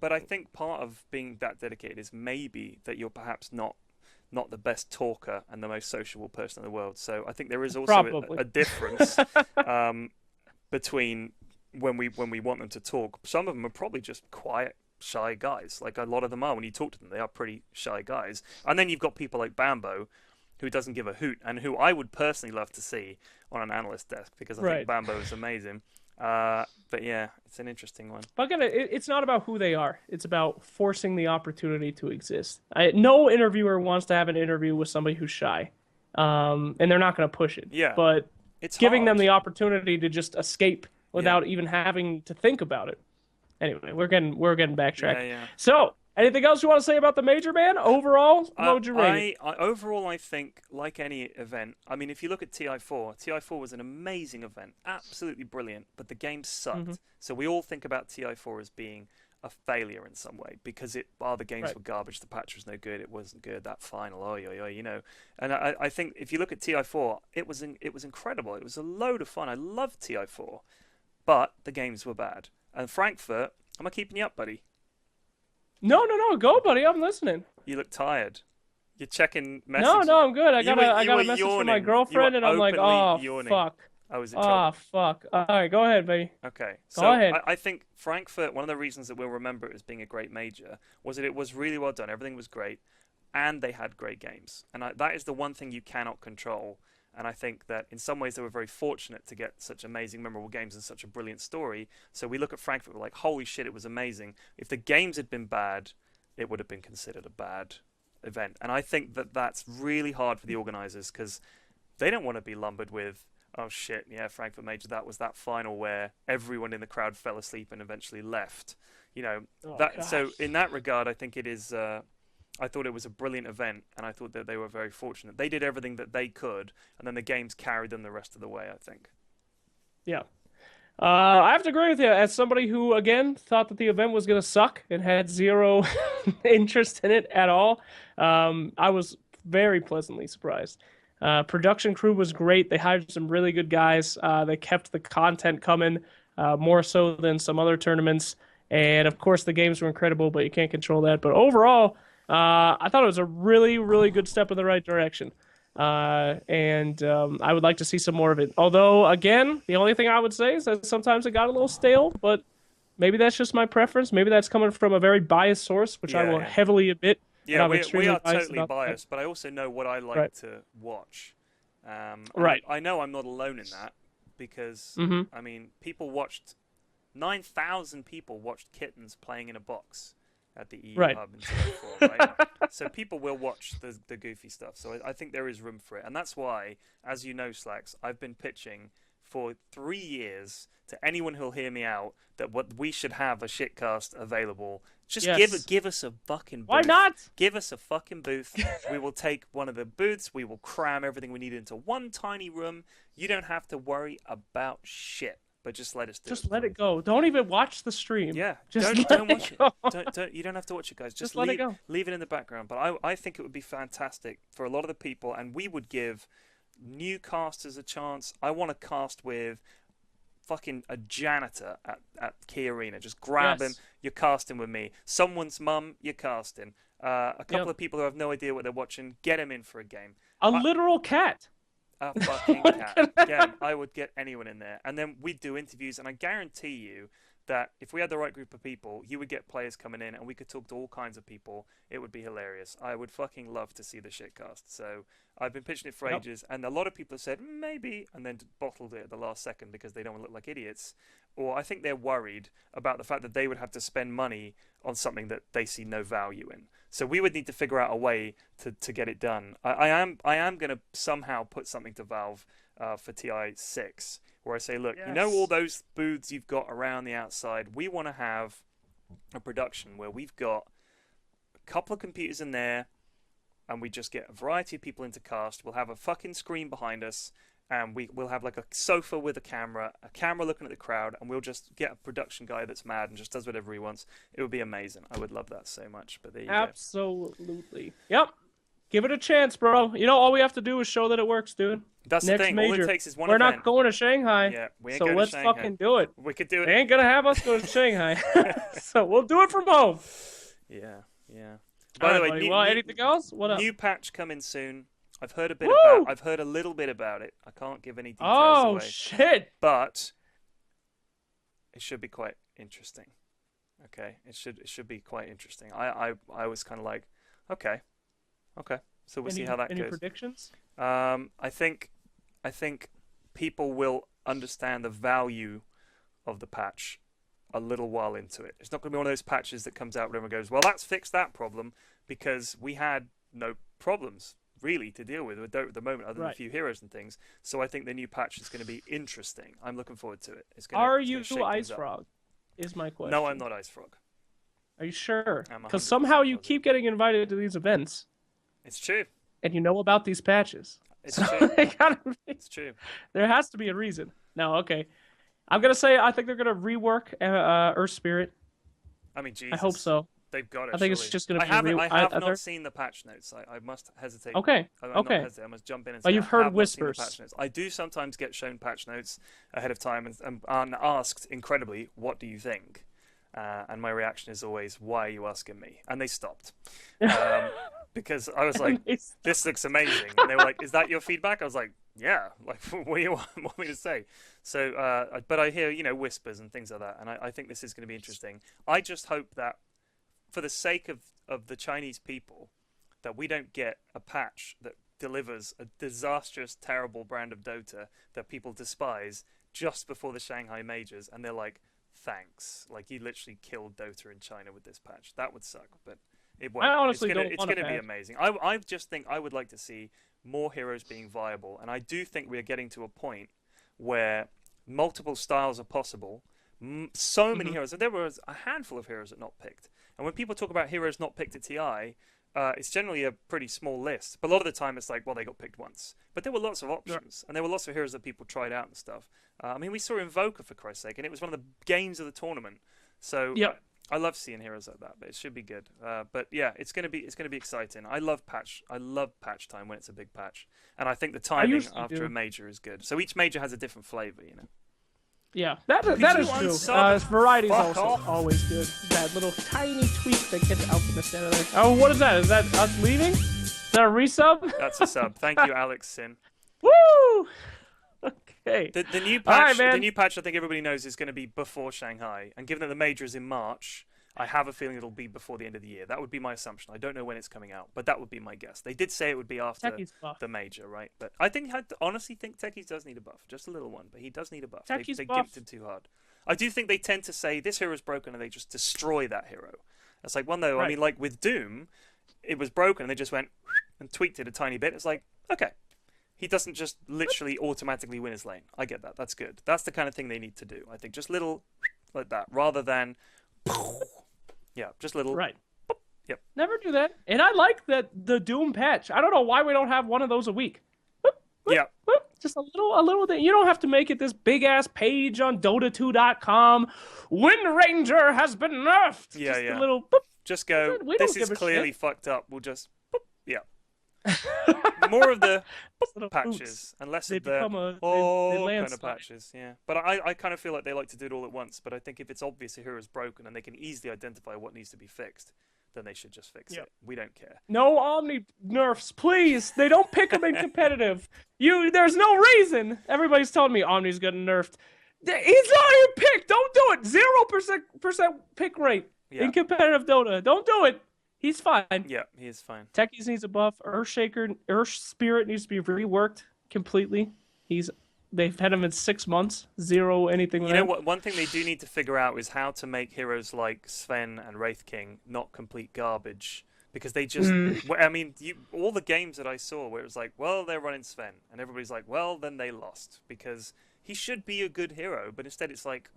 but I think part of being that dedicated is maybe that you're perhaps not the best talker and the most sociable person in the world. So I think there is also a difference between when we want them to talk. Some of them are probably just quiet, shy guys. Like a lot of them are. When you talk to them, they are pretty shy guys. And then you've got people like Bambo, who doesn't give a hoot, and who I would personally love to see on an analyst desk, because I think Bambo is amazing. But yeah, it's an interesting one. But again, it's not about who they are. It's about forcing the opportunity to exist. No interviewer wants to have an interview with somebody who's shy, and they're not going to push it. Yeah, but it's giving them the opportunity to just escape without even having to think about it. Anyway, we're getting backtracked. Yeah. So, anything else you want to say about the major, man? Overall, what would you rate it? Overall, I think, like any event, I mean, if you look at TI4 was an amazing event, absolutely brilliant, but the game sucked. So we all think about TI4 as being a failure in some way, because the games were garbage, the patch was no good, it wasn't good, that final, you know. And I think if you look at TI4, it was incredible. It was a load of fun. I loved TI4, but the games were bad. And Frankfurt, am I keeping you up, buddy? No, go, buddy. I'm listening. You look tired. You're checking messages. No, I'm good. I got a message from my girlfriend, and I'm like, oh, yawning. fuck. I was in trouble. Oh, fuck. All right, go ahead, baby. Okay. Go ahead. I think Frankfurt, one of the reasons that we'll remember it as being a great major was that it was really well done. Everything was great, and they had great games. And that is the one thing you cannot control. And I think that in some ways they were very fortunate to get such amazing, memorable games and such a brilliant story. So we look at Frankfurt, we're like, holy shit, it was amazing. If the games had been bad, it would have been considered a bad event. And I think that that's really hard for the organizers, because they don't want to be lumbered with, Oh shit, yeah, Frankfurt Major. That was that final where everyone in the crowd fell asleep and eventually left. You know Oh that. gosh. So in that regard, I think it is. I thought it was a brilliant event, and I thought that they were very fortunate. They did everything that they could, and then the games carried them the rest of the way, I think. Yeah. I have to agree with you. As somebody who, again, thought that the event was going to suck and had zero interest in it at all, I was very pleasantly surprised. Production crew was great. They hired some really good guys. They kept the content coming, more so than some other tournaments. And of course, the games were incredible, but you can't control that. But overall, I thought it was a really, really good step in the right direction. And I would like to see some more of it. Although, again, the only thing I would say is that sometimes it got a little stale, but maybe that's just my preference. Maybe that's coming from a very biased source, which I will heavily admit. Yeah, I'm we extremely are biased totally about that. biased, but I also know what I like Right. to watch. Right. I know I'm not alone in that because, Mhm. I mean, people watched 9,000 people watched kittens playing in a box at the EU Right. Hub in Singapore, right? So people will watch the goofy stuff. So I think there is room for it. And that's why, as you know, Slacks, I've been pitching for 3 years to anyone who'll hear me out that what we should have a shitcast available. Just Yes. give us a fucking booth. Why not? Give us a fucking booth. We will take one of the booths. We will cram everything we need into one tiny room. You don't have to worry about shit. But just let us do it. Just let it go. Don't even watch the stream. Yeah, Just don't let watch it it. go. Don't you don't have to watch it, guys. Just let it leave, go. leave it in the background. But I think it would be fantastic for a lot of the people, and we would give new casters a chance. I want to cast with fucking a janitor at Key Arena. Just grab him. Yes. You're casting with me. Someone's mum. You're casting. A couple Yep. of people who have no idea what they're watching. Get them in for a game. A literal cat. A fucking cat. Yeah, I would get anyone in there. And then we'd do interviews, and I guarantee you that if we had the right group of people, you would get players coming in, and we could talk to all kinds of people. It would be hilarious. I would fucking love to see the shitcast. So I've been pitching it for Yep. ages, and a lot of people have said, maybe, and then bottled it at the last second because they don't want to look like idiots. Or I think they're worried about the fact that they would have to spend money on something that they see no value in. So we would need to figure out a way to get it done. I am going to somehow put something to Valve for TI6 where I say, look, you know Yes. all those booths you've got around the outside? We want to have a production where we've got a couple of computers in there and we just get a variety of people into cast. We'll have a fucking screen behind us and we'll have like a sofa with a camera looking at the crowd, and we'll just get a production guy that's mad and just does whatever he wants. It would be amazing. I would love that so much. But there you go. Absolutely. Yep. Give it a chance, bro. You know, all we have to do is show that it works, dude. That's Next the thing. major. All it takes is one We're event. not going to Shanghai. Yeah, we ain't so going to let's Shanghai. fucking do it. We could do They it. ain't gonna have us go to Shanghai. So we'll do it from home. Yeah. All By the right, way, buddy. Well, anything else? What up? new patch coming soon. I've heard a bit Woo! about. I've heard a little bit about it. I can't give any details Oh away, shit! but it should be quite interesting. Okay, it should be quite interesting. I was kind of like, okay, so we'll see how that any goes. predictions? I think people will understand the value of the patch a little while into it. It's not going to be one of those patches that comes out where everyone goes, well, that's fixed that problem, because we had no problems really to deal with Dota at the moment, other than a Right. few heroes and things. So I think the new patch is going to be interesting. I'm looking forward to it. It's going Are it's you gonna shake Ice things up. Frog? Is my question. No, I'm not Ice Frog. Are you sure? I'm 100% Because somehow you positive. keep getting invited to these events, It's true. and you know about these patches. It's So true. it gotta be- It's true. there has to be a reason. No, okay. I'm gonna say I think they're gonna rework Earth Spirit. I mean, Jesus. I hope so. They've got it. I think it's surely. just gonna I be haven't. I have they're- not seen the patch notes. I must hesitate. Okay. I'm not Okay. hesitate. I must jump in and But say you've I heard have not seen the whispers. patch notes. I do sometimes get shown patch notes ahead of time and asked incredibly, "What do you think?" And my reaction is always, "Why are you asking me?" And they stopped because I was like, It's- "This looks amazing," and they were like, "Is that your feedback?" I was like, "Yeah." Like, what do you want me to say? So, but I hear whispers and things like that, and I think this is going to be interesting. I just hope that, for the sake of the Chinese people, that we don't get a patch that delivers a disastrous, terrible brand of Dota that people despise just before the Shanghai majors, and they're like, thanks. Like, you literally killed Dota in China with this patch. That would suck, but it won't. I honestly it's gonna, don't it's want a gonna be patch. amazing. I just think I would like to see more heroes being viable, and I do think we are getting to a point where multiple styles are possible. So many heroes. There was a handful of heroes that not picked. And when people talk about heroes not picked at TI, it's generally a pretty small list. But a lot of the time it's like, well, they got picked once. But there were lots of options. And there were lots of heroes that people tried out and stuff. I mean, we saw Invoker, for Christ's sake, and it was one of the games of the tournament. So I love seeing heroes like that, but it should be good. But yeah, it's gonna be exciting. I love patch time when it's a big patch. And I think the timing after a major is good. So each major has a different flavor, you know. Yeah, that is true. Variety is also always good. That little tiny tweak that gets Alchemist out of there. Oh, what is that? Is that us leaving? Is that a resub? That's a sub. Thank you, Alex Sin. Woo! Okay. The new patch, the new patch, I think everybody knows is going to be before Shanghai. And given that the major is in March, I have a feeling it'll be before the end of the year. That would be my assumption. I don't know when it's coming out, but that would be my guess. They did say it would be after the major, right? But I honestly think Techies does need a buff. Just a little one, but he does need a buff. They gimped him too hard. I do think they tend to say, this hero's broken, and they just destroy that hero. It's like, well, no, I mean, like with Doom, it was broken, and they just went and tweaked it a tiny bit. It's like, okay. He doesn't just literally automatically win his lane. I get that. That's good. That's the kind of thing they need to do. I think just little like that, rather than... Yeah, just little. Right. Yep. Never do that. And I like that the Doom patch. I don't know why we don't have one of those a week. Yeah. Just a little thing. You don't have to make it this big ass page on Dota2.com. Wind Ranger has been nerfed. Yeah, just a little. Boop. Just go. This is clearly fucked up. We'll just. Boop. Yeah. More of the patches and less of the kind of patches. Yeah, but I kind of feel like they like to do it all at once. But I think if it's obvious a hero's broken and they can easily identify what needs to be fixed, then they should just fix it. We don't care. No Omni nerfs, please. They don't pick them in competitive. There's no reason. Everybody's telling me Omni's getting nerfed. He's not even picked. Don't do it. 0% pick rate in competitive Dota. Don't do it. He's fine. Yeah, he is fine. Techies needs a buff. Earth Spirit needs to be reworked completely. They've had him in 6 months. Zero anything. You know what? One thing they do need to figure out is how to make heroes like Sven and Wraith King not complete garbage. Because they just... I mean, all the games that I saw where it was like, well, they're running Sven. And everybody's like, well, then they lost. Because he should be a good hero. But instead it's like...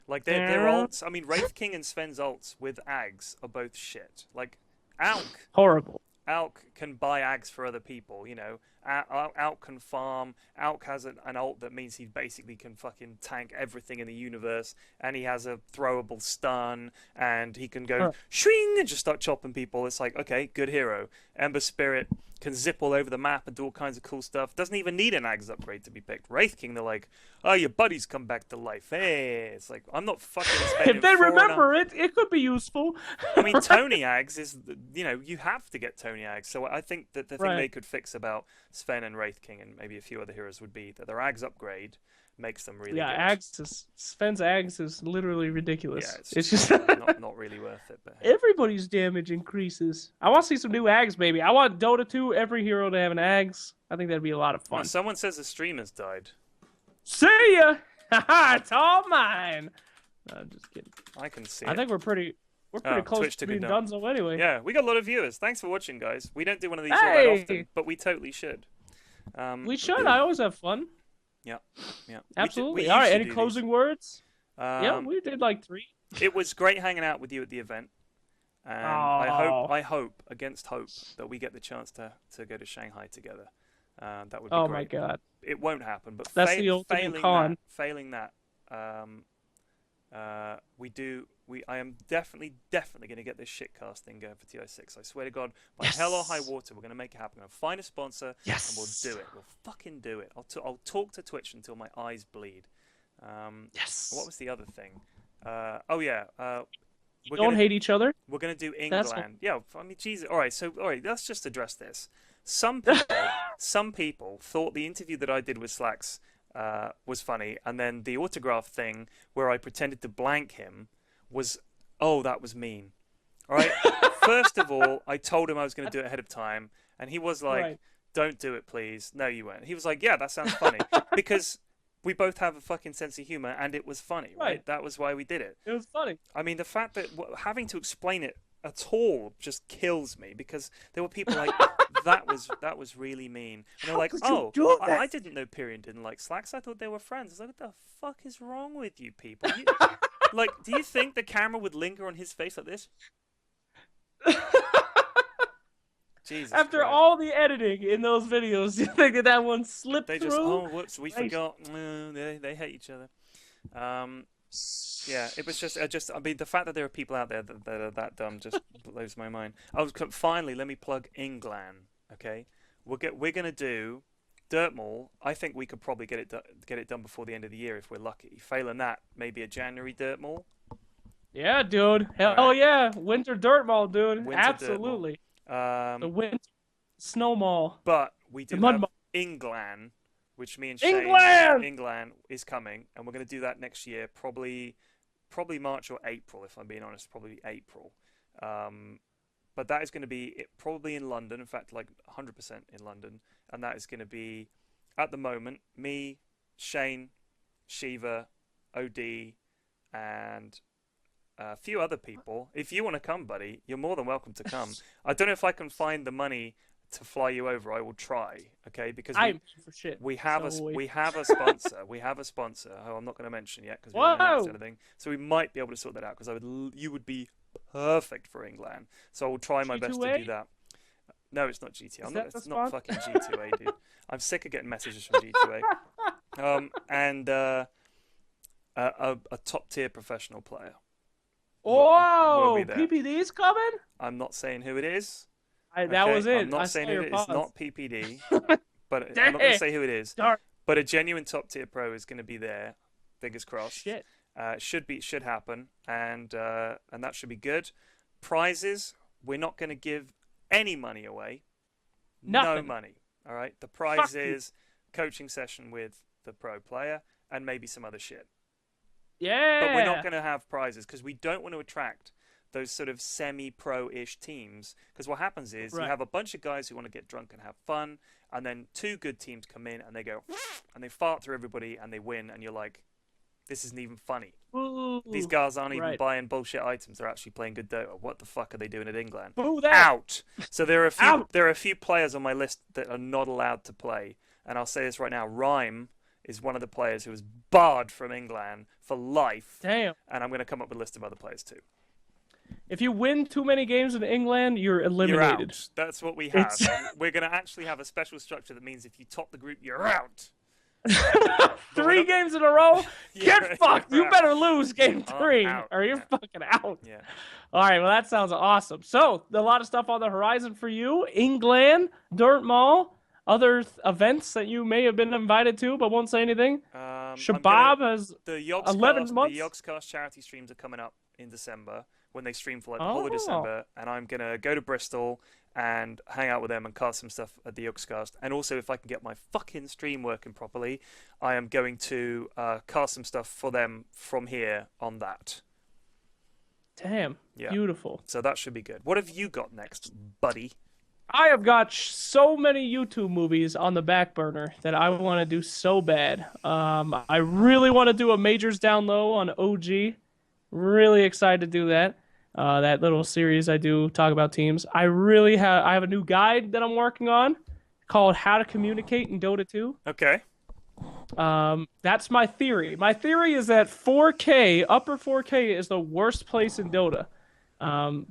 Like, their ults... I mean, Wraith King and Sven's ults with Ags are both shit. Like, Alk... Horrible. Alk can buy Ags for other people, you know. Alk can farm. Alk has an ult that means he basically can fucking tank everything in the universe. And he has a throwable stun. And he can go swing and just start chopping people. It's like, okay, good hero. Ember Spirit can zip all over the map and do all kinds of cool stuff. Doesn't even need an Ags upgrade to be picked. Wraith King, they're like, oh, your buddies come back to life. Hey, it's like, I'm not fucking spending if they remember it, it could be useful. I mean, Tony Ags is, you know, you have to get Tony Ags. So I think that the thing they could fix about Sven and Wraith King and maybe a few other heroes would be that their Ags upgrade makes them really good. Sven's Ags is literally ridiculous. Yeah, it's just not really worth it. But everybody's damage increases. I want to see some new Ags, baby. I want Dota 2, every hero to have an Ags. I think that'd be a lot of fun. Well, someone says the streamer's died. See ya! Haha, it's all mine! No, I'm just kidding. I can see I think we're pretty close to being donezo anyway. Yeah, we got a lot of viewers. Thanks for watching, guys. We don't do one of these that often, but we totally should. We should. I always have fun. Yeah. Absolutely. All right, any closing words? Yeah, we did like 3. It was great hanging out with you at the event. And I hope, against hope, that we get the chance to go to Shanghai together. That would be great. Oh my god. It won't happen, but that's the ultimate con. Failing that, I am definitely going to get this shitcast thing going for TI6. I swear to God, by hell or high water, we're going to make it happen. I'll find a sponsor, and we'll do it. We'll fucking do it. I'll talk to Twitch until my eyes bleed. What was the other thing? We don't hate each other. We're going to do England. Yeah, I mean, Jesus. All right, let's just address this. Some people thought the interview that I did with Flax was funny, and then the autograph thing where I pretended to blank him that was mean. All right. First of all, I told him I was going to do it ahead of time, and he was like, "Don't do it, please." No, you won't. He was like, "Yeah, that sounds funny," because we both have a fucking sense of humor, and it was funny, right? That was why we did it. It was funny. I mean, the fact that having to explain it at all just kills me, because there were people like, that was really mean. And they're like, oh, I didn't know Pyrion didn't like Slacks. I thought they were friends. I was like, what the fuck is wrong with you people? Like, do you think the camera would linger on his face like this? Jesus After Christ. all the editing in those videos, you think that one slipped They through? just, oh, whoops, we forgot. They hate each other. Yeah, it was just, I mean, the fact that there are people out there that are that dumb just blows my mind. Finally, let me plug England, okay? We're gonna do Dirtmall. I think we could probably get it done before the end of the year if we're lucky. Failing that, maybe a January Dirtmall. Yeah, dude. Hell yeah, winter dirt mall, dude. Winter Absolutely. The winter snow mall. But we do The mud have mall. England, which me and Shane, England is coming, and we're going to do that next year, probably March or April, if I'm being honest, probably April. But that is going to be probably in London, in fact, like 100% in London, and that is going to be, at the moment, me, Shane, Shiva, OD, and a few other people. If you want to come, buddy, you're more than welcome to come. I don't know if I can find the money to fly you over. I will try, okay? Because we have a sponsor. We have a sponsor who I'm not going to mention yet because we haven't announced anything. So we might be able to sort that out, because you would be perfect for England. So I will try my best to do that. No, it's not G2A. It's not fucking G2A, dude. I'm sick of getting messages from G2A. And a top tier professional player. Oh, PPD's coming? I'm not saying who it is. That was it. I'm not saying who it is. It's not PPD. But I'm not going to say who it is. Dark. But a genuine top tier pro is going to be there. Fingers crossed. Shit. Should happen, and that should be good. Prizes, we're not going to give any money away. Nothing. No money. All right. The prize is coaching session with the pro player and maybe some other shit. Yeah. But we're not going to have prizes because we don't want to attract those sort of semi-pro-ish teams. Because what happens is you have a bunch of guys who want to get drunk and have fun, and then two good teams come in and they go and they fart through everybody and they win, and you're like, this isn't even funny. Ooh, these guys aren't even buying bullshit items. They're actually playing good Dota. What the fuck are they doing at England? Boo that. Out. So there are a few players on my list that are not allowed to play. And I'll say this right now. Rhyme is one of the players who was barred from England for life. Damn. And I'm going to come up with a list of other players too. If you win too many games in England, you're eliminated. You're out. That's what we have. We're going to actually have a special structure that means if you top the group, you're out. 3 games in a row? Get fucked. You better lose game 3 or you're fucking out. Yeah. All right, well, that sounds awesome. So, a lot of stuff on the horizon for you. England, Dirt Mall, other events that you may have been invited to but won't say anything. Shabab has 11 months. The Yogscast charity streams are coming up in December when they stream for like the whole of December. And I'm going to go to Bristol and hang out with them and cast some stuff at the Yogscast. And also, if I can get my fucking stream working properly, I am going to cast some stuff for them from here on that. Damn. Yeah. Beautiful. So that should be good. What have you got next, buddy? I have got so many YouTube movies on the back burner that I want to do so bad. I really want to do a Majors Down Low on OG. Really excited to do that. That little series I do talk about teams. I have a new guide that I'm working on called How to Communicate in Dota 2. Okay. That's my theory. My theory is that 4K, upper 4K is the worst place in Dota.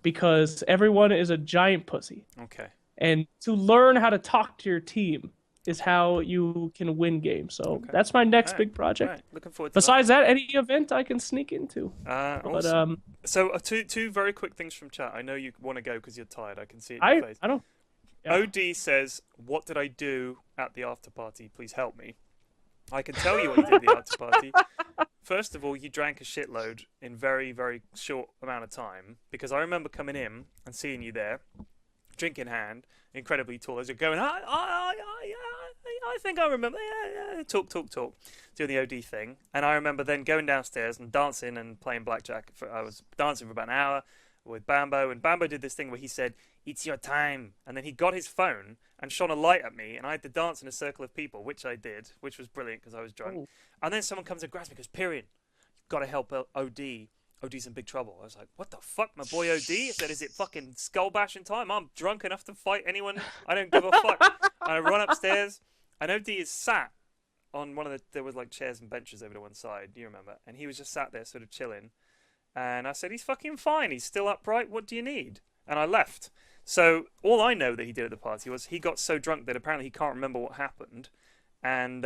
Because everyone is a giant pussy. Okay. And to learn how to talk to your team is how you can win games. So that's my next big project. Right. Looking forward to Besides that, any event I can sneak into. Awesome. So two very quick things from chat. I know you want to go because you're tired. I can see it in your face. I don't. Yeah. OD says, "What did I do at the after party? Please help me." I can tell you what you did at the after party. First of all, you drank a shitload in very, very short amount of time, because I remember coming in and seeing you there, drink in hand, incredibly tall, as you're going, I think I remember, talk, doing the OD thing. And I remember then going downstairs and dancing and playing blackjack. I was dancing for about an hour with Bambo, and Bambo did this thing where he said, "It's your time," and then he got his phone and shone a light at me, and I had to dance in a circle of people, which I did, which was brilliant because I was drunk. Ooh. And then someone comes and grabs me and goes, "Pyrion, you've got to help OD. OD's in big trouble. I was like, what the fuck, my boy OD? I said, is it fucking skull bashing time? I'm drunk enough to fight anyone. I don't give a fuck. And I run upstairs, and OD is sat on one of there was like chairs and benches over to one side, you remember? And he was just sat there sort of chilling. And I said, he's fucking fine. He's still upright. What do you need? And I left. So all I know that he did at the party was he got so drunk that apparently he can't remember what happened. And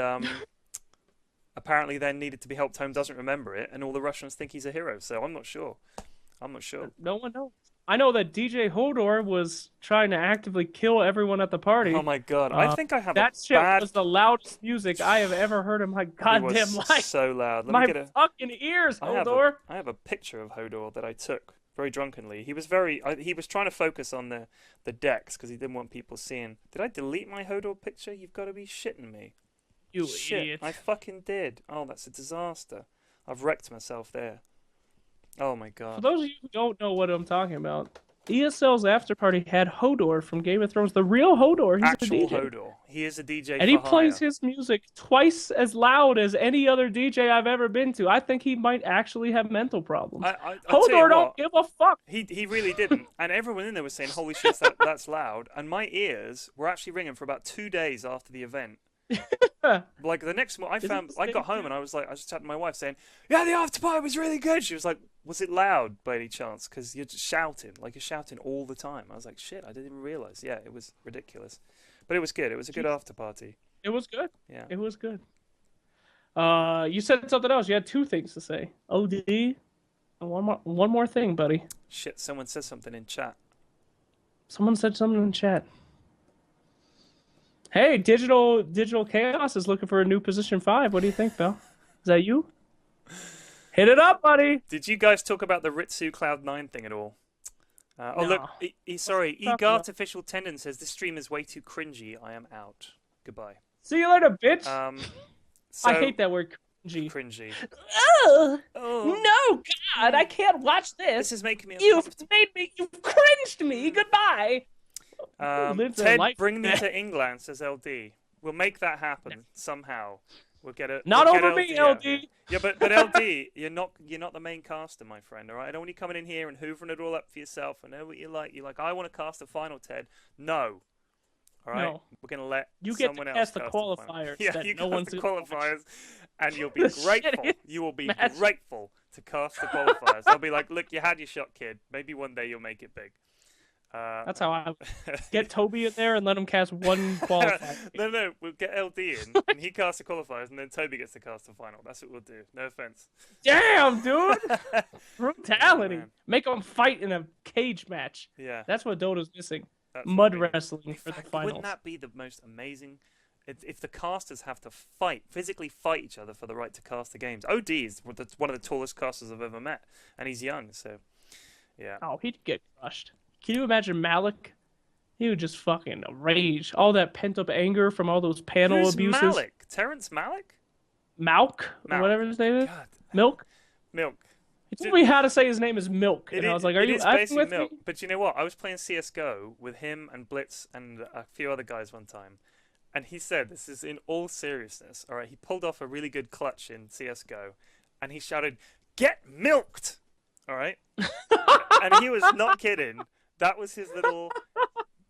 apparently then needed to be helped home, doesn't remember it. And all the Russians think he's a hero. So I'm not sure. No one knows. I know that DJ Hodor was trying to actively kill everyone at the party. Oh my god! I think I have that a shit bad... was the loudest music I have ever heard in my goddamn life. So loud. My fucking ears, Hodor. I have a picture of Hodor that I took very drunkenly. He was he was trying to focus on the decks because he didn't want people seeing. Did I delete my Hodor picture? You've got to be shitting me. You Shit, idiot! I fucking did. Oh, that's a disaster. I've wrecked myself there. Oh my god. For those of you who don't know what I'm talking about, ESL's after party had Hodor from Game of Thrones, the real Hodor. He's Actual a DJ. Hodor. He is a DJ And he for plays hire. his music twice as loud as any other DJ I've ever been to. I think he might actually have mental problems. I'll tell you Hodor don't what, give a fuck. He really didn't. And everyone in there was saying, holy shit, that's loud. And my ears were actually ringing for about 2 days after the event. Like the next morning, I got home and I was just chatting to my wife saying, yeah, the after party was really good. She was like, was it loud by any chance? Because you're just shouting, like you're shouting all the time. I was like, shit, I didn't even realize. Yeah, it was ridiculous, but it was good. It was a good after party. It was good. Yeah, it was good. You said something else. You had two things to say. OD, and one more thing, buddy. Shit, someone said something in chat. Someone said something in chat. Hey, Digital Chaos is looking for a new position 5. What do you think, Bill? Is that you? Hit it up, buddy. Did you guys talk about the Ritsu Cloud9 thing at all? No. Oh, look. Sorry. Egart Official Tendon says, this stream is way too cringy. I am out. Goodbye. See you later, bitch. So, I hate that word, cringy. Cringy. Oh, Oh. no, God, I can't watch this. This is making me You've uncomfortable. you've cringed me. Goodbye. Ted, bring me to England, says LD. We'll make that happen somehow. We'll get it. Not we'll get over me, out LD. here. Yeah, but LD, you're not the main caster, my friend. All right, I don't want you coming in here and hoovering it all up for yourself. I know what you like. You're like, I want to cast a final, Ted. No. All right, No. we're gonna let You get someone to else cast the final. qualifiers. Yeah, that you no cast one's the qualifiers, and you'll be The grateful. shittiest You will be match. grateful to cast the qualifiers. They'll be like, look, you had your shot, kid. Maybe one day you'll make it big. That's how I get Toby in there and let him cast one qualifier. No, we'll get LD in, and he casts the qualifiers, and then Toby gets to cast the final. That's what we'll do. No offense. Damn, dude! Brutality. Oh, man. Make them fight in a cage match. Yeah. That's what Dota's missing. That's Mud what we need. wrestling In for the fact, finals. Wouldn't that be the most amazing? If the casters have to physically fight each other for the right to cast the games. OD is one of the tallest casters I've ever met, and he's young, so yeah. Oh, he'd get crushed. Can you imagine Malik? He would just fucking rage. All that pent up anger from all those panel Who's abuses. Malik? Terrence Malik? Malk, or whatever his name is. God. Milk. Milk. He told me how to say his name is Milk, and I was like, "Are it you is effing basically with Milk. me?" But you know what? I was playing CS:GO with him and Blitz and a few other guys one time, and he said, "This is in all seriousness. All right." He pulled off a really good clutch in CS:GO, and he shouted, "Get milked!" All right, and he was not kidding. That was his little,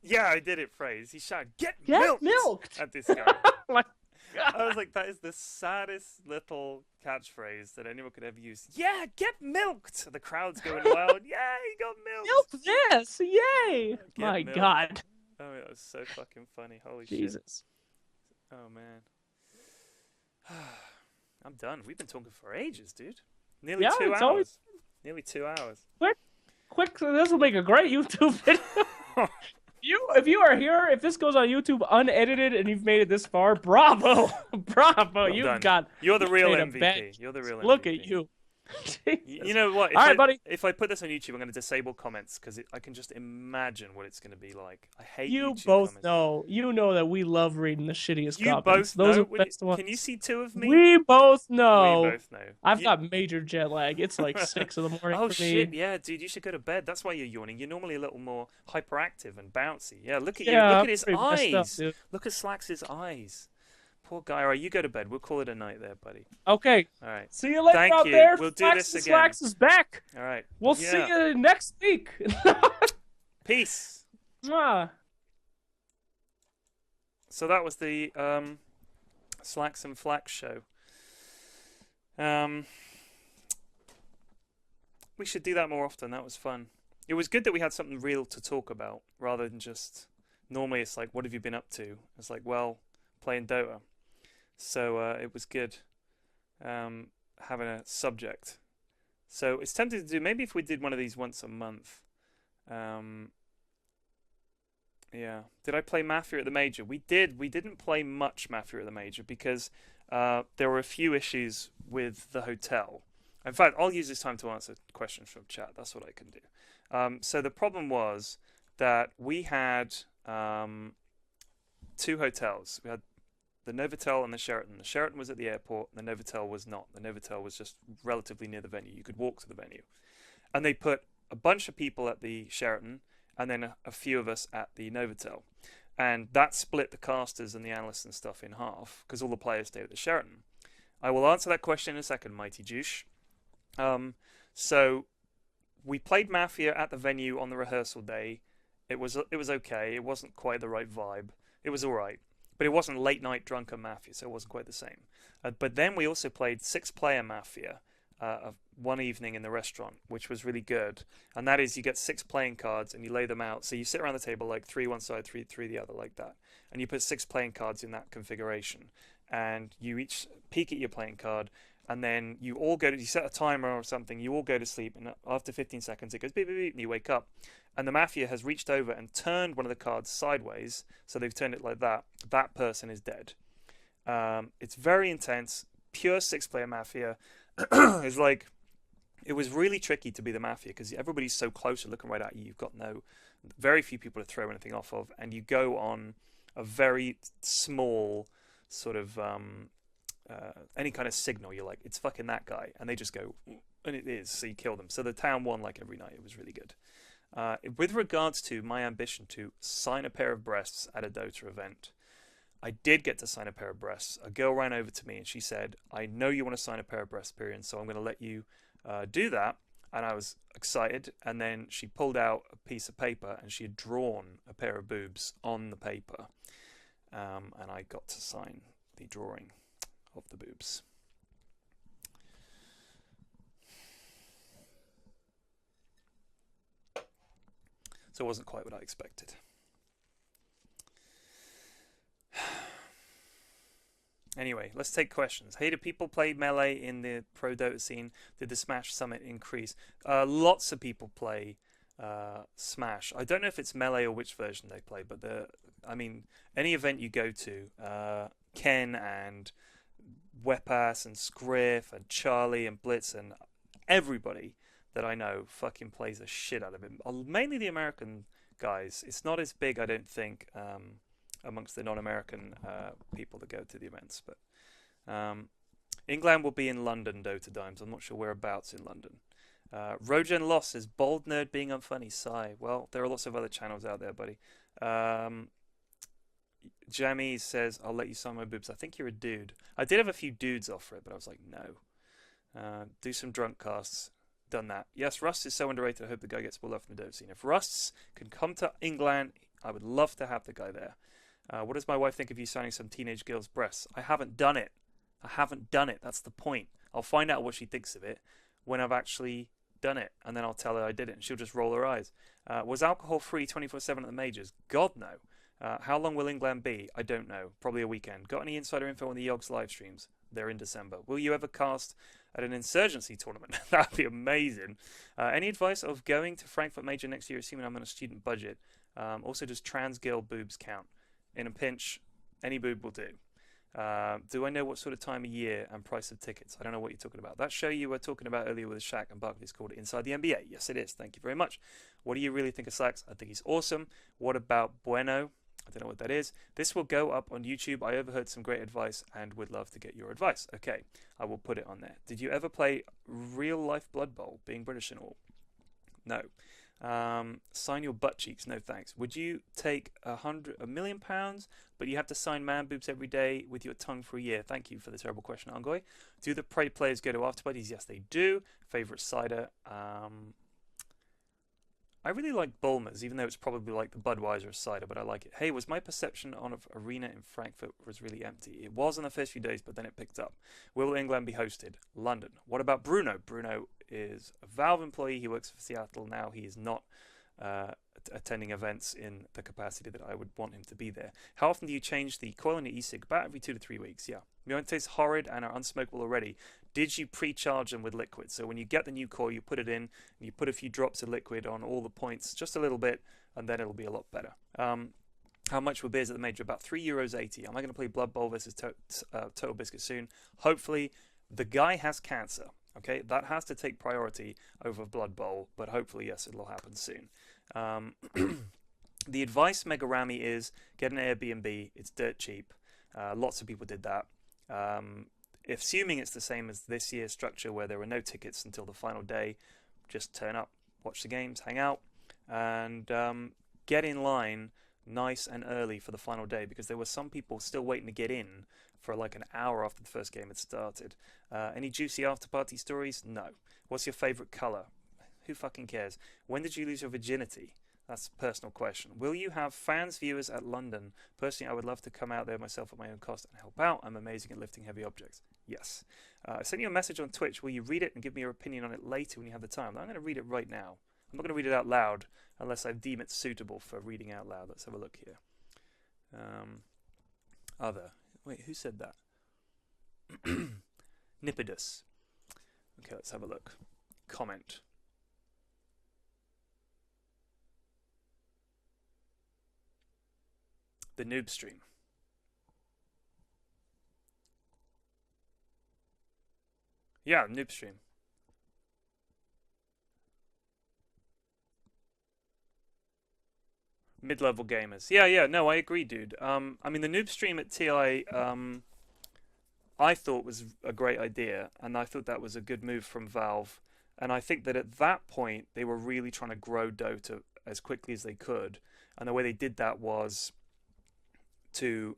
yeah, I did it phrase. He shouted, "Get milked!" at this guy. Like, I was like, that is the saddest little catchphrase that anyone could ever use. Yeah, get milked! The crowd's going wild. Yeah, he got milked! milk this! Yay! My milked. God. Oh, that was so fucking funny. Holy Jesus. shit. Oh, man. I'm done. We've been talking for ages, dude. Nearly Yeah, 2 it's hours. always- Nearly 2 hours. Quick, this will make a great YouTube video. If you are here, if this goes on YouTube unedited and you've made it this far, bravo, bravo! Well You've done. got. You're the real made a MVP. bet. You're the real Look MVP. at you. You know what? All right, buddy. If I put this on YouTube, I'm going to disable comments because I can just imagine what it's going to be like. I hate You YouTube both comments. know. You know that we love reading the shittiest You comments. both Those know. are the best ones. Can you see two of me? We both know. We both know. I've You- got major jet lag. It's like 6 in the morning Oh for shit! me. Yeah, dude, you should go to bed. That's why you're yawning. You're normally a little more hyperactive and bouncy. Yeah, look at you. Yeah, Look I'm at his pretty messed up, eyes. dude. Look at Slax's eyes. Poor guy. All right, you go to bed. We'll call it a night there, buddy. Okay. All right. See you later Thank out you. there. We'll do Flax this and again. Flax is back. All right. We'll see you next week. Peace. Mwah. So that was the Slacks and Flax show. We should do that more often. That was fun. It was good that we had something real to talk about rather than just normally it's like, what have you been up to? It's like, well, playing Dota. So it was good having a subject. So it's tempting to do, maybe if we did one of these once a month. Yeah. Did I play Mafia at the Major? We did. We didn't play much Mafia at the Major because there were a few issues with the hotel. In fact, I'll use this time to answer questions from chat. That's what I can do. So the problem was that we had 2 hotels. We had the Novotel and the Sheraton. The Sheraton was at the airport, and the Novotel was not. The Novotel was just relatively near the venue. You could walk to the venue. And they put a bunch of people at the Sheraton and then a few of us at the Novotel. And that split the casters and the analysts and stuff in half because all the players stayed at the Sheraton. I will answer that question in a second, Mighty Juice. So we played Mafia at the venue on the rehearsal day. It was okay. It wasn't quite the right vibe. It was all right. But it wasn't late night drunken Mafia, so it wasn't quite the same. But then we also played 6-player Mafia one evening in the restaurant, which was really good. And that is you get 6 playing cards and you lay them out. So you sit around the table like 3 one side, 3 the other, like that. And you put 6 playing cards in that configuration. And you each peek at your playing card. And then you all go to, you set a timer or something, you all go to sleep. And after 15 seconds, it goes beep, beep, beep, and you wake up. And the Mafia has reached over and turned one of the cards sideways. So they've turned it like that. That person is dead. It's very intense. Pure 6-player Mafia. It's like, it was really tricky to be the Mafia because everybody's so close and looking right at you. You've got very few people to throw anything off of, and you go on a very small sort of any kind of signal. You're like, it's fucking that guy, and they just go, and it is. So you kill them. So the town won like every night. It was really good. With regards to my ambition to sign a pair of breasts at a Dota event, I did get to sign a pair of breasts. A girl ran over to me and she said, I know you want to sign a pair of breasts, Pyrion, so I'm going to let you do that. And I was excited. And then she pulled out a piece of paper and she had drawn a pair of boobs on the paper. And I got to sign the drawing of the boobs. So it wasn't quite what I expected. Anyway, let's take questions. Hey, do people play Melee in the pro Dota scene? Did the Smash Summit increase? Lots of people play Smash. I don't know if it's Melee or which version they play, but any event you go to, Ken and Wepass and Scriff and Charlie and Blitz and everybody that I know fucking plays the shit out of it. Mainly the American guys. It's not as big, I don't think, amongst the non-American people that go to the events. But England will be in London, Dota Dimes. I'm not sure whereabouts in London. Rogen Loss says, bold nerd being unfunny, sigh. Well, there are lots of other channels out there, buddy. Jamie says, I'll let you sign my boobs. I think you're a dude. I did have a few dudes offer it, but I was like, no. Do some drunk casts. Done that. Yes, Rust is so underrated. I hope the guy gets more love from the Dota scene. If Rusts can come to England, I would love to have the guy there. What does my wife think of you signing some teenage girl's breasts? I haven't done it. That's the point. I'll find out what she thinks of it when I've actually done it, and then I'll tell her I did it, and she'll just roll her eyes. Was alcohol free 24/7 at the majors? God, no. How long will England be? I don't know. Probably a weekend. Got any insider info on the Yogs live streams? They're in December. Will you ever cast at an insurgency tournament? That'd be amazing. Any advice of going to Frankfurt Major next year, assuming I'm on a student budget? Also, does trans girl boobs count? In a pinch, any boob will do. Do I know what sort of time of year and price of tickets? I don't know what you're talking about. That show you were talking about earlier with Shaq and Buckley is called Inside the NBA. Yes, it is. Thank you very much. What do you really think of Slacks? I think he's awesome. What about Bueno? I don't know what that is. This will go up on YouTube. I overheard some great advice and would love to get your advice. Okay, I will put it on there. Did you ever play real life Blood Bowl, being British and all? No. Sign your butt cheeks, no thanks. Would you take £1,000,000, but you have to sign man boobs every day with your tongue for a year? Thank you for the terrible question, Angoy. Do the Prey players go to after parties? Yes, they do. Favorite cider? I really like Bulmers, even though it's probably like the Budweiser cider, but I like it. Hey, was my perception on an arena in Frankfurt was really empty? It was in the first few days, but then it picked up. Will England be hosted? London. What about Bruno? Bruno is a Valve employee. He works for Seattle now. He is not attending events in the capacity that I would want him to be there. How often do you change the coil in the e-cig? About every 2 to 3 weeks, yeah. Miontes horrid and are unsmokable already. Did you pre-charge them with liquid? So when you get the new coil, you put it in, and you put a few drops of liquid on all the points, just a little bit, and then it'll be a lot better. How much were beers at the major? About €3.80. Am I going to play Blood Bowl versus Total Biscuit soon? Hopefully. The guy has cancer. Okay, that has to take priority over Blood Bowl, but hopefully, yes, it'll happen soon. The advice, Mega Rami, is get an Airbnb. It's dirt cheap. Lots of people did that. Assuming it's the same as this year's structure where there were no tickets until the final day, just turn up, watch the games, hang out, and get in line nice and early for the final day, because there were some people still waiting to get in for like an hour after the first game had started. Any juicy after-party stories? No. What's your favourite colour? Who fucking cares? When did you lose your virginity? That's a personal question. Will you have fans, viewers at London? Personally, I would love to come out there myself at my own cost and help out. I'm amazing at lifting heavy objects. Yes. I sent you a message on Twitch. Will you read it and give me your opinion on it later when you have the time? I'm going to read it right now. I'm not going to read it out loud unless I deem it suitable for reading out loud. Let's have a look here. Other. Wait, who said that? Nipidus. Okay, let's have a look. Comment. The noob stream. Yeah, noob stream. Mid-level gamers. Yeah, no, I agree, dude. I mean, the noob stream at TI, I thought was a great idea, and I thought that was a good move from Valve. And I think that at that point, they were really trying to grow Dota as quickly as they could. And the way they did that was to...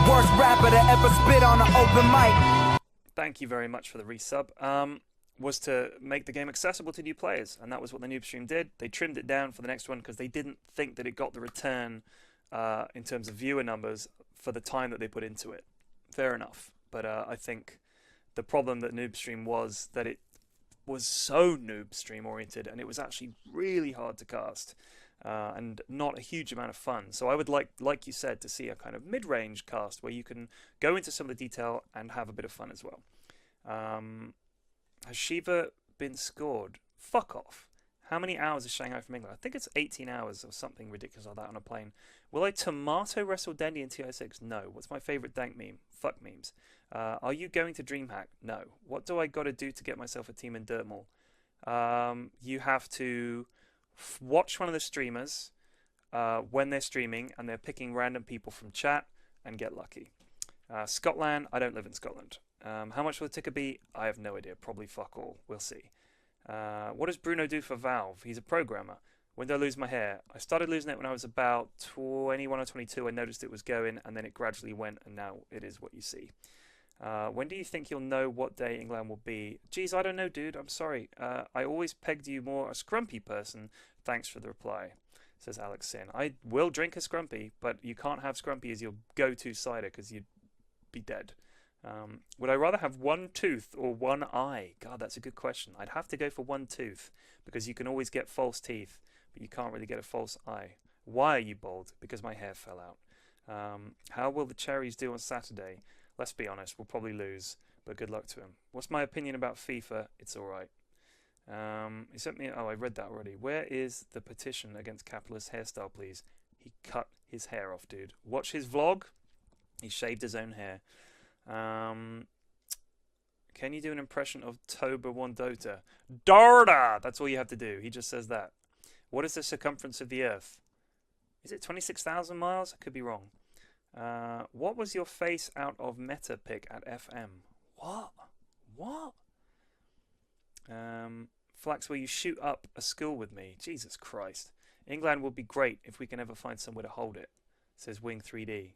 Worst rapper that ever spit on an open mic. Thank you very much for the resub. Was to make the game accessible to new players, and that was what the noob stream did. They trimmed it down for the next one because they didn't think that it got the return in terms of viewer numbers for the time that they put into it. Fair enough, but I think the problem that noob stream was that it was so noob stream oriented, and it was actually really hard to cast and not a huge amount of fun. So I would like you said, to see a kind of mid-range cast where you can go into some of the detail and have a bit of fun as well. Has Shiva been scored? Fuck off. How many hours is Shanghai from England? I think it's 18 hours or something ridiculous like that on a plane. Will I tomato wrestle Dendy in TI6? No. What's my favourite dank meme? Fuck memes. Are you going to DreamHack? No. What do I got to do to get myself a team in Dirtmall? You have to watch one of the streamers when they're streaming and they're picking random people from chat and get lucky. Scotland, I don't live in Scotland. How much will the ticket be? I have no idea. Probably fuck all. We'll see. What does Bruno do for Valve? He's a programmer. When did I lose my hair? I started losing it when I was about 21 or 22. I noticed it was going, and then it gradually went, and now it is what you see. When do you think you'll know what day England will be? Geez, I don't know, dude. I'm sorry. I always pegged you more a scrumpy person. Thanks for the reply, says Alex Sin. I will drink a scrumpy, but you can't have scrumpy as your go-to cider because you'd be dead. Would I rather have one tooth or one eye? God, that's a good question. I'd have to go for one tooth because you can always get false teeth, but you can't really get a false eye. Why are you bald? Because my hair fell out. How will the Cherries do on Saturday? Let's be honest, we'll probably lose, but good luck to him. What's my opinion about FIFA? It's alright. He sent me... Oh, I read that already. Where is the petition against capitalist hairstyle, please? He cut his hair off, dude. Watch his vlog. He shaved his own hair. Can you do an impression of Toba One Dota? Dota! That's all you have to do. He just says that. What is the circumference of the Earth? Is it 26,000 miles? I could be wrong. What was your face out of meta pick at FM? What? What? Flax, will you shoot up a school with me? Jesus Christ. England will be great if we can ever find somewhere to hold it, says Wing 3D. I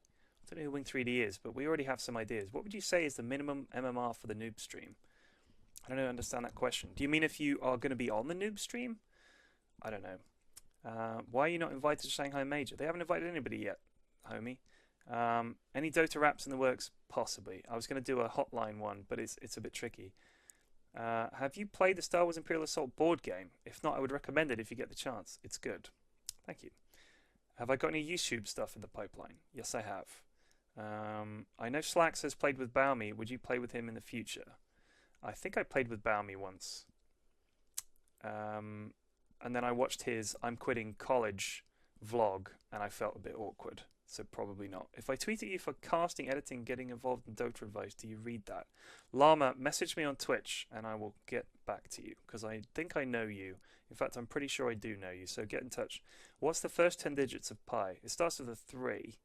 don't know who Wing 3D is, but we already have some ideas. What would you say is the minimum MMR for the noob stream? I don't understand that question. Do you mean if you are going to be on the noob stream? I don't know. Why are you not invited to Shanghai Major? They haven't invited anybody yet, homie. Any Dota raps in the works? Possibly. I was going to do a hotline one, but it's a bit tricky. Have you played the Star Wars Imperial Assault board game? If not, I would recommend it if you get the chance. It's good. Thank you. Have I got any YouTube stuff in the pipeline? Yes, I have. I know Flax has played with Baumi. Would you play with him in the future? I think I played with Baumi once. And then I watched his I'm Quitting College vlog, and I felt a bit awkward. So probably not. If I tweet at you for casting, editing, getting involved in Dota advice, do you read that? Llama, message me on Twitch and I will get back to you because I think I know you. In fact, I'm pretty sure I do know you. So get in touch. What's the first 10 digits of pi? It starts with a 3.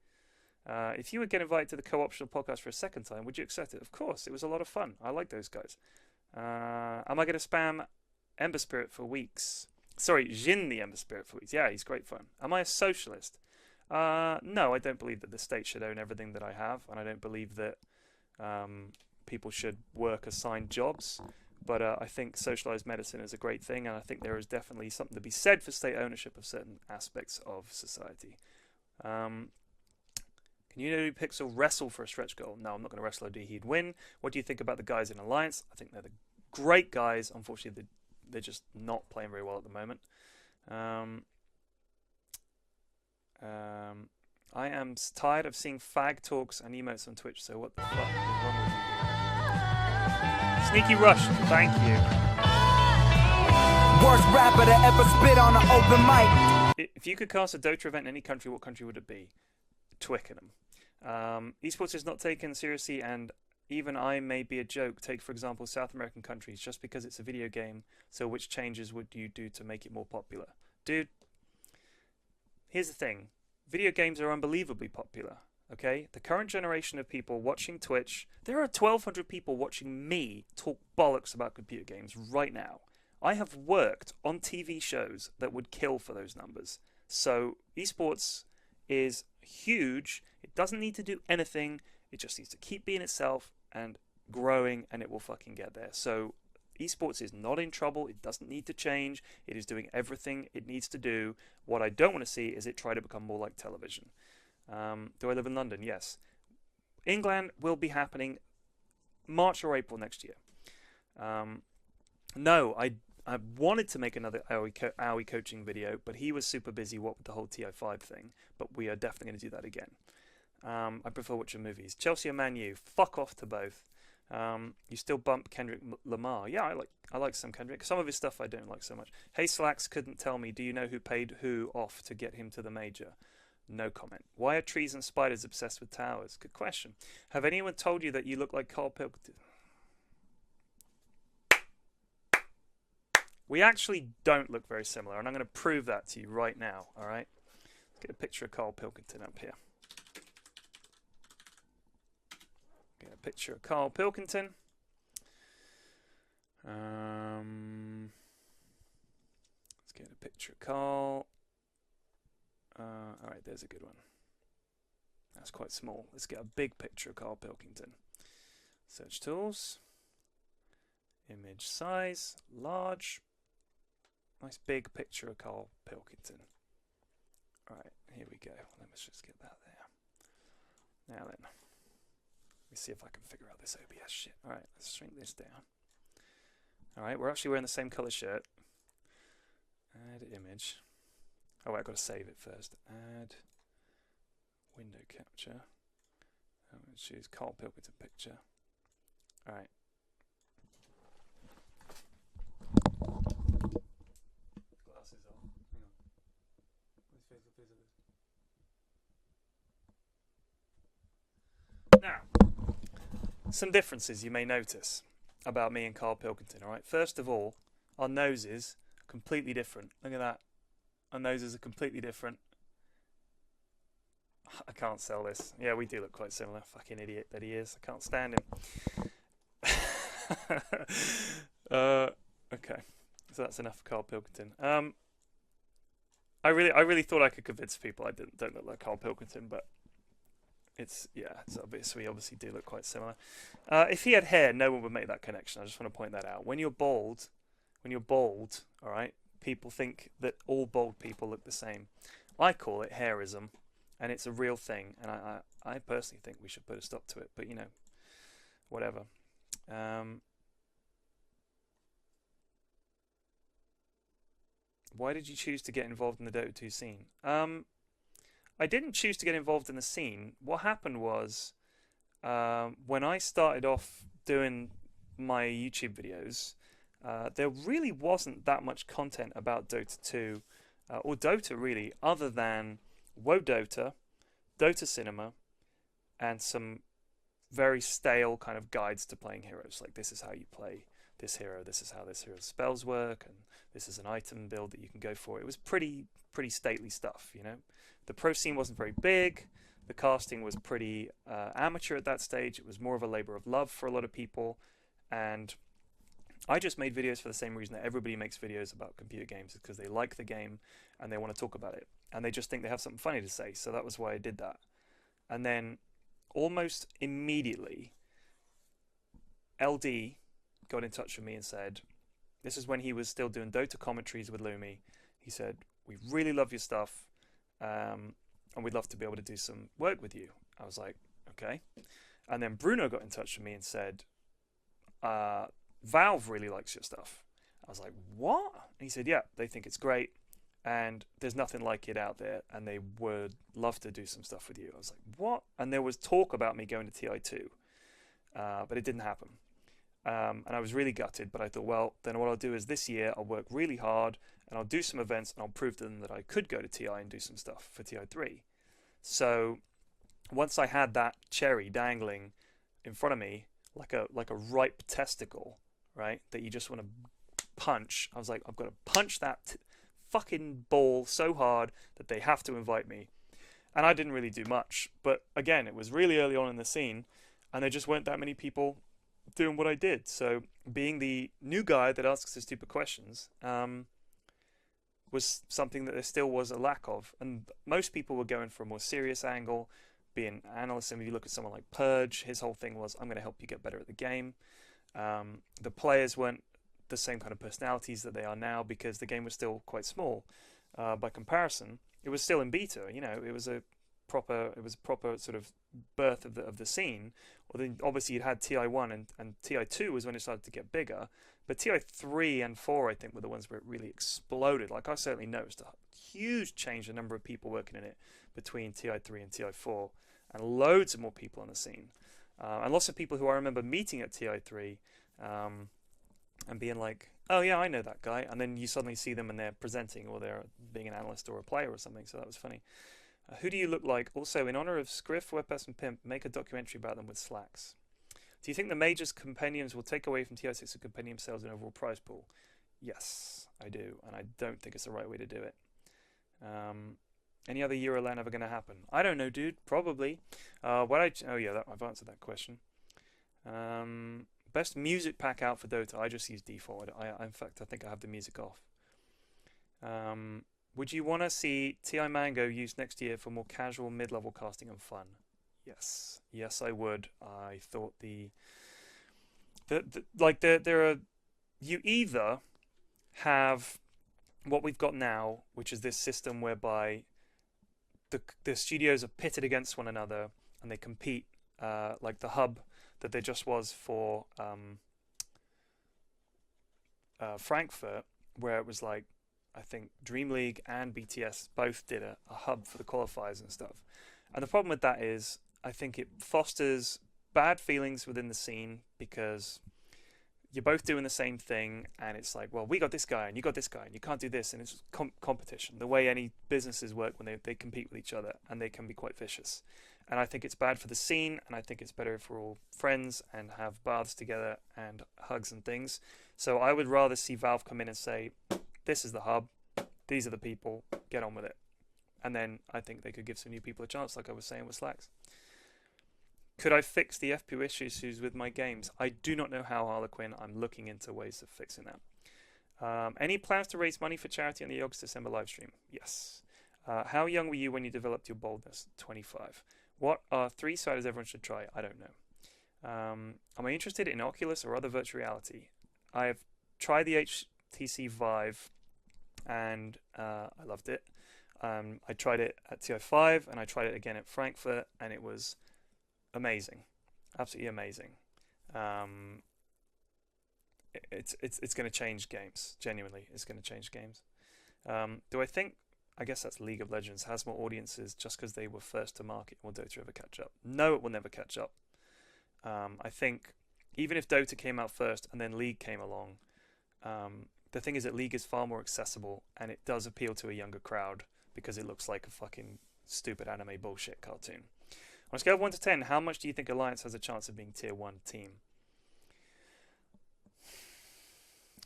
If you would get invited to the co-optional podcast for a second time, would you accept it? Of course. It was a lot of fun. I like those guys. Am I going to spam Ember Spirit for weeks? Sorry, Jin the Ember Spirit for weeks. Yeah, he's great fun. Am I a socialist? No, I don't believe that the state should own everything that I have, and I don't believe that people should work assigned jobs. But I think socialized medicine is a great thing, and I think there is definitely something to be said for state ownership of certain aspects of society. Can you know Pixel wrestle for a stretch goal? No, I'm not going to wrestle OD. He'd win. What do you think about the guys in Alliance? I think they're the great guys. Unfortunately, they're just not playing very well at the moment. I am tired of seeing fag talks and emotes on Twitch, so what the fuck is wrong with you? Sneaky Rush, thank you. Worst rapper to ever spit on an open mic. If you could cast a Dota event in any country, what country would it be? Twickenham. Esports is not taken seriously, and even I may be a joke. Take, for example, South American countries, just because it's a video game, so which changes would you do to make it more popular? Dude, here's the thing. Video games are unbelievably popular, okay? The current generation of people watching Twitch, there are 1,200 people watching me talk bollocks about computer games right now. I have worked on TV shows that would kill for those numbers. So esports is huge. It doesn't need to do anything. It just needs to keep being itself and growing, and it will fucking get there. So esports is not in trouble. It doesn't need to change. It is doing everything it needs to do. What I don't want to see is it try to become more like television. Do I live in London? Yes. England will be happening March or April next year. No, I wanted to make another AOE coaching video, but he was super busy, what with the whole TI5 thing. But we are definitely going to do that again. I prefer watching movies. Chelsea or Man U? Fuck off to both. You still bump Kendrick Lamar? Yeah, I like some Kendrick. Some of his stuff I don't like so much. Hey Slacks couldn't tell me. Do you know who paid who off to get him to the major? No comment. Why are trees and spiders obsessed with towers? Good question. Have anyone told you that you look like Carl Pilkington? We actually don't look very similar, and I'm going to prove that to you right now. All right? Let's get a picture of Carl Pilkington up here. Get a picture of Carl Pilkington. Let's get a picture of Carl. Alright, there's a good one. That's quite small. Let's get a big picture of Carl Pilkington. Search tools. Image size. Large. Nice big picture of Carl Pilkington. Alright, here we go. Let's just get that there. Now then. Let me see if I can figure out this OBS shit. Alright, let's shrink this down. Alright, we're actually wearing the same colour shirt. Add image. Oh, wait, I've got to save it first. Add window capture. I'm going to choose Carl Pilkington picture. Alright. Glasses on. Hang on. Now, some differences you may notice about me and Carl Pilkington, alright? First of all, our noses are completely different. Look at that. Our noses are completely different. I can't sell this. Yeah, we do look quite similar. Fucking idiot that he is. I can't stand him. Okay, so that's enough for Carl Pilkington. I really thought I could convince people I don't look like Carl Pilkington, but it's obvious. We obviously do look quite similar. If he had hair, no one would make that connection. I just want to point that out. When you're bald, all right, people think that all bald people look the same. I call it hairism, and it's a real thing. And I personally think we should put a stop to it. But you know, whatever. Why did you choose to get involved in the Dota 2 scene? I didn't choose to get involved in the scene. What happened was, when I started off doing my YouTube videos, there really wasn't that much content about Dota 2, or Dota really, other than WoW Dota, Dota Cinema, and some very stale kind of guides to playing heroes. Like, this is how you play this hero, this is how this hero's spells work, and this is an item build that you can go for. It was pretty stately stuff, you know. The pro scene wasn't very big. The casting was pretty amateur at that stage. It was more of a labor of love for a lot of people, and I just made videos for the same reason that everybody makes videos about computer games, because they like the game and they want to talk about it, and they just think they have something funny to say. So that was why I did that. And then almost immediately, LD got in touch with me and said, this is when he was still doing Dota commentaries with Lumi. He said, we really love your stuff, and we'd love to be able to do some work with you. I was like, okay. And then Bruno got in touch with me and said, Valve really likes your stuff. I was like, what? And he said, yeah, they think it's great, and there's nothing like it out there, and they would love to do some stuff with you. I was like, what? And there was talk about me going to TI2, but it didn't happen. And I was really gutted, but I thought, well, then what I'll do is this year I'll work really hard and I'll do some events and I'll prove to them that I could go to TI and do some stuff for TI3. So once I had that cherry dangling in front of me, like a ripe testicle, right, that you just want to punch, I was like, I've got to punch that fucking ball so hard that they have to invite me. And I didn't really do much, but again, it was really early on in the scene, and there just weren't that many people doing what I did. So being the new guy that asks the stupid questions was something that there still was a lack of, and most people were going for a more serious angle, being analysts. And if you look at someone like Purge, his whole thing was, I'm going to help you get better at the game. The players weren't the same kind of personalities that they are now, because the game was still quite small by comparison. It was still in beta, you know. It was a proper sort of birth of the scene. Well, then obviously you'd had TI1 and TI2 was when it started to get bigger, but TI3 and 4 I think were the ones where it really exploded. Like, I certainly noticed a huge change in the number of people working in it between TI3 and TI4, and loads of more people on the scene, and lots of people who I remember meeting at TI3 and being like, oh yeah, I know that guy, and then you suddenly see them and they're presenting, or they're being an analyst or a player or something. So that was funny. Who do you look like? Also, in honor of Scriff, WebPass, and Pimp, make a documentary about them with Flax. Do you think the majors compendiums will take away from TI6 and compendium sales and overall prize pool? Yes, I do, and I don't think it's the right way to do it. Any other Euroland ever going to happen? I don't know, dude. Probably. I've answered that question. Best music pack out for Dota. I just use default. In fact, I think I have the music off. Would you want to see TI Mango used next year for more casual mid-level casting and fun? Yes. Yes, I would. I thought there are, you either have what we've got now, which is this system whereby the studios are pitted against one another and they compete, like the hub that there just was for Frankfurt, where it was like, I think Dream League and BTS both did a hub for the qualifiers and stuff. And the problem with that is, I think it fosters bad feelings within the scene, because you're both doing the same thing, and it's like, well, we got this guy and you got this guy and you can't do this, and it's competition, the way any businesses work when they compete with each other, and they can be quite vicious. And I think it's bad for the scene, and I think it's better if we're all friends and have baths together and hugs and things. So I would rather see Valve come in and say, this is the hub, these are the people, get on with it. And then I think they could give some new people a chance, like I was saying with Flax. Could I fix the FPS issues with my games? I do not know how, Harlequin. I'm looking into ways of fixing that. Any plans to raise money for charity on the August December live stream? Yes. How young were you when you developed your boldness? 25. What are 3 siders everyone should try? I don't know. Am I interested in Oculus or other virtual reality? I have tried the HTC Vive and I loved it. I tried it at TI5 and I tried it again at Frankfurt and it was amazing, absolutely amazing. It's going to change games. Genuinely, it's going to change games. Do I think? I guess that's League of Legends has more audiences just because they were first to market. Will Dota ever catch up? No, it will never catch up. I think even if Dota came out first and then League came along, the thing is that League is far more accessible and it does appeal to a younger crowd because it looks like a fucking stupid anime bullshit cartoon. On a scale of 1 to 10, how much do you think Alliance has a chance of being tier 1 team?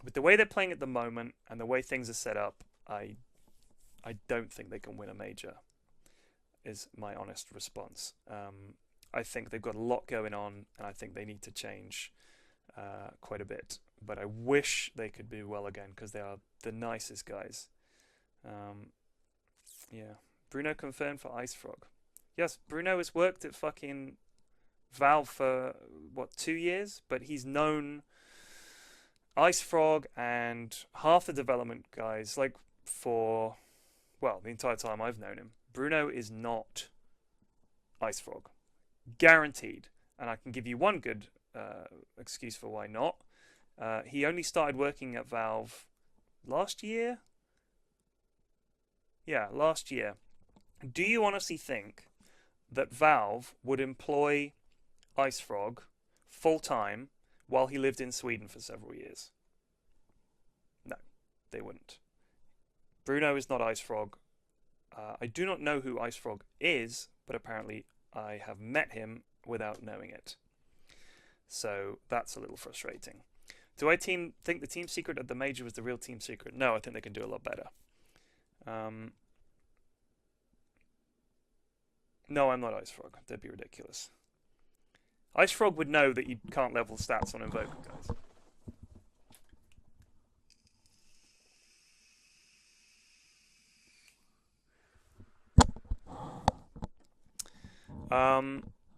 With the way they're playing at the moment and the way things are set up, I don't think they can win a major, is my honest response. I think they've got a lot going on, and I think they need to change quite a bit. But I wish they could do well again, because they are the nicest guys. Yeah. Bruno confirmed for Ice Frog. Yes, Bruno has worked at fucking Valve for, 2 years? But he's known Ice Frog and half the development guys, like, for, the entire time I've known him. Bruno is not Ice Frog. Guaranteed. And I can give you one good excuse for why not. He only started working at Valve last year? Yeah, last year. Do you honestly think that Valve would employ Ice Frog full-time while he lived in Sweden for several years? No, they wouldn't. Bruno is not Ice Frog. I do not know who Ice Frog is, but apparently I have met him without knowing it. So that's a little frustrating. Do I think the team secret at the major was the real team secret? No, I think they can do a lot better. No, I'm not Ice Frog. That'd be ridiculous. Ice Frog would know that you can't level stats on Invoker, guys.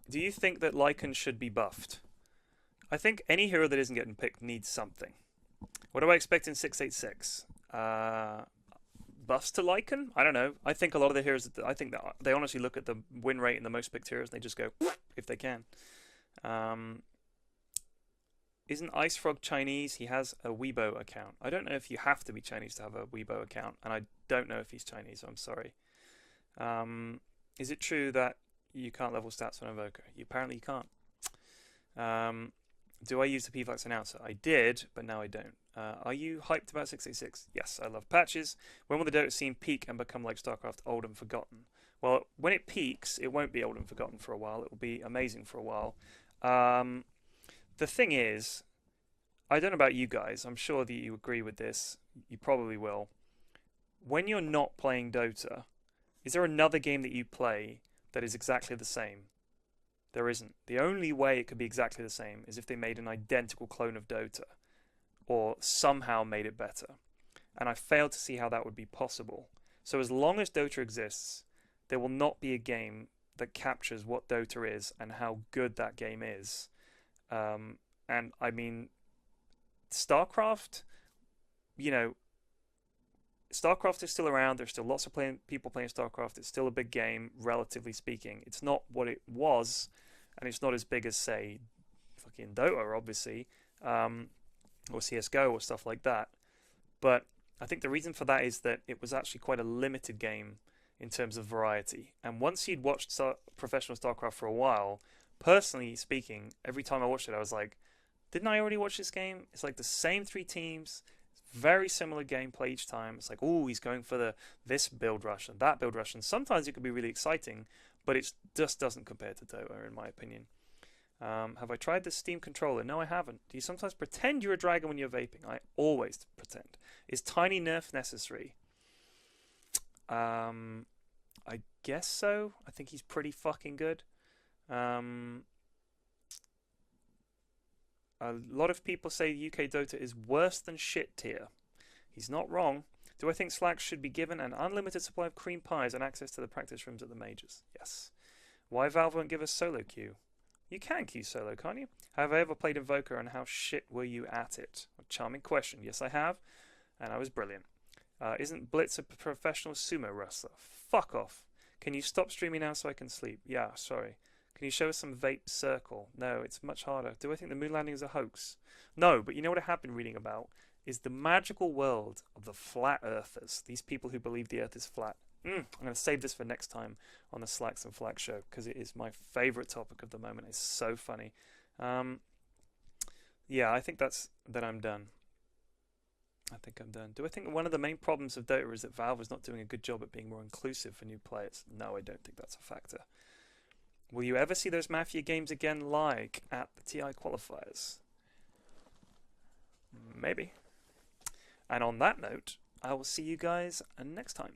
Do you think that Lycan should be buffed? I think any hero that isn't getting picked needs something. What do I expect in 686? Buffs to Lycan? I don't know. I think a lot of the heroes, I think that they honestly look at the win rate and the most picked heroes and they just go, if they can. Isn't Ice Frog Chinese? He has a Weibo account. I don't know if you have to be Chinese to have a Weibo account, and I don't know if he's Chinese, I'm sorry. Is it true that you can't level stats on Invoker? Apparently you can't. Do I use the PFAX announcer? I did, but now I don't. Are you hyped about 686? Yes, I love patches. When will the Dota scene peak and become like StarCraft, old and forgotten? Well, when it peaks, it won't be old and forgotten for a while. It will be amazing for a while. The thing is, I don't know about you guys. I'm sure that you agree with this. You probably will. When you're not playing Dota, is there another game that you play that is exactly the same? There isn't. The only way it could be exactly the same is if they made an identical clone of Dota or somehow made it better. And I failed to see how that would be possible. So as long as Dota exists, there will not be a game that captures what Dota is and how good that game is. And I mean, StarCraft, StarCraft is still around. There's still lots of people playing StarCraft. It's still a big game, relatively speaking. It's not what it was, and it's not as big as, say, fucking Dota, obviously, or CSGO or stuff like that. But I think the reason for that is that it was actually quite a limited game in terms of variety. And once you'd watched professional StarCraft for a while, personally speaking, every time I watched it, I was like, didn't I already watch this game? It's like the same 3 teams. Very similar gameplay each time. It's like, oh, he's going for this build rush and that build rush. And sometimes it can be really exciting, but it just doesn't compare to Dota, in my opinion. Have I tried the Steam controller? No, I haven't. Do you sometimes pretend you're a dragon when you're vaping? I always pretend. Is tiny nerf necessary? I guess so. I think he's pretty fucking good. A lot of people say UK Dota is worse than shit tier. He's not wrong. Do I think Flax should be given an unlimited supply of cream pies and access to the practice rooms at the majors? Yes. Why Valve won't give us solo queue? You can queue solo, can't you? Have I ever played Invoker, and how shit were you at it? A charming question. Yes, I have, and I was brilliant. Isn't Blitz a professional sumo wrestler? Fuck off. Can you stop streaming now so I can sleep? Yeah, sorry. Can you show us some vape circle? No, it's much harder. Do I think the moon landing is a hoax? No, but you know what I have been reading about? Is the magical world of the flat earthers. These people who believe the earth is flat. I'm going to save this for next time on the Slacks and Flax show, because it is my favourite topic of the moment. It's so funny. Yeah, I think that I'm done. I think I'm done. Do I think one of the main problems of Dota is that Valve is not doing a good job at being more inclusive for new players? No, I don't think that's a factor. Will you ever see those Mafia games again, like at the TI qualifiers? Maybe. And on that note, I will see you guys next time.